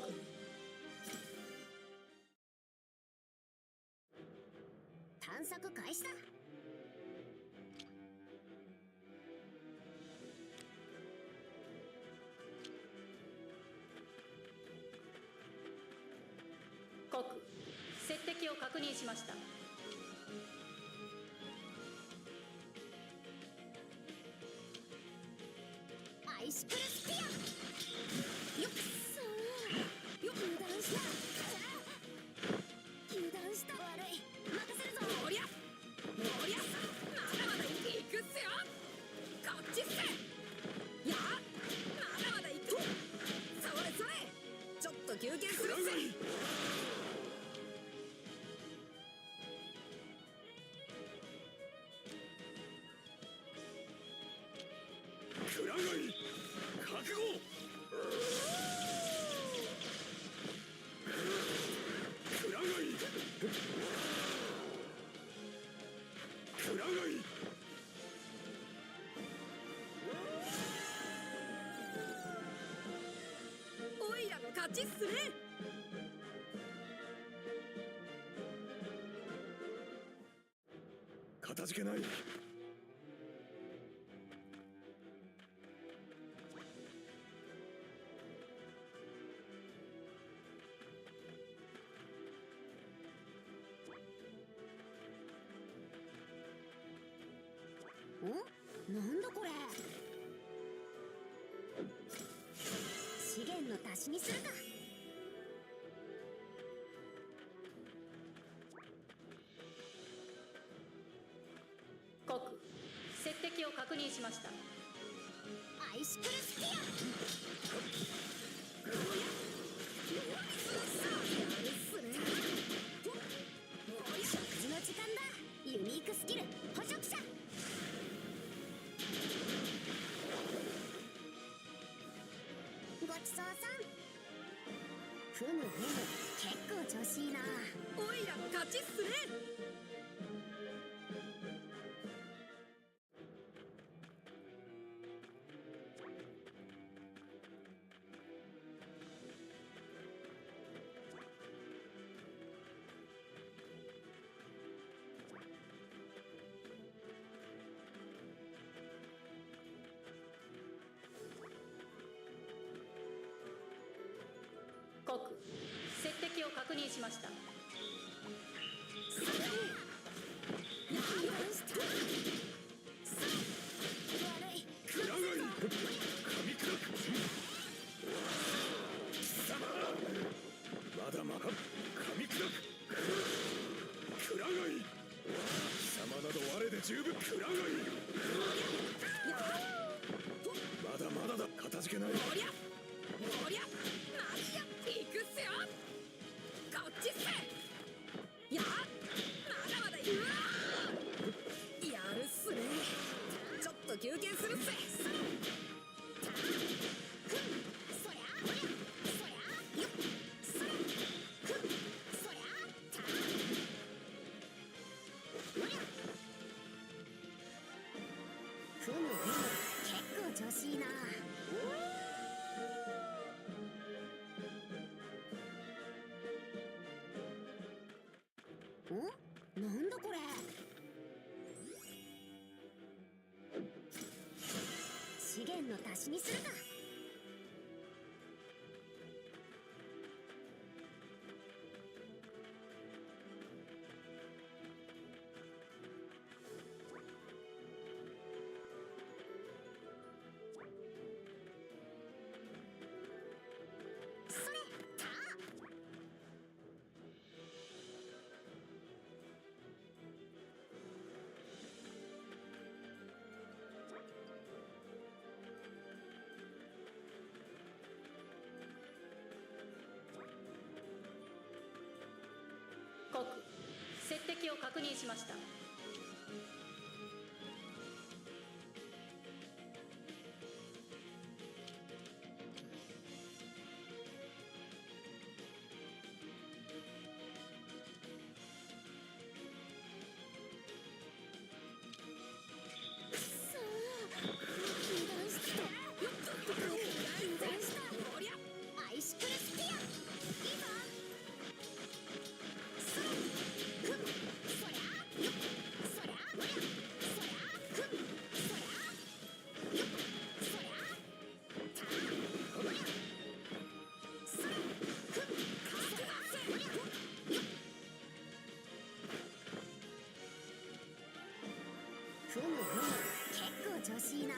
探索開始だ。国接敵を確認しました。アイシクルスピア。よっそうよく油断した。油断した。悪い、任せるぞ。おりゃおりゃ、まだまだ行くっすよ。こっちっす。やあ、まだまだ行く。それそれ、ちょっと休憩するっす。くらがい覚悟。くらがいくらがいおいらの勝ちっすね。かたじけない。なんだこれ。資源の足しにするか。国接敵を確認しました。アイシクルスピア。食事の時間だ。ユニークスキル捕食者。ごちそうさん。ふむふむ、結構調子いいな。おいらの勝ちっすね。国接敵を確認しました。くらがい噛み砕く。貴様まだまだ噛み砕く。くらがい貴様など我で十分。くらがいまだまだだ。かたじけない。おりゃおりゃ、マジや行くっすよ。こっちっす。やあ、まだまだ行く。やるっすね。ちょっと休憩するっす。ふむふむ、結構調子いいな。なんだこれ。資源の足しにするか。敵を確認しました。ふむふむ、結構調子いいな。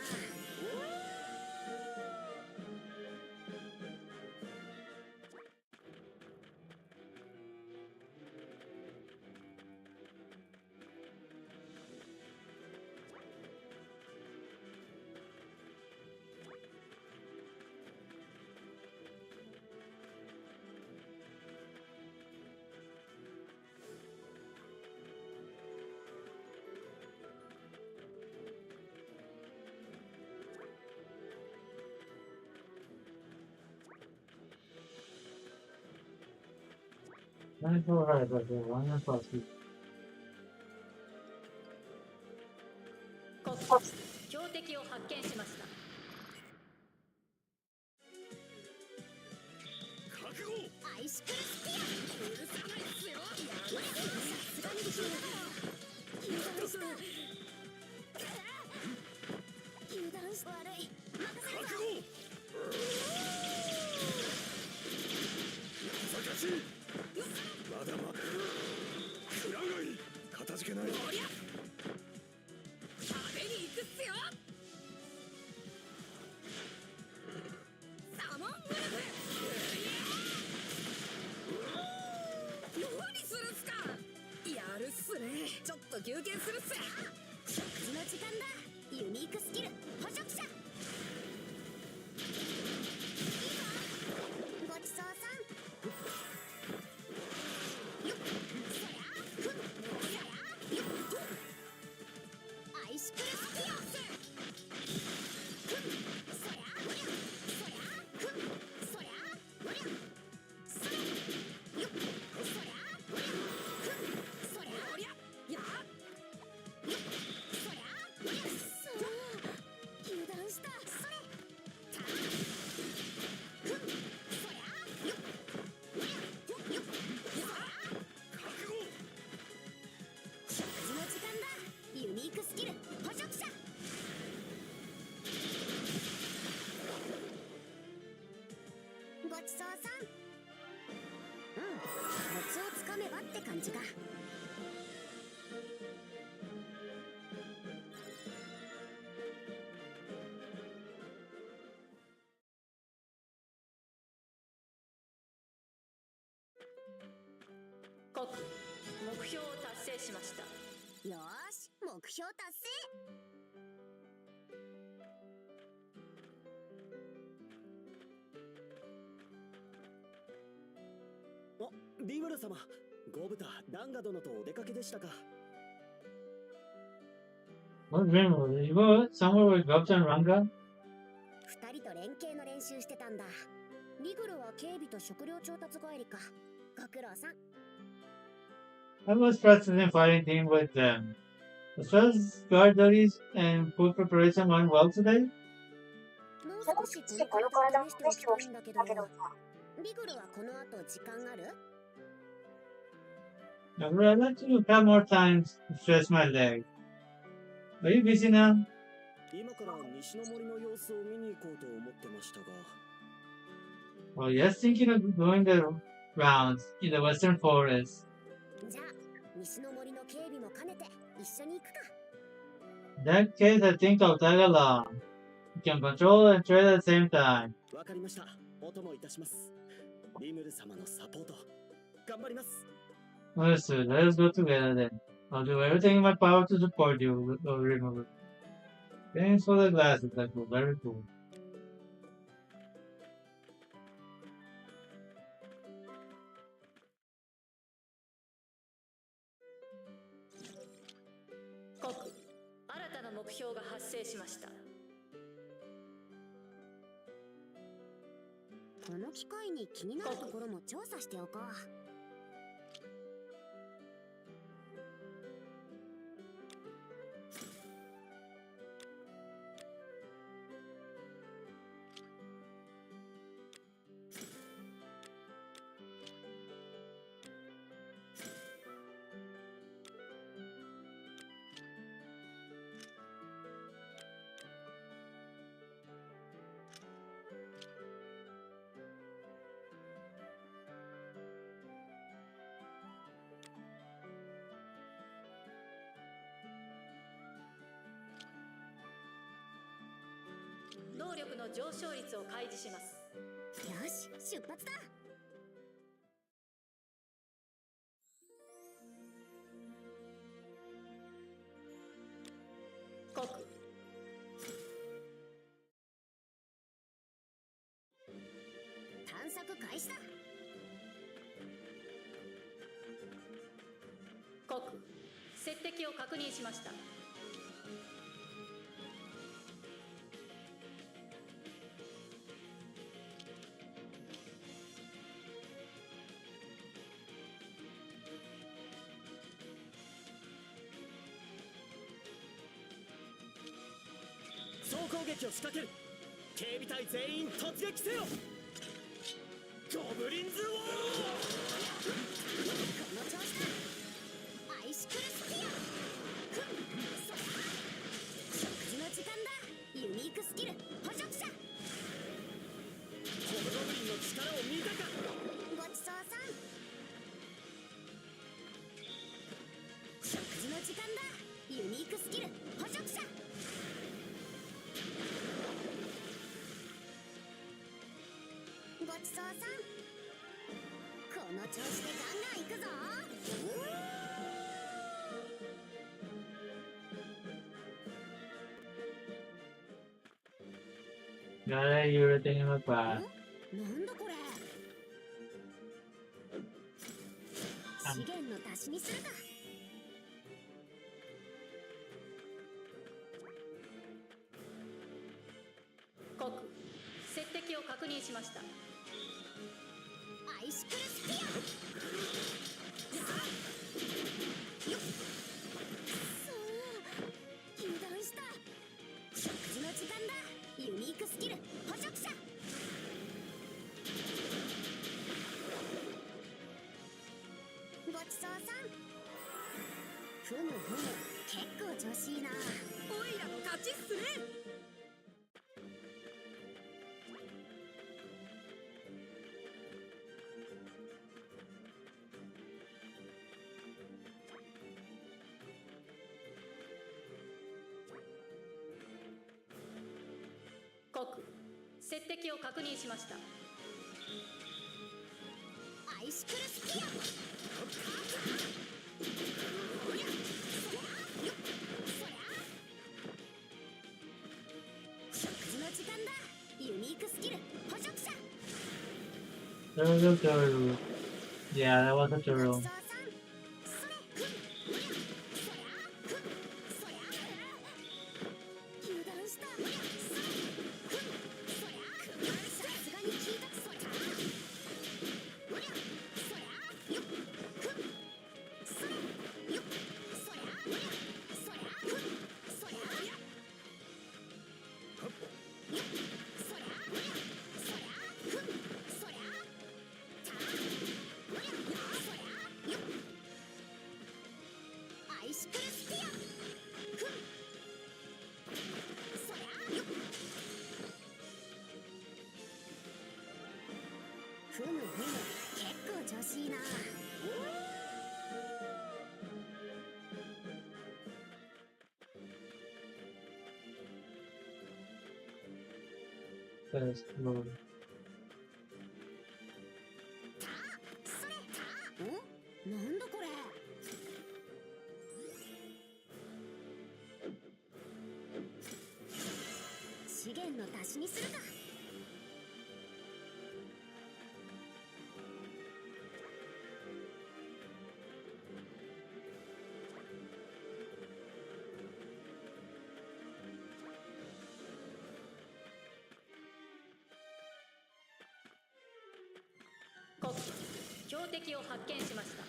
何そうはいだけど、ワンナパース。標的を発見しました。覚悟。アイシクルスピア。許さないっすよ。さすがにですよ。油断した。油断し悪い。任せるぞ。難しい。まだまだ食らうがいい。かたじけない。おりゃ食べに行くっすよ。サモンウルフ。何するんすか。やるっすね。ちょっと休憩するっす。食事の時間だ。ユニークスキル捕食者。ごちそうさん。アイシクルスピア。ごちそうさん。コツをつかめばって感じか。国目標を達成しました。よーし、目標達成。リムル様、ゴブタ、ダンガ殿とお出かけでしたか。What dream? You go somewhere with Gobs and Ranga? 二人と連携の練習してたんだ。リグルは警備と食料調達帰りか。ご苦労さん。I was practicing fighting team with them. As far as guard duties and food preparation went well today? もう少しこの体を試しておきたいんだけど。リグルはこの後時間あるI'd like to have more time to stretch my leg. Are you busy now? 今から西の森の様子を見に行こうと思ってましたが。Oh, yes, thinking of doing the rounds in the western forest. じゃあ、西の森の警備も兼ねて一緒に行くか。In that case, I think I'll tag along. You can control and trade at the same time. わかりました。お供いたします。リムル様のサポート、頑張ります。Understood. Let us go together then. I'll do everything in my power to support you, Remember. Thanks for the glasses, that was very cool. しました。この機会に気になるところも調査しておこう。能力の上昇率を開示します。よし、出発だ。国探索開始だ。国接敵を確認しました。総攻撃を仕掛ける。警備隊全員突撃せよ。ゴブリンズウォー。この調子だ。アイシクルスピア。食事の時間だ。ユニークスキル捕食者。ホブゴブリンの力を見たか。ごちそうさん。食事の時間だ。ユニークスキル捕食者。ごちそうさん。この調子でガンガンいくぞ。Gak ada tengok apa. なんだこれ。資源の足しにするか。国接敵を確認しました。アイシクルスピア。よっ。そう油断した。食事の時間だ。ユニークスキル捕食者。ごちそうさん。ふむふむ、結構調子いいな。オイラの勝ちっすね。国接敵を確認しました。アイシクルスピア。食事の時間だ。ユニークスキル捕食者。Turtle. Yeah, that was a turtle. ふむふむ、結構調子いいな。First floor. お？なんだこれ。資源の足しにするか。国標的を発見しました。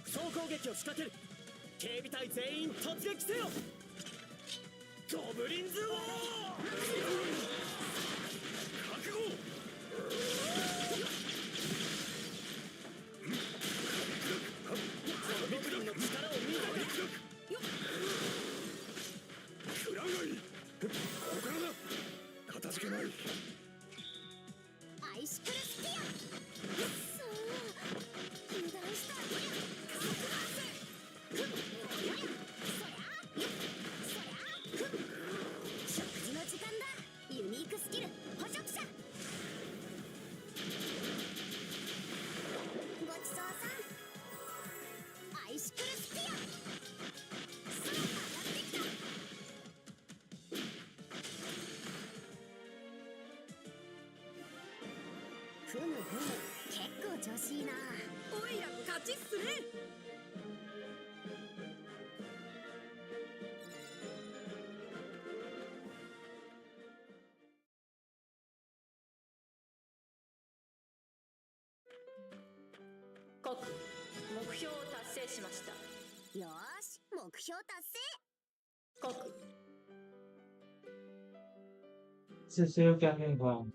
総攻撃を仕掛ける。警備隊全員突撃せよ。ゴブリンズ王覚悟。ゴブリンの力を見せて。クランガイ、ここからだ。かたじけない。アイシクルスピア。油断した。食事の時間だ。ユニークスキル捕食者。ごちそうさん。アイシクルスピア。さあ上がってきた。ふむふむ、結構調子いいな。オイラの勝ちっすね。国目標を達成しました。よーし、目標達成。国是谁有改变过？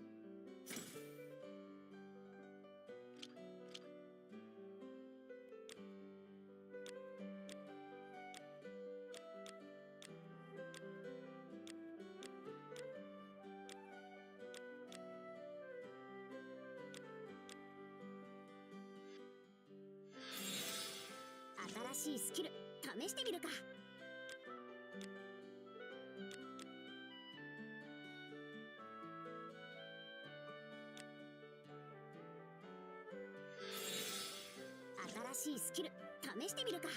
新しいスキル試してみるか。新しいスキル試してみるか。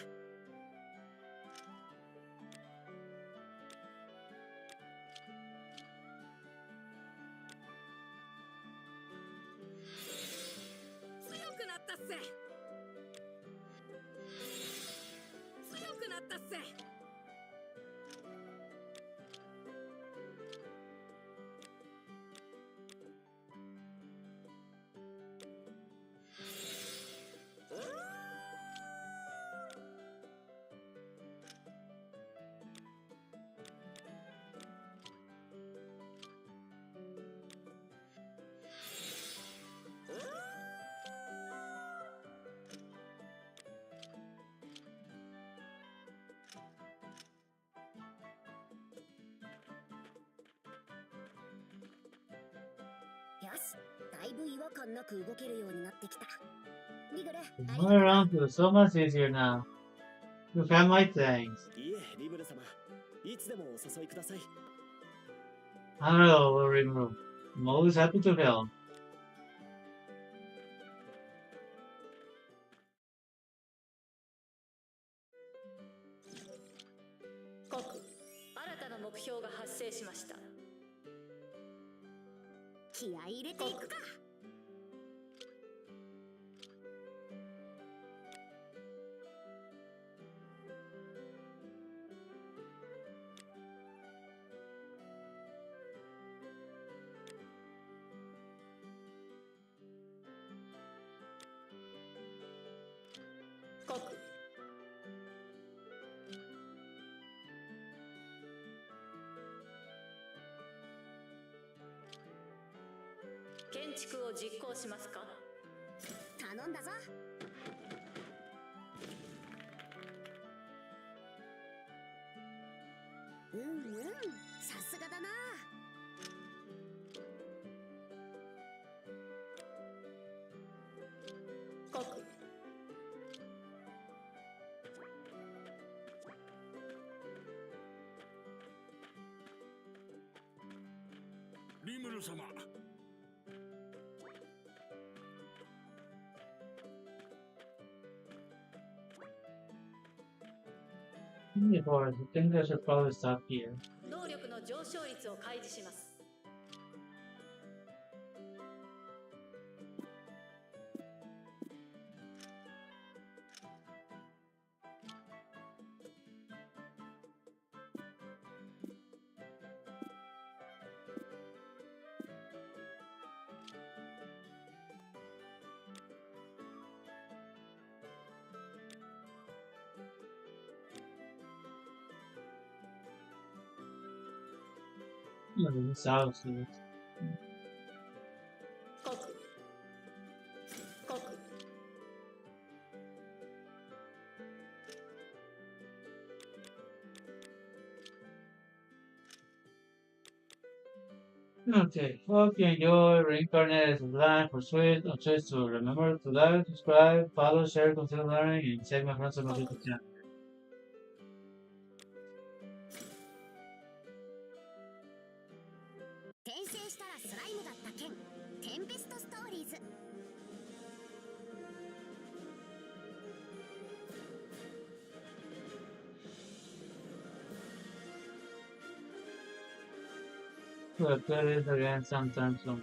強くなったっせ。強くなったっせ。よし、だいぶ違和感なく動けるようになってきた。リグル、Going around feels so much easier now. You found my things. いえ、リムル様。いつでもお誘いください。Hello, Rimuru. I'm always happy to help. 国新たな目標が発生しました。気合い入れていくか。国建築を実行しますか。頼んだぞ。うんうん、さすがだな。国ムル様。Before, I think I should probably stop here. 能力の上昇率を開示します。South. 国国 Okay, okay, your reincarnated blind, persuade, choice to remember to like, subscribe, follow, share, consider learning, and check my friends on my YouTube channel. 転生したらスライムだった剣テンペストストーリーズ。But that is again sometimes some.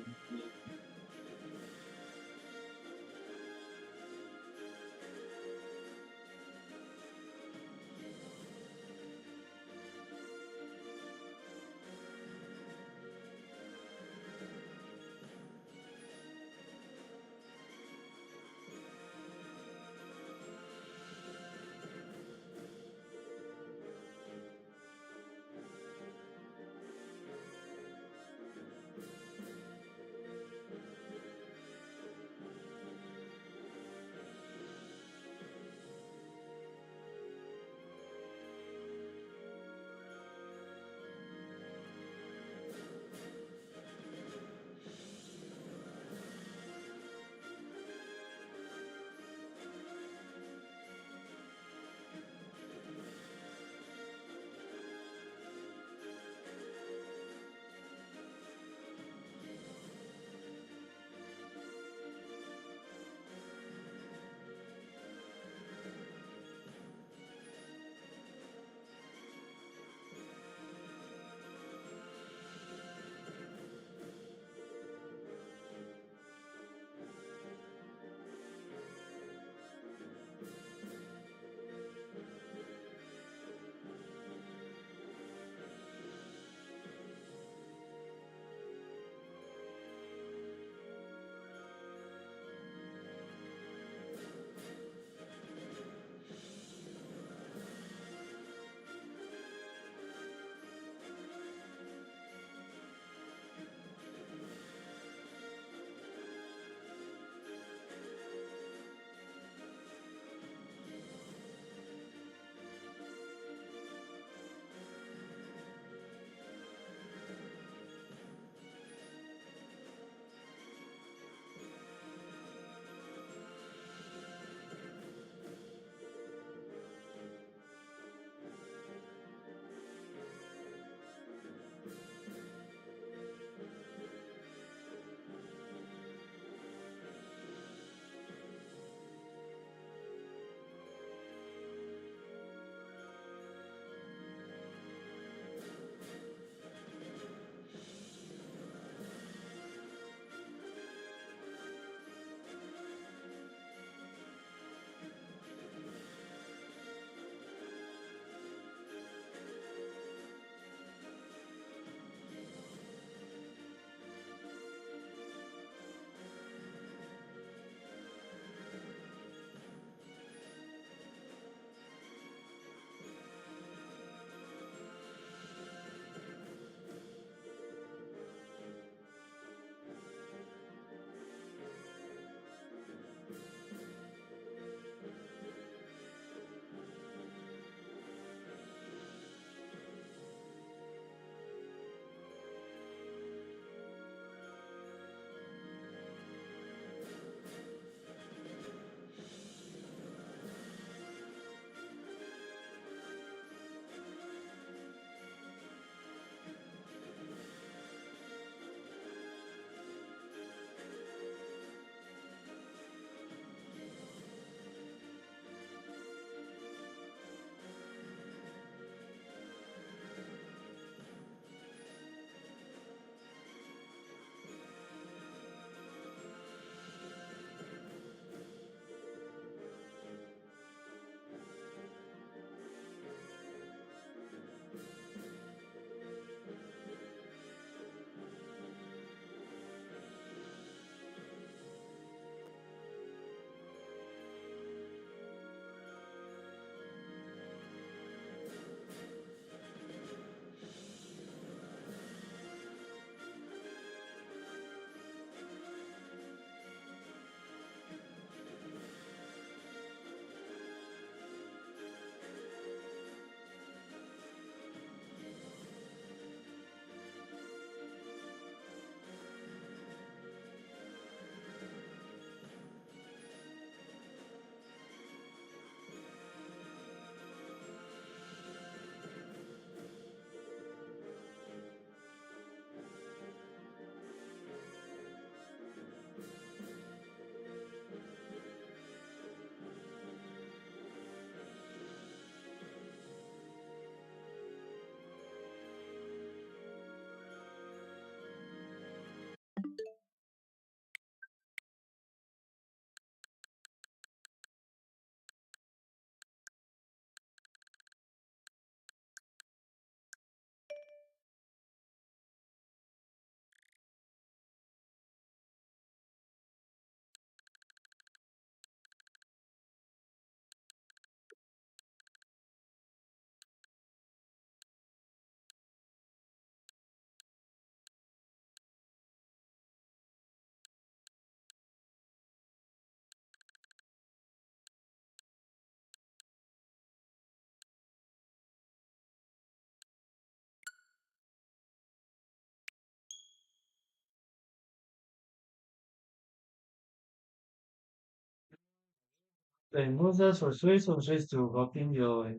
对，木色所追所追逐和冰流诶。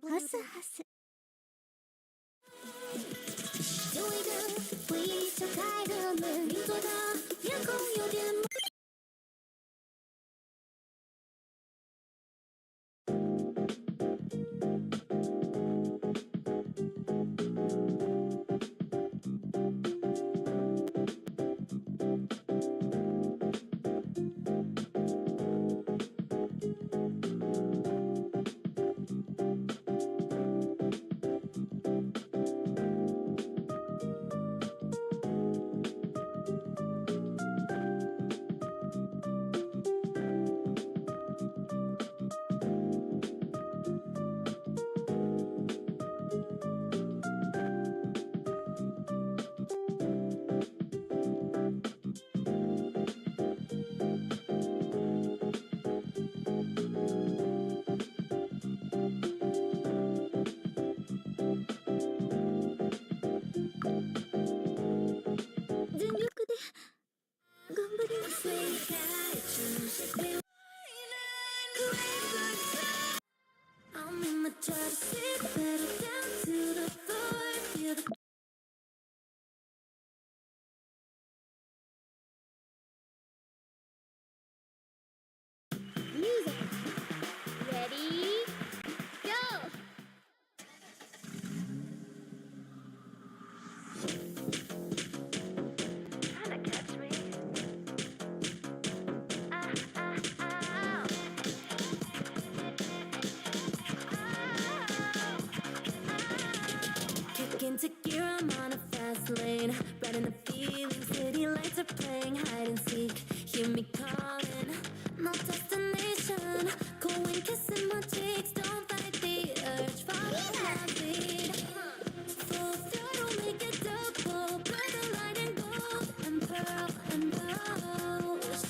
ハスハス有一个回忆盛开的门，你做的天空有点。全力で頑張ります。I'm in my driver's seat, pedal down to the floor, feel the music. Ready? Go! Trying to catch me? Kick into gear, I'm on a fast lane. Right in the feeling, city lights are playing hide and seek. Hear me calling, no destination. Cold wind kissing my cheeks, don't fight the urge. Follow my lead. Full throttle, make it double. Burn the light and gold and pearl and rose.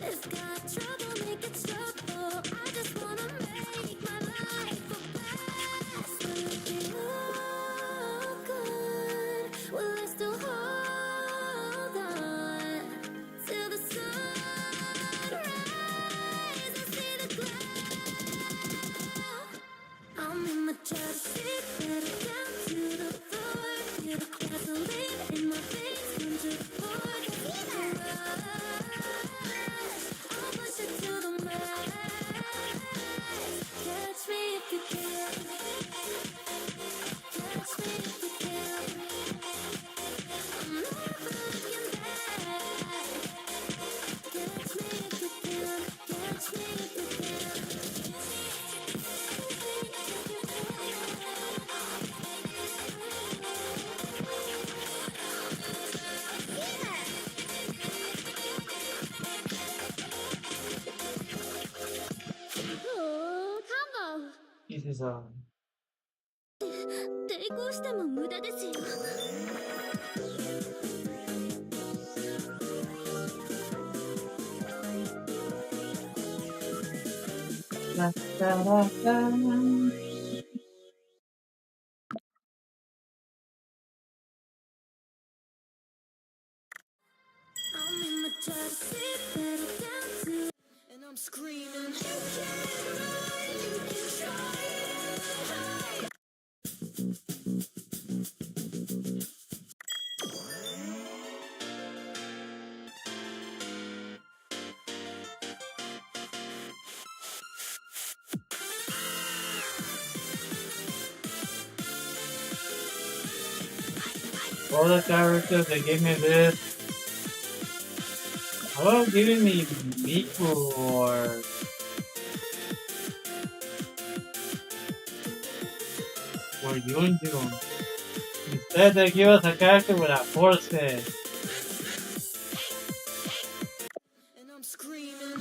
If got trouble, make it struggle. I just wanna make my life a blast. Will it be all good? Will I still hold on till the sun rises and see the glow? I'm in my driver's seat, pedal down to the floor. Feel the gasoline in my veins come to pour. I'll push it to the max. Catch me if you can. Catch me if you can. I'm never looking back. Catch me if you can. Catch me if you can. Oh, combo! 意思さん。抵抗しても無駄ですよ。ラッタラッタ。I'm in my driver's seat, pedal down to, and I'm screaming. You can't run, you can try to hide. All the characters they gave me this. How about giving me Miku or Yunjun? Instead they give us a character with a force head.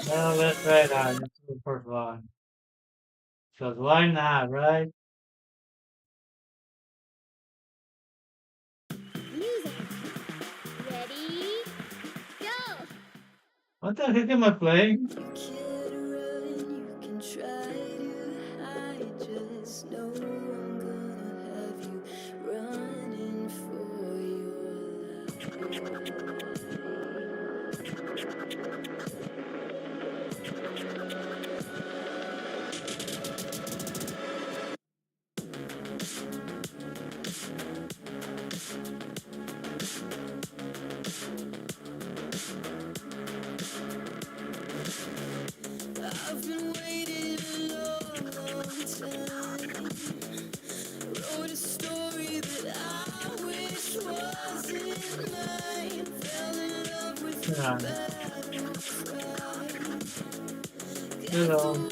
No, let's try that. Let's do the first one. Because why not, right? Music. Ready? Go! What the heck am I playing? You can't run, you can try to hide. Just know I'm gonna have you running for your life. Yeah. Hello.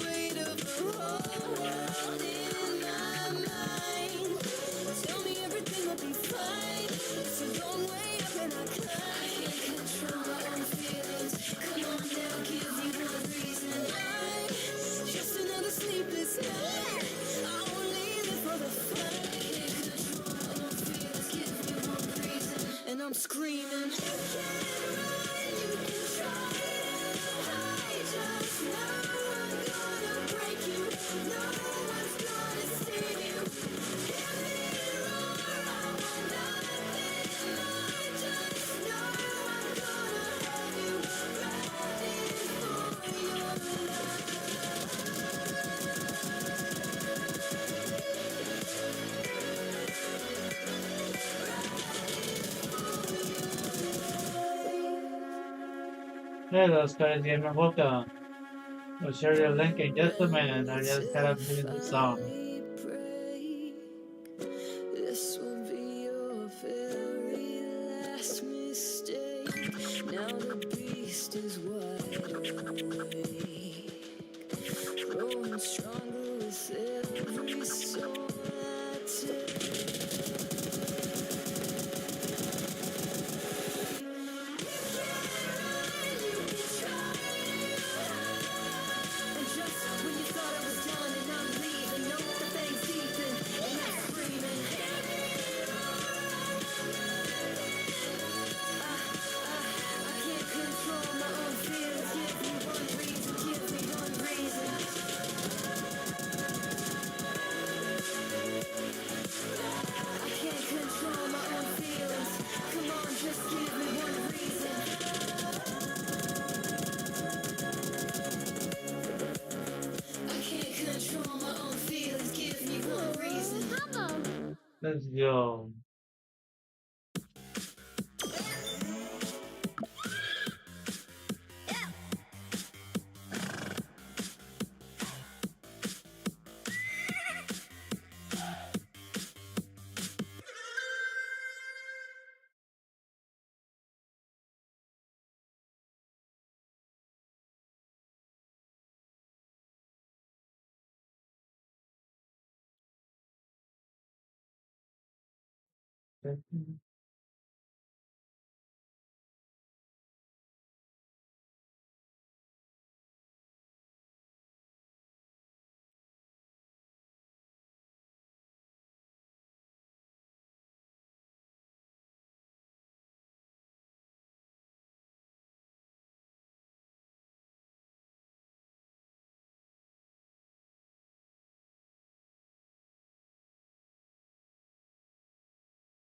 And I'm screaming. Hello, Sky Gamer. Welcome. I'll share your link in just a minute. I just gotta finish the song. This will be your very last mistake. Now the beast is wide awake, growing stronger with every soul I take. And just when you thought I was done and I'm leaving, know the thing's deepen, and I'm screaming. I can't control my own feelings. Give me one reason, give me one reason. I can't control my own feelings. Come on, just give me one reason. I can't control my own feelings. Give me one reason. Let's go.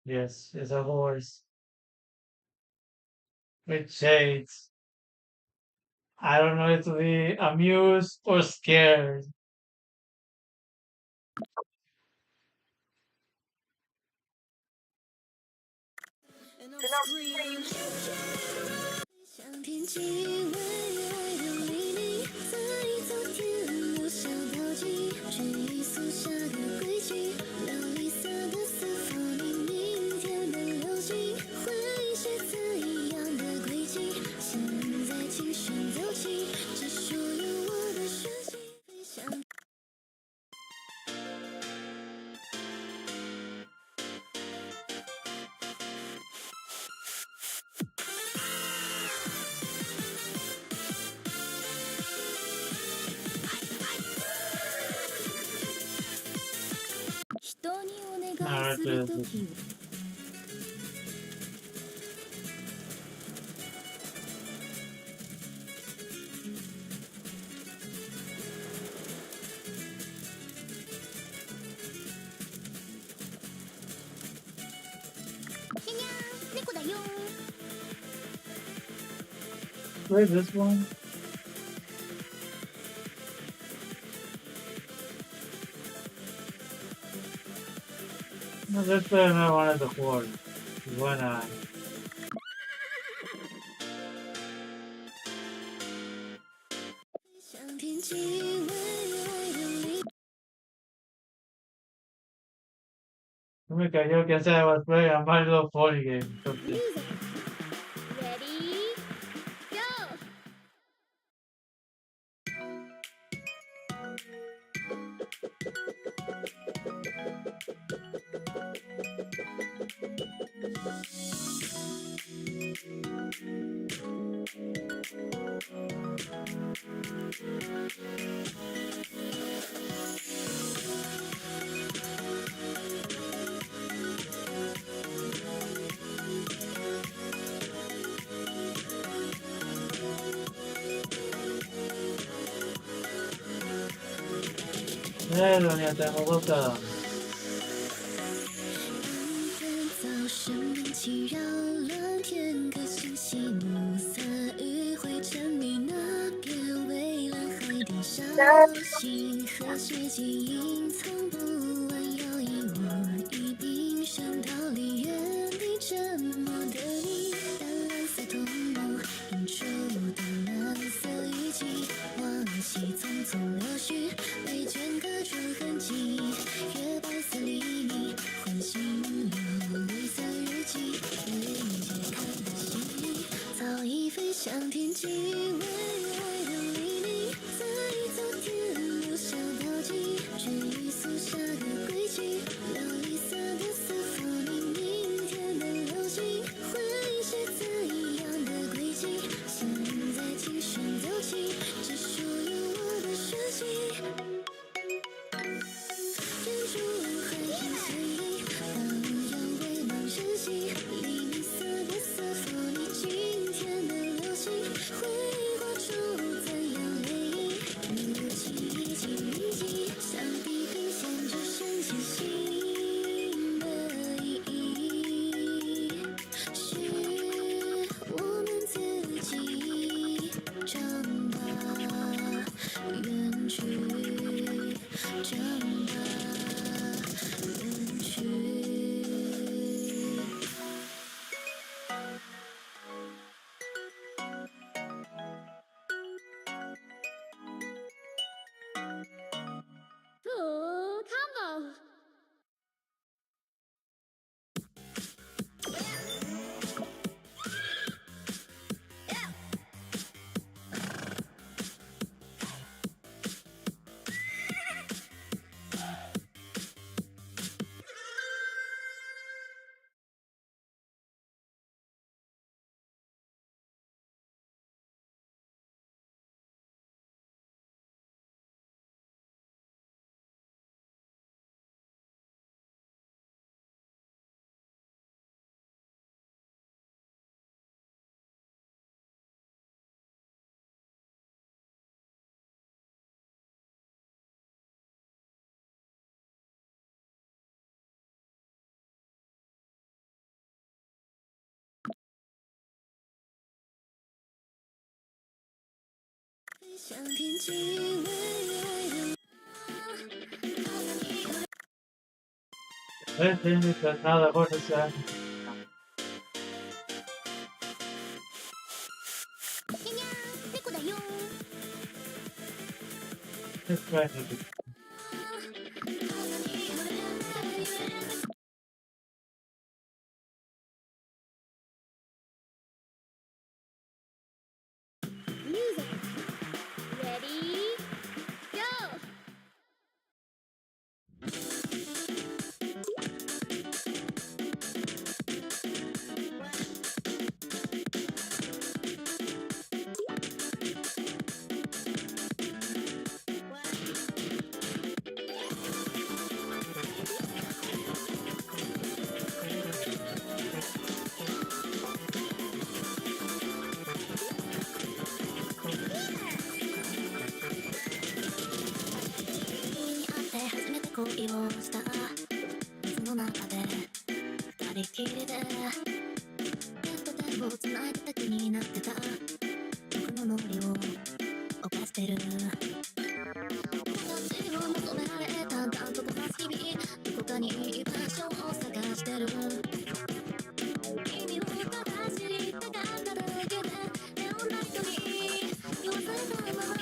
Yes, it's a horse with shades. I don't know if to be amused or scared. And I'm screaming. 像天际未来的美丽，在昨天留下标记，追忆宿下的轨迹，琉璃色的丝芙里，明天的流星，会写字一样的轨迹，现在请选走起，这属于我的瞬息，飞翔。人にお願いするとき。猫だよ。 Play this one. No, let's play another one of the horse. Why not? Me cayó que I was playing a My Little Pony game. Okay. Ready? lo ne abbiamo votato. 早晨气扰乱天个星系暮色与灰尘迷那边蔚蓝海底小溪和雪迹隐藏不完摇曳我已冰山逃离原地沉默的你淡蓝色瞳孔映出的蓝色雨季往昔匆匆流逝未见隔出痕迹月白色黎明唤醒了绿色日记对解开的心意早已飞向天际微微的黎明在昨天留下标记追溯下个轨迹琉璃色的丝芙你明天的流星会是怎样的轨迹现在请选走起只属于我的瞬息远处海平线里荡漾微茫晨曦黎明色的丝芙你今天的流星会画出怎样泪影你的记忆已经铭记想必并线只剩前行的意义是我们自己长大远去长大远去combo 飞向天际微微的 It's another votation. It's trying to do. Music. Ready? Go! 恋をした水の中で二人きりで手と手を繋いで敵になってた僕の脳裏を犯してる形を求められたなんとこなす日々どこかに居場所を探してる君をただ知りたかっただけでネオンライトに言わされたまま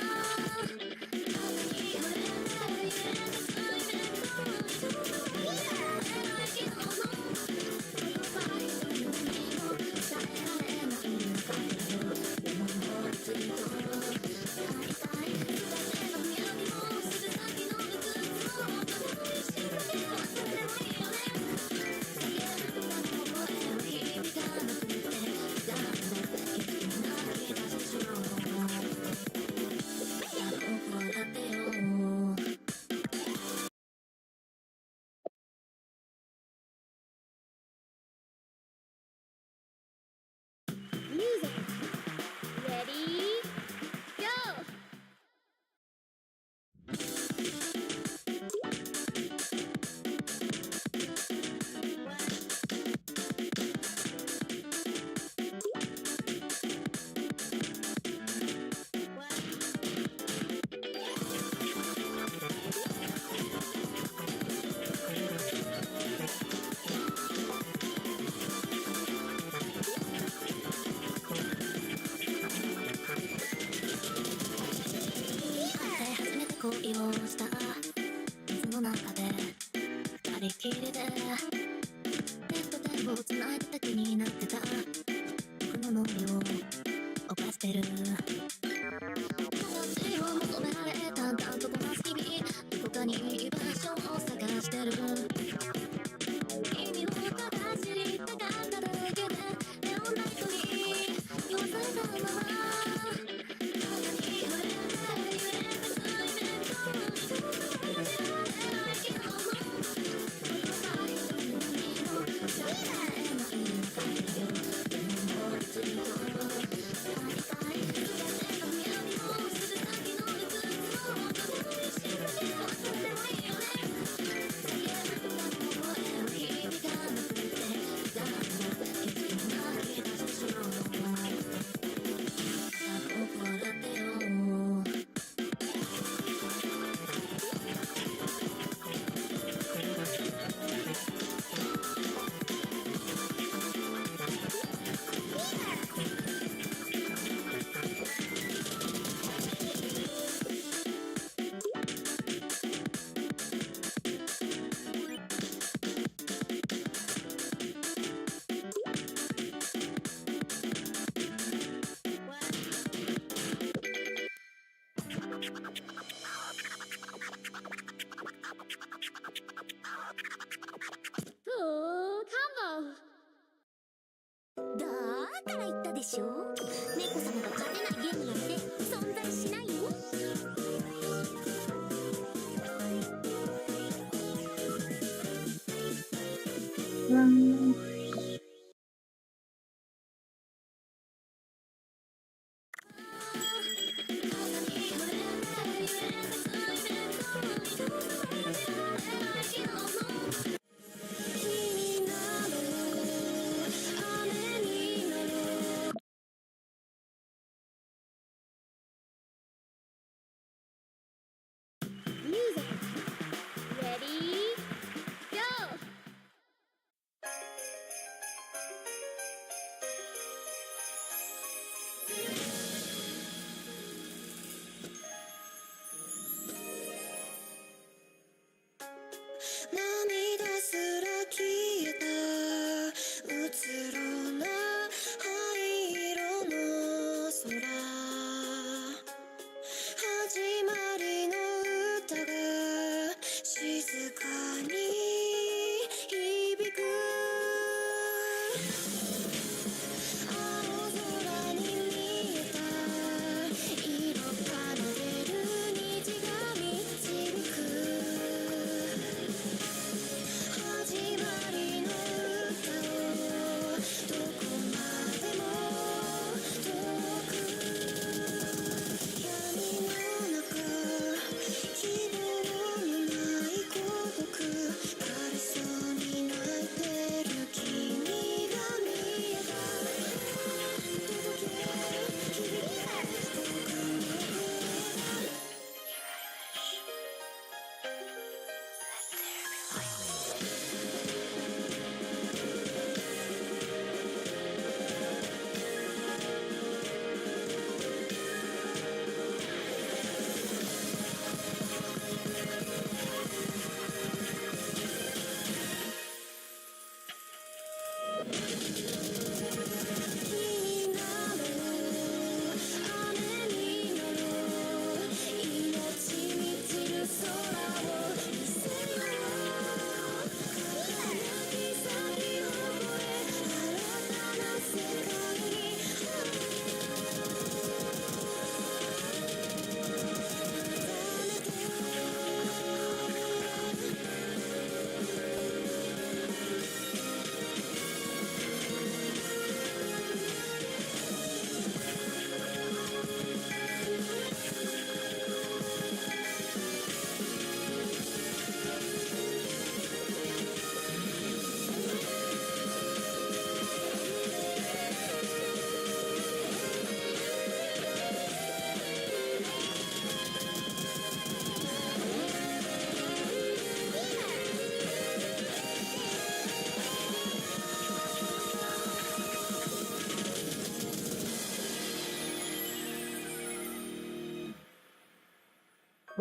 恋をした水の中でありきりで手と手をつないで敵になってたこのノリを犯してる形を求められ淡々とこなす日々どこかに居場所を探してる意味をただ知りたかっただけでネオンライトに酔わされたままだから言ったでしょ猫様が勝てないゲームなんて存在しないよ涙すら消えたうつろな灰色の空始まりの歌が静かに響く青空に見えた色奏でる虹が導く始まりの歌をどこまでも遠く闇の中希望のない孤独枯れそうに泣いてる君が見えた届け響き僕の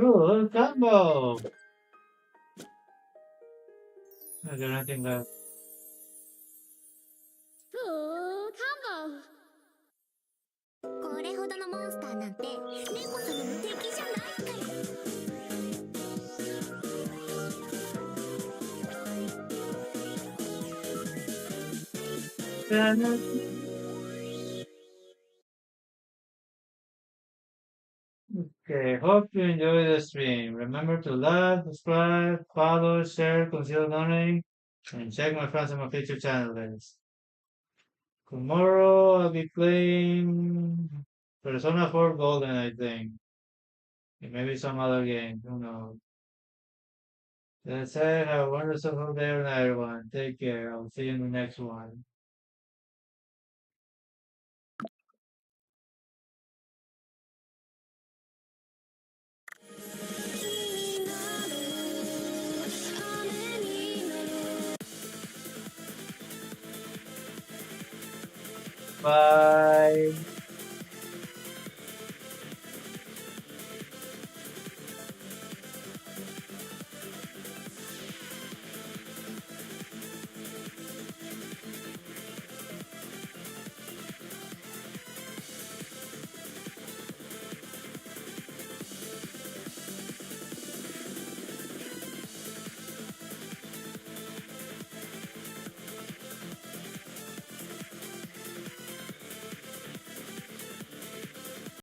Ooh, combo! I got nothing left. combo! これほどのモンスターなんて猫様の敵じゃないから。Okay, hope you enjoy the stream. Remember to like, subscribe, follow, share, consider donating, and check my friends on my future channel list. Tomorrow I'll be playing Persona 4 Golden, I think. And maybe some other game, who knows. That's it. Have a wonderful day, everyone. Take care. I'll see you in the next one. Bye.